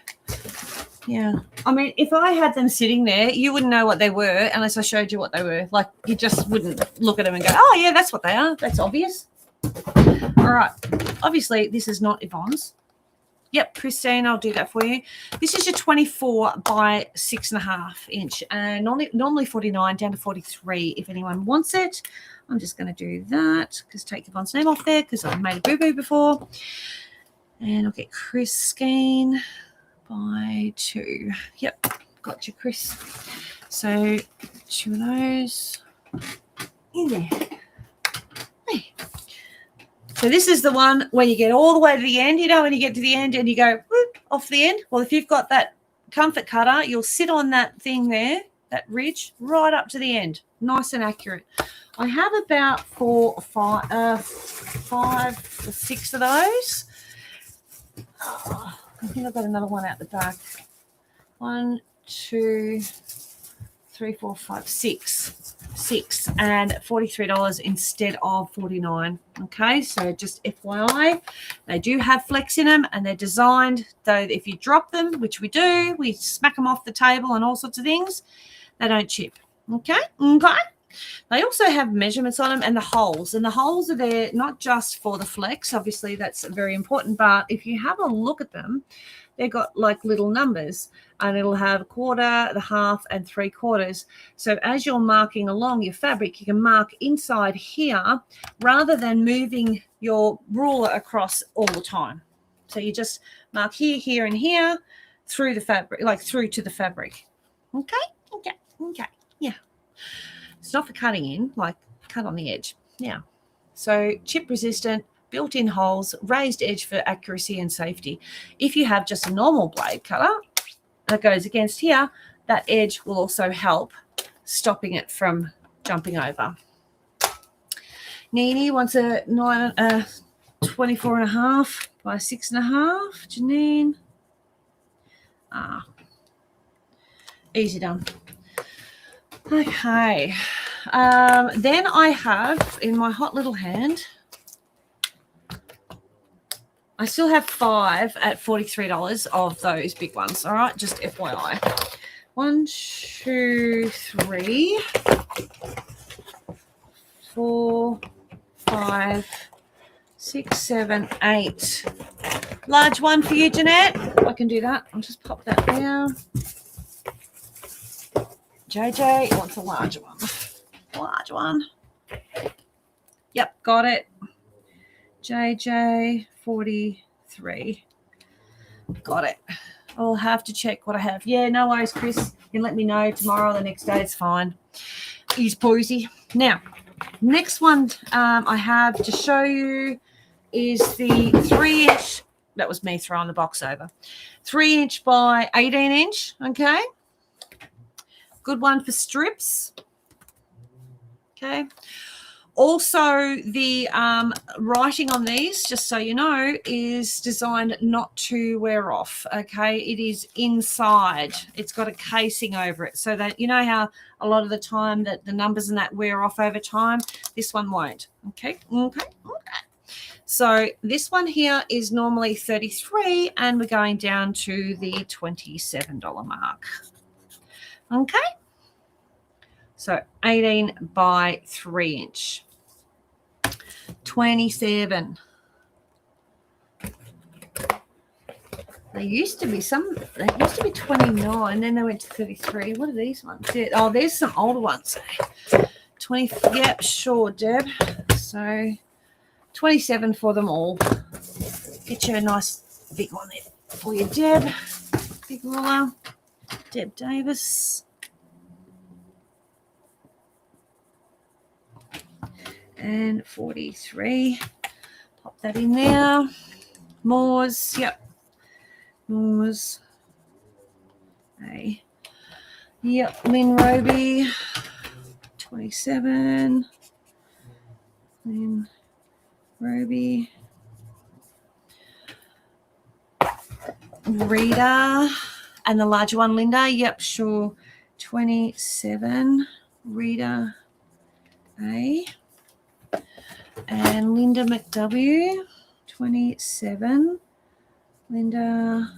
Yeah. I mean, if I had them sitting there, you wouldn't know what they were unless I showed you what they were. Like, you just wouldn't look at them and go, oh, yeah, that's what they are. That's obvious. All right. Obviously, this is not Yvonne's. Yep, Christine, I'll do that for you. This is your 24 by 6.5 inch. And normally 49 down to 43 if anyone wants it. I'm just going to do that because take Yvonne's name off there because I've made a boo-boo before. And I'll get Chris Skeen by 2. Yep, got you, Chris. So 2 of those in there. Hey. So this is the one when you get all the way to the end, you know, when you get to the end and you go whoop, off the end. Well, if you've got that comfort cutter, you'll sit on that thing there, that ridge, right up to the end. Nice and accurate. I have about 5 or 6 of those. Oh, I think I've got another one out the back. 1, 2, 3, 4, 5, 6. 6 and $43 instead of $49. Okay, so just FYI, they do have flex in them and they're designed though if you drop them, which we do, we smack them off the table and all sorts of things, they don't chip. Okay. They also have measurements on them and the holes are there not just for the flex, obviously that's very important, but if you have a look at them, they've got like little numbers and it'll have 1/4, the 1/2 and 3/4. So as you're marking along your fabric, you can mark inside here rather than moving your ruler across all the time. So you just mark here, here and here through the fabric, like through to the fabric. Okay. Yeah. It's not for cutting in, like cut on the edge. Yeah. So chip resistant, built-in holes, raised edge for accuracy and safety. If you have just a normal blade cutter that goes against here, that edge will also help stopping it from jumping over. Nini wants a 24.5 by 6.5. Janine. Easy done. Okay. Then I have in my hot little hand, I still have 5 at $43 of those big ones. All right, just FYI. 1, 2, 3, 4, 5, 6, 7, 8. Large one for you, Jeanette. I can do that. I'll just pop that down. JJ wants a large one. Large one. Yep, got it. JJ 43. Got it. I'll have to check what I have. Yeah, no worries, Chris. You can let me know tomorrow or the next day. It's fine. Easy poisy. Now, next one I have to show you is the 3-inch. That was me throwing the box over. 3-inch by 18-inch. Okay. Good one for strips. Okay. Also, the writing on these, just so you know, is designed not to wear off, okay? It is inside. It's got a casing over it so that, you know how a lot of the time that the numbers and that wear off over time? This one won't, okay? Okay. So this one here is normally $33 and we're going down to the $27 mark, okay? So 18 by 3-inch. 27. They used to be 29, then they went to 33. What are these ones? Oh, there's some older ones. 20. Yep, sure, Deb. So 27 for them all. Get you a nice big one there for you, Deb. Big ruler. Deb Davis. And 43. Pop that in there. Moores. Yep. Moores. A. Yep. Lynn Roby. 27. Lynn Roby. Rita. And the larger one, Linda. Yep, sure. 27. Rita A. And Linda McW, 27. Linda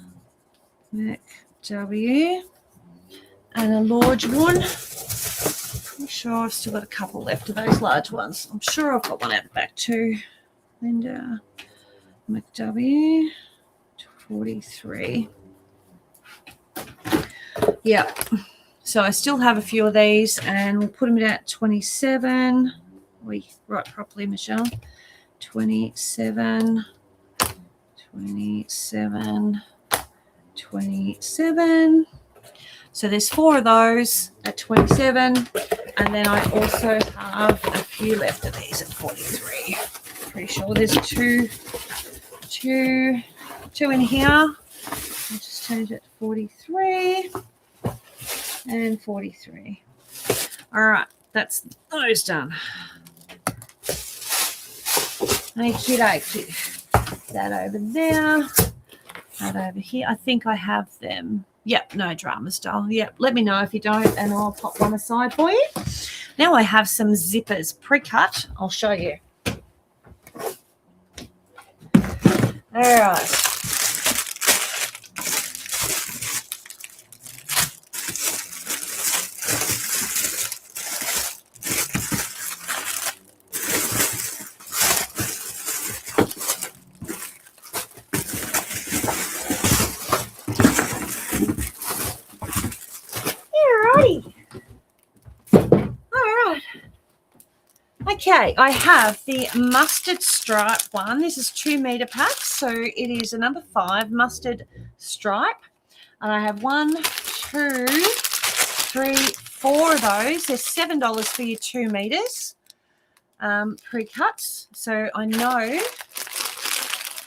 McW. And a large one. I'm sure I've still got a couple left of those large ones. I'm sure I've got one out the back too. Linda McW, 43. Yep. So I still have a few of these and we'll put them at 27. We write properly, Michelle. 27, 27, 27. So there's 4 of those at 27. And then I also have a few left of these at 43. Pretty sure there's two in here. I'll just change it to 43 and 43. All right, that's those done. Okie dokie. That over there. That over here. I think I have them. Yep, no dramas, doll. Yep, let me know if you don't, and I'll pop one aside for you. Now I have some zippers pre-cut. I'll show you. All right. Okay, I have the mustard stripe one. This is 2 meter packs, so it is a number 5 mustard stripe. And I have 1, 2, 3, 4 of those. They're $7 for your 2 meters pre-cuts. So I know,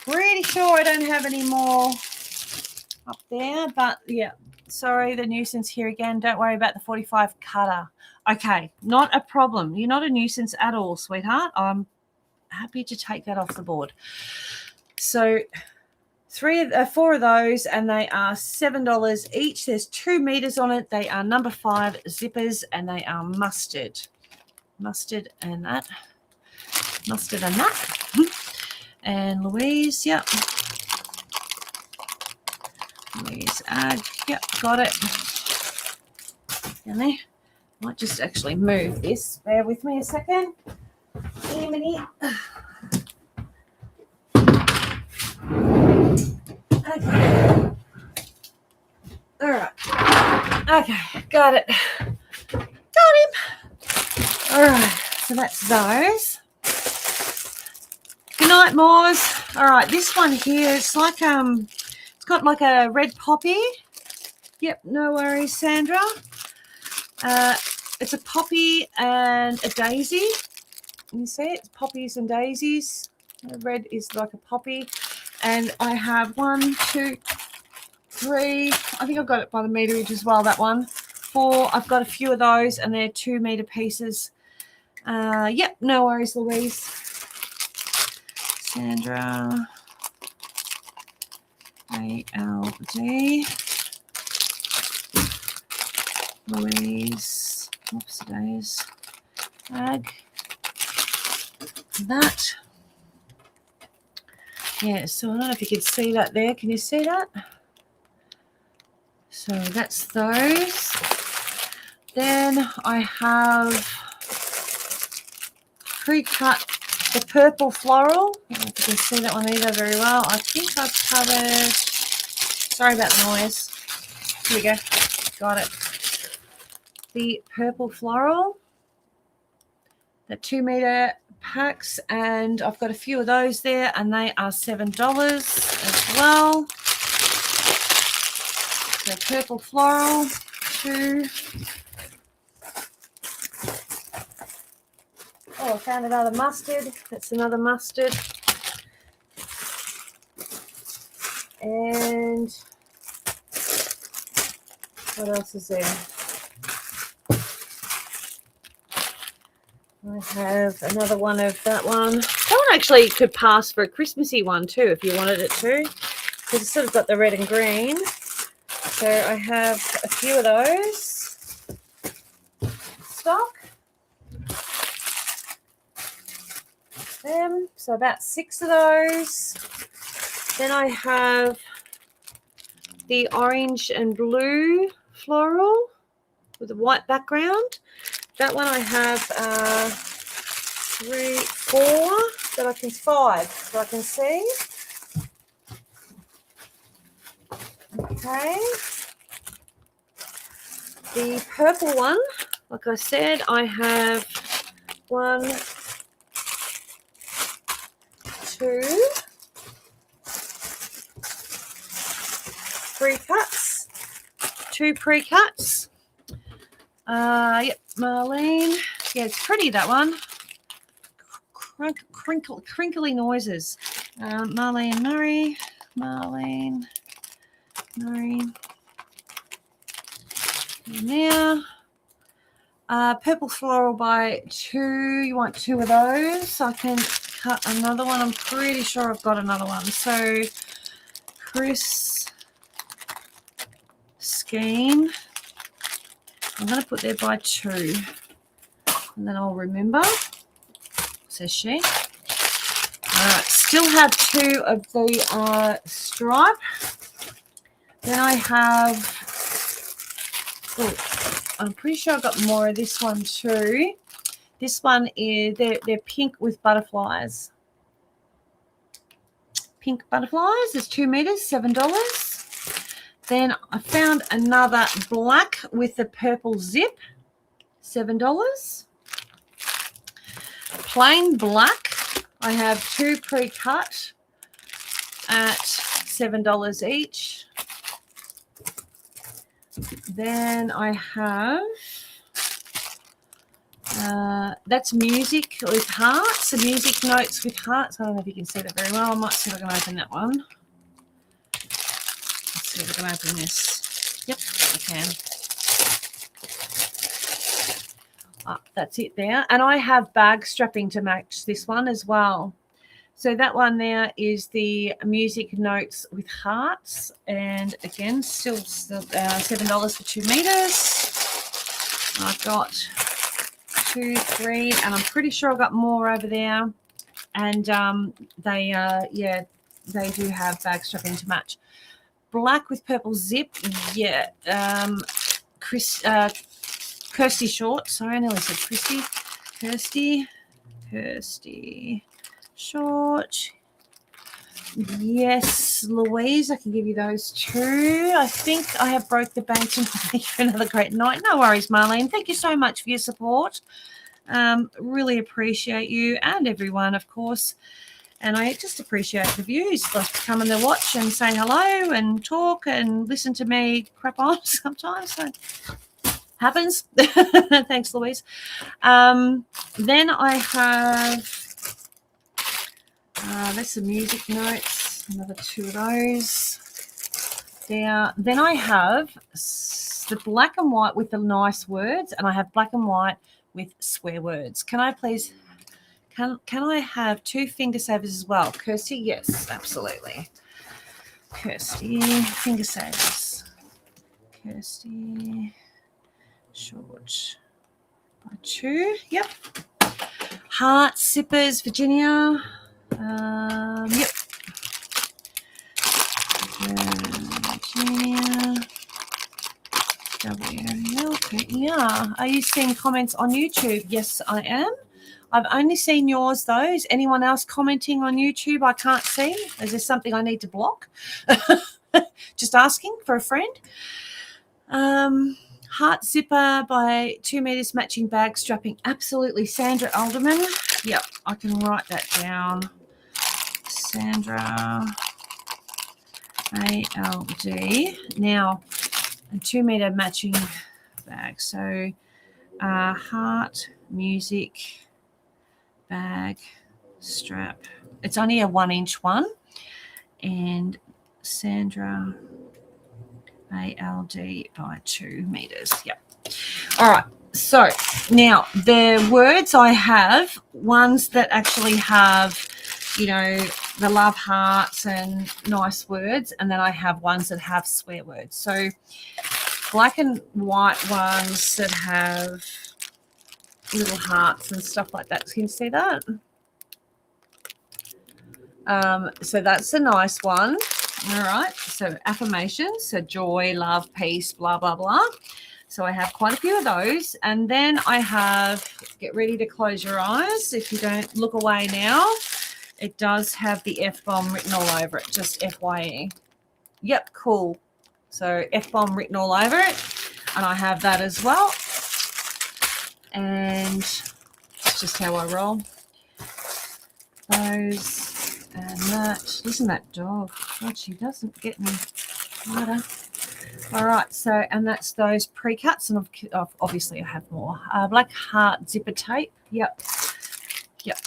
pretty sure I don't have any more up there, but yeah, sorry, the nuisance here again. Don't worry about the 45 cutter. Okay, not a problem. You're not a nuisance at all, sweetheart. I'm happy to take that off the board. So 4 of those, and they are $7 each. There's 2 meters on it. They are number 5 zippers, and they are mustard. Mustard and that. Mustard and that. And Louise, yep. Louise Ag, yep, got it. Down there. Might just actually move this. Bear with me a second. Give me a minute. Okay. All right. Okay, got it. Got him. All right, so that's those. night, Moors. All right, this one here, it's like it's got like a red poppy. Yep, no worries, Sandra. It's a poppy and a daisy. You see it? It's poppies and daisies. The red is like a poppy. And I have 1, 2, 3. I think I've got it by the meterage as well, that one. 4. I've got a few of those, and they're 2 meter pieces. Yep, no worries, Louise. Sandra. ALD. Louise. Oops, days. Ag. That. Yeah, so I don't know if you can see that there. Can you see that? So that's those. Then I have pre-cut the purple floral. I don't know if you can see that one either very well. I think I've covered. Sorry about the noise. Here we go. Got it. The purple floral. The 2 meter packs, and I've got a few of those there, and they are $7 as well. The purple floral, 2. Oh, I found another mustard. That's another mustard. And what else is there? I have another one of that one. That one actually could pass for a Christmassy one too, if you wanted it to, because it's sort of got the red and green. So I have a few of those stock. So about 6 of those. Then I have the orange and blue floral with a white background. That one I have 3, 4 that I can 5 that I can see. Okay. The purple one, like I said, I have 1, 2, 3 cuts, 2 pre-cuts. Yep, Marlene. Yeah, it's pretty, that one. Crinkly noises. Marlene Murray. Marlene Murray. Now, purple floral by 2. You want 2 of those. I can cut another one. I'm pretty sure I've got another one. So, Chris Skeen. I'm going to put there by 2, and then I'll remember, says she. All right, still have 2 of the stripe. Then I have, I'm pretty sure I've got more of this one too. This one is, they're pink with butterflies. Pink butterflies is 2 meters, $7. Then I found another black with the purple zip, $7. Plain black, I have 2 pre-cut at $7 each. Then I have, that's music with hearts, the music notes with hearts. I don't know if you can see that very well. I might see if I can open that one. Let's see if I can open this. Yep, I can. That's it there. And I have bag strapping to match this one as well. So that one there is the music notes with hearts. And again, still $7 for 2 meters. I've got 2, 3, and I'm pretty sure I've got more over there. And they do have bag strapping to match. Black with purple zip, yeah. Kirsty Short. Sorry, I nearly said Christy. Kirsty Short. Yes, Louise, I can give you those 2. I think I have broke the bank and thank you for another great night. No worries, Marlene. Thank you so much for your support. Really appreciate you and everyone, of course. And I just appreciate the views. Like come and watch and say hello and talk and listen to me crap on sometimes. So happens. Thanks, Louise. Then I have there's some music notes, another 2 of those there. Then I have the black and white with the nice words, and I have black and white with swear words. Can I please, can I have 2 finger savers as well? Kirsty, yes, absolutely. Kirsty, finger savers. Kirsty, short by 2, yep. Heart sippers, Virginia, yep. Virginia, WLK, yeah. Are you seeing comments on YouTube? Yes, I am. I've only seen yours, though. Is anyone else commenting on YouTube? I can't see. Is there something I need to block? Just asking for a friend. Heart zipper by 2 meters, matching bag strapping. Absolutely. Sandra Alderman. Yep, I can write that down. Sandra ALD. Now, a 2 meter matching bag. So, heart, music, bag, strap. It's only a 1-inch one. And Sandra ALD by 2 meters. Yep. All right. So now the words I have, ones that actually have, you know, the love hearts and nice words, and then I have ones that have swear words. So black and white ones that have little hearts and stuff like that. Can you see that? So that's a nice one. All right. So affirmations, so joy, love, peace, blah, blah, blah. So I have quite a few of those. And then I have, get ready to close your eyes. If you don't look away now, it does have the F-bomb written all over it, just FYE. Yep, cool. So F-bomb written all over it. And I have that as well. And it's just how I roll. Those and that. Listen to that dog. God, she doesn't get any harder. All right, so, and that's those pre-cuts, and obviously I have more. Black heart zipper tape. Yep,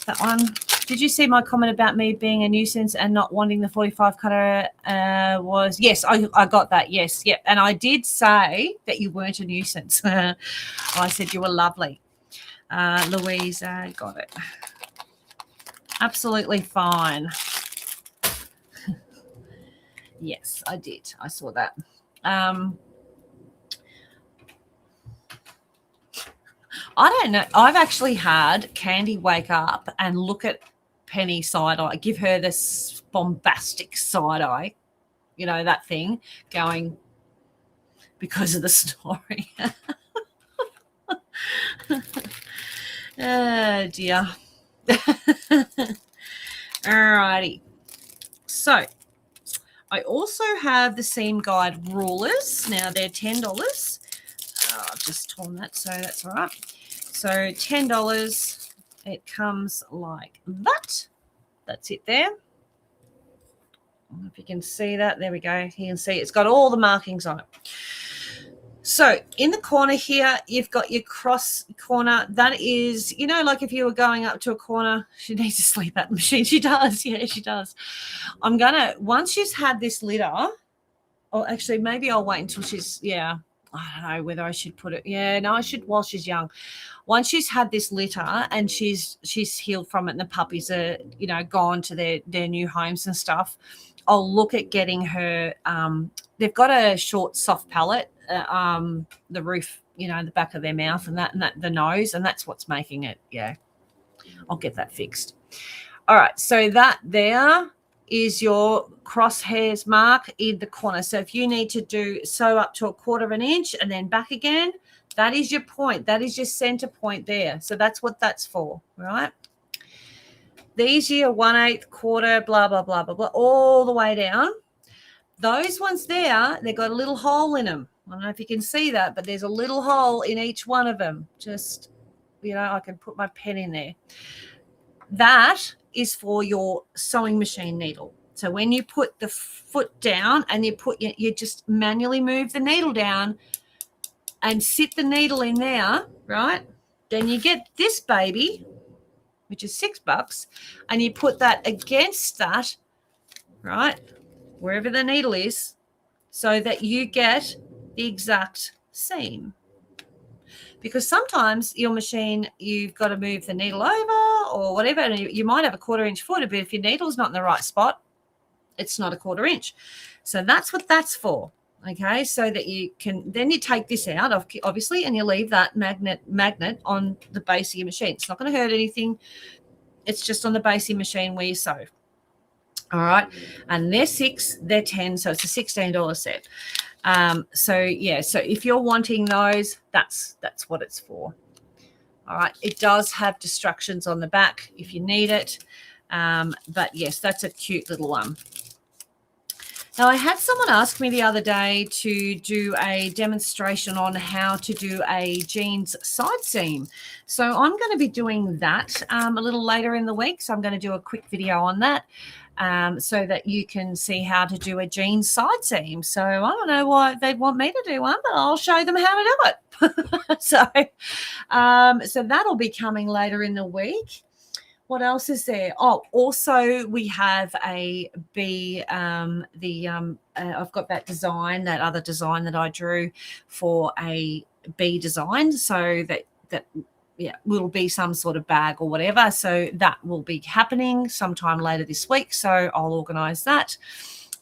that one. Did you see my comment about me being a nuisance and not wanting the 45 cutter was, yes, I got that, yes, yep. And I did say that you weren't a nuisance. I said you were lovely. Louise, got it. Absolutely fine. Yes, I did. I saw that. I don't know. I've actually had Candy wake up and look at Penny side eye, give her this bombastic side eye, you know, that thing going because of the story. Oh, dear. All righty. So I also have the Seam Guide rulers. Now they're $10. Oh, I've just torn that, so that's all right. So $10. It comes like that. That's it there. I don't know if you can see that. There we go. You can see it's got all the markings on it. So in the corner here, you've got your cross corner. That is, you know, like if you were going up to a corner, she needs a sleep at the machine. She does. Yeah, she does. I'm going to, once she's had this litter, or actually maybe I'll wait until she's, yeah, I don't know whether I should put it. Yeah, no, I should while she's young. Once she's had this litter and she's healed from it and the puppies are, you know, gone to their new homes and stuff, I'll look at getting her, they've got a short, soft palate, the roof, you know, the back of their mouth and that the nose, and that's what's making it. Yeah, I'll get that fixed. All right, so that there is your crosshairs mark in the corner. So if you need to sew up to 1/4 inch and then back again, that is your point. That is your center point there. So that's what that's for, right? These are your 1/8, 1/4, blah, blah, blah, blah, blah, all the way down. Those ones there, they've got a little hole in them. I don't know if you can see that, but there's a little hole in each one of them. Just, you know, I can put my pen in there. That is for your sewing machine needle. So when you put the foot down and you just manually move the needle down and sit the needle in there, right? Then you get this baby, which is $6, and you put that against that, right, wherever the needle is, so that you get the exact seam. Because sometimes your machine, you've got to move the needle over or whatever, and you might have a 1/4 inch footer, but if your needle's not in the right spot, it's not a 1/4 inch. So that's what that's for. Okay, so that you can, then you take this out, obviously, and you leave that magnet on the base of your machine. It's not going to hurt anything. It's just on the base of your machine where you sew. All right, and they're $6, they're $10, so it's a $16 set. So if you're wanting those, that's what it's for. All right, it does have instructions on the back if you need it. But yes, that's a cute little one. Now, I had someone ask me the other day to do a demonstration on how to do a jeans side seam. So I'm going to be doing that a little later in the week. So I'm going to do a quick video on that so that you can see how to do a jeans side seam. So I don't know why they'd want me to do one, but I'll show them how to do it. So that'll be coming later in the week. What else is there? Oh, also we have a bee. I've got that design, that other design that I drew for a bee design, so that will be some sort of bag or whatever. So that will be happening sometime later this week. So I'll organise that,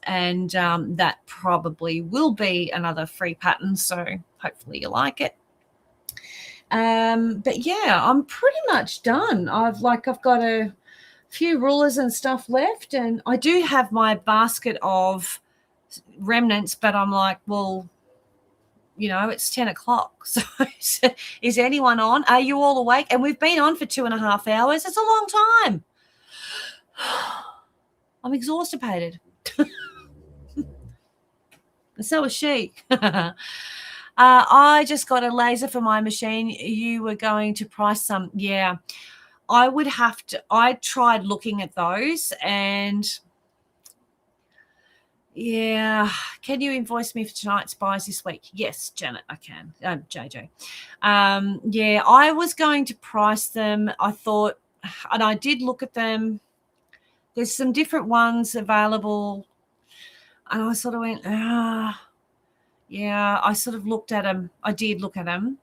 and that probably will be another free pattern. So hopefully you like it. But yeah, I'm pretty much done. I've got a few rulers and stuff left, and I do have my basket of remnants, but I'm like, well, it's 10 o'clock. So is anyone on? Are you all awake? And we've been on for 2.5 hours. It's a long time. I'm exhausted. And so is she. I just got a laser for my machine. You were going to price some. Yeah, I would have to. I tried looking at those, and yeah, can you invoice me for tonight's buys this week? Yes, Janet, I can. JJ. Yeah, I was going to price them. I thought, and I did look at them. There's some different ones available, and I sort of went, yeah, I sort of looked at them. I did look at them.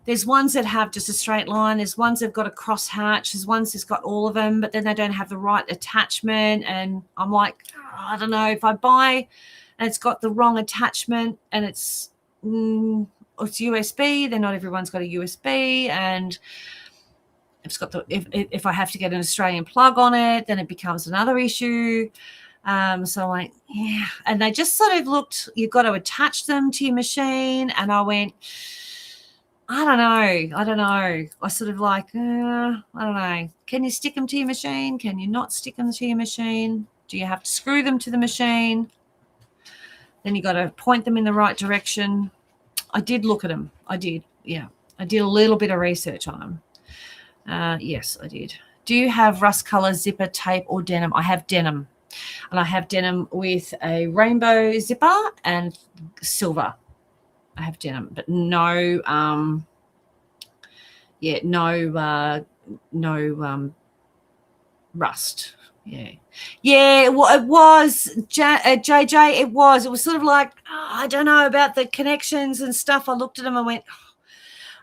There's ones that have just a straight line. There's ones that have got a cross hatch. There's ones that's got all of them, but then they don't have the right attachment. And I'm like, I don't know, if I buy and it's got the wrong attachment and it's USB, then not everyone's got a USB. And it's got if I have to get an Australian plug on it, then it becomes another issue. So I'm like, yeah. And they just sort of looked, you've got to attach them to your machine. And I went, I don't know. I sort of like, I don't know. Can you stick them to your machine? Can you not stick them to your machine? Do you have to screw them to the machine? Then you got to point them in the right direction. I did look at them. I did. Yeah. I did a little bit of research on them. Yes, I did. Do you have rust color zipper tape or denim? I have denim. And I have denim with a rainbow zipper and silver. I have denim, but no rust. Yeah. Well, it was JJ. It was sort of like, I don't know about the connections and stuff. I looked at them and went,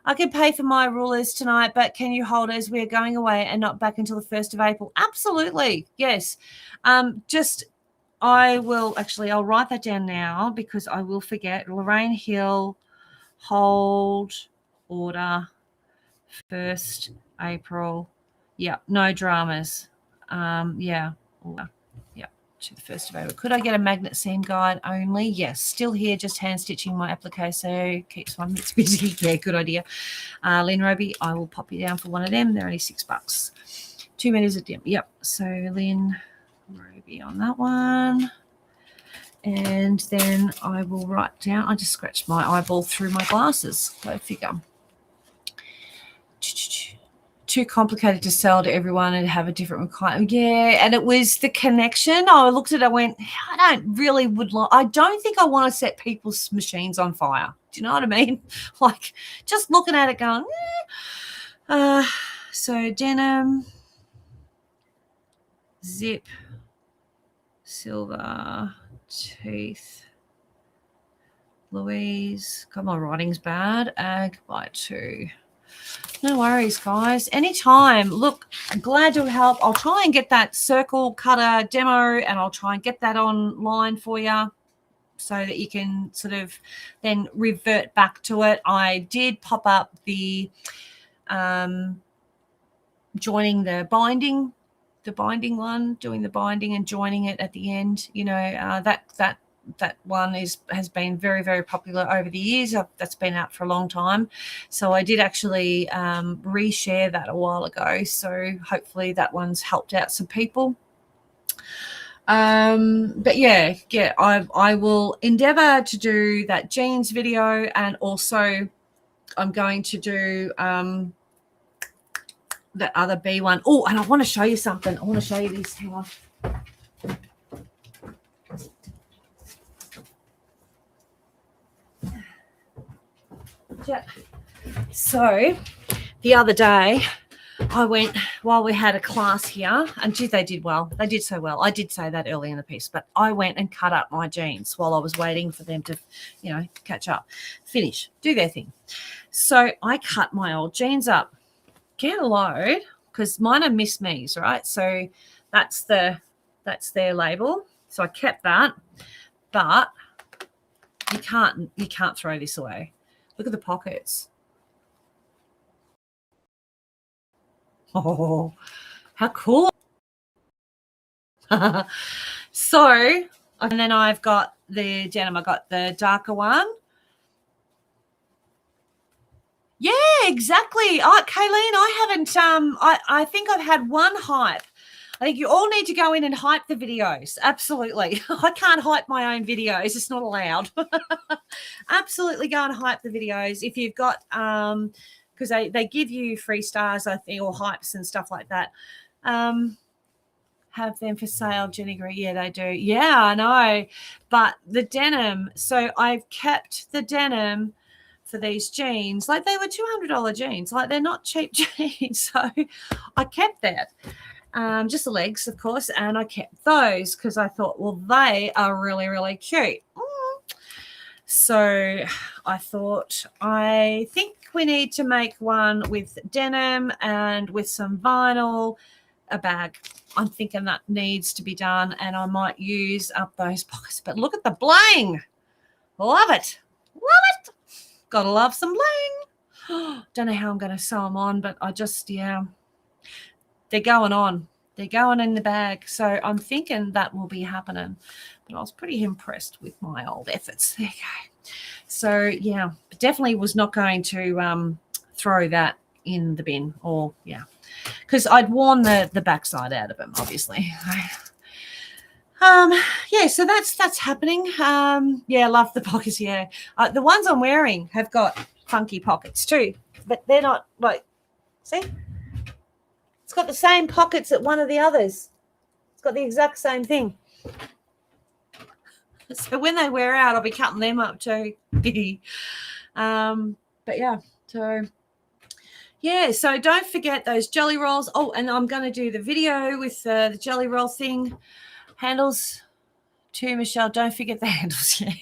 I can pay for my rulers tonight, but can you hold as we're going away and not back until the 1st of April? Absolutely. Yes. I'll write that down now because I will forget. Lorraine Hill, hold order 1st April. Yeah, no dramas. Yeah, to the 1st of April. Could I get a magnet seam guide only? Yes, still here, just hand stitching my applique, so keeps my mitts busy. Yeah, good idea. Lynn Roby, I will pop you down for one of them. They're only $6. 2 meters of dim. Yep. So Lynn Roby on that one. And then I will write down. I just scratched my eyeball through my glasses. Go figure. too complicated to sell to everyone and have a different requirement. Yeah, and it was the connection. I looked at it, I went, I don't think I want to set people's machines on fire. Do you know what I mean? Like, just looking at it going, so denim, zip, silver, teeth, Louise. God, my writing's bad. Ag by 2. No worries, guys. Anytime. Look, I'm glad to help. I'll try and get that circle cutter demo, and I'll try and get that online for you so that you can sort of then revert back to it. I did pop up the joining the binding one, doing the binding and joining it at the end. You know, that one has been very, very popular over the years. That's been out for a long time. So I did actually reshare that a while ago. So hopefully that one's helped out some people. But yeah, I will endeavor to do that jeans video, and also I'm going to do that other B one. Oh, and I want to show you something. I want to show you this. Hang on. So the other day I went, while we had a class here, and gee, they did well. They did so well. I did say that early in the piece, but I went and cut up my jeans while I was waiting for them to, you know, catch up, finish, do their thing. So I cut my old jeans up, get a load, because mine are Miss Me's, right? So that's their label. So I kept that, but you can't throw this away. Look at the pockets. Oh, how cool. So, and then I've got the denim. I got the darker one. Yeah, exactly. Oh, Kayleen, I haven't, I think I've had one hype. I think you all need to go in and hype the videos. Absolutely. I can't hype my own videos. It's not allowed. Absolutely go and hype the videos. If you've got, because they give you free stars, I think, or hypes and stuff like that. Have them for sale, Jenny Green. Yeah, they do. Yeah, I know. But the denim, so I've kept the denim for these jeans. Like, they were $200 jeans. Like, they're not cheap jeans. So I kept that. Just the legs, of course, and I kept those because I thought, well, they are really, really cute. So I thought, I think we need to make one with denim and with some vinyl, a bag. I'm thinking that needs to be done, and I might use up those pockets. But look at the bling. Love it. Love it. Gotta love some bling. Don't know how I'm going to sew them on, but I just, yeah. They're going on. They're going in the bag. So I'm thinking that will be happening. But I was pretty impressed with my old efforts. There you go. So, yeah, definitely was not going to throw that in the bin, or, yeah, because I'd worn the backside out of them, obviously. Yeah, so that's happening. Yeah, I love the pockets, yeah. The ones I'm wearing have got funky pockets too, but they're not like, see? It's got the same pockets that one of the others. It's got the exact same thing. So when they wear out, I'll be cutting them up too. But yeah, so don't forget those jelly rolls. Oh, and I'm going to do the video with the jelly roll thing. Handles too, Michelle. Don't forget the handles. Yeah.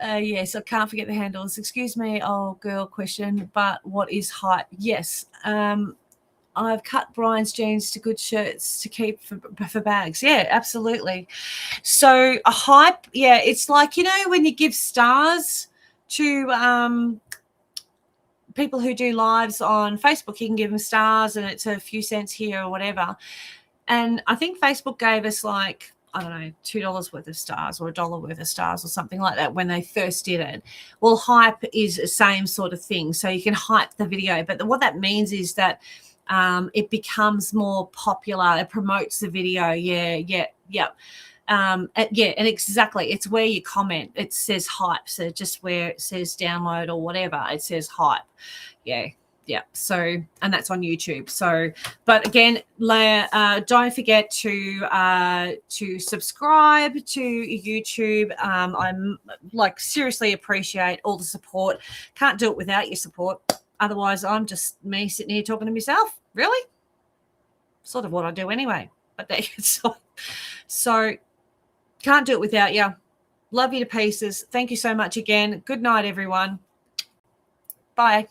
Yes, I can't forget the handles. Excuse me, old girl question, but what is hype? Yes, I've cut Brian's jeans to good shirts to keep for bags. Yeah, absolutely. So a hype, yeah, it's like, you know, when you give stars to people who do lives on Facebook, you can give them stars and it's a few cents here or whatever. And I think Facebook gave us like, I don't know, $2 worth of stars or $1 worth of stars or something like that when they first did it. Well, hype is the same sort of thing. So you can hype the video. But what that means is that it becomes more popular. It promotes the video. Yeah. And exactly, it's where you comment. It says hype, so just where it says download or whatever, it says hype. Yeah. So, and that's on YouTube. So, but again, don't forget to subscribe to YouTube. I'm like seriously appreciate all the support. Can't do it without your support. Otherwise, I'm just me sitting here talking to myself. Really, sort of what I do anyway. But there, so can't do it without you. Love you to pieces. Thank you so much again. Good night, everyone. Bye.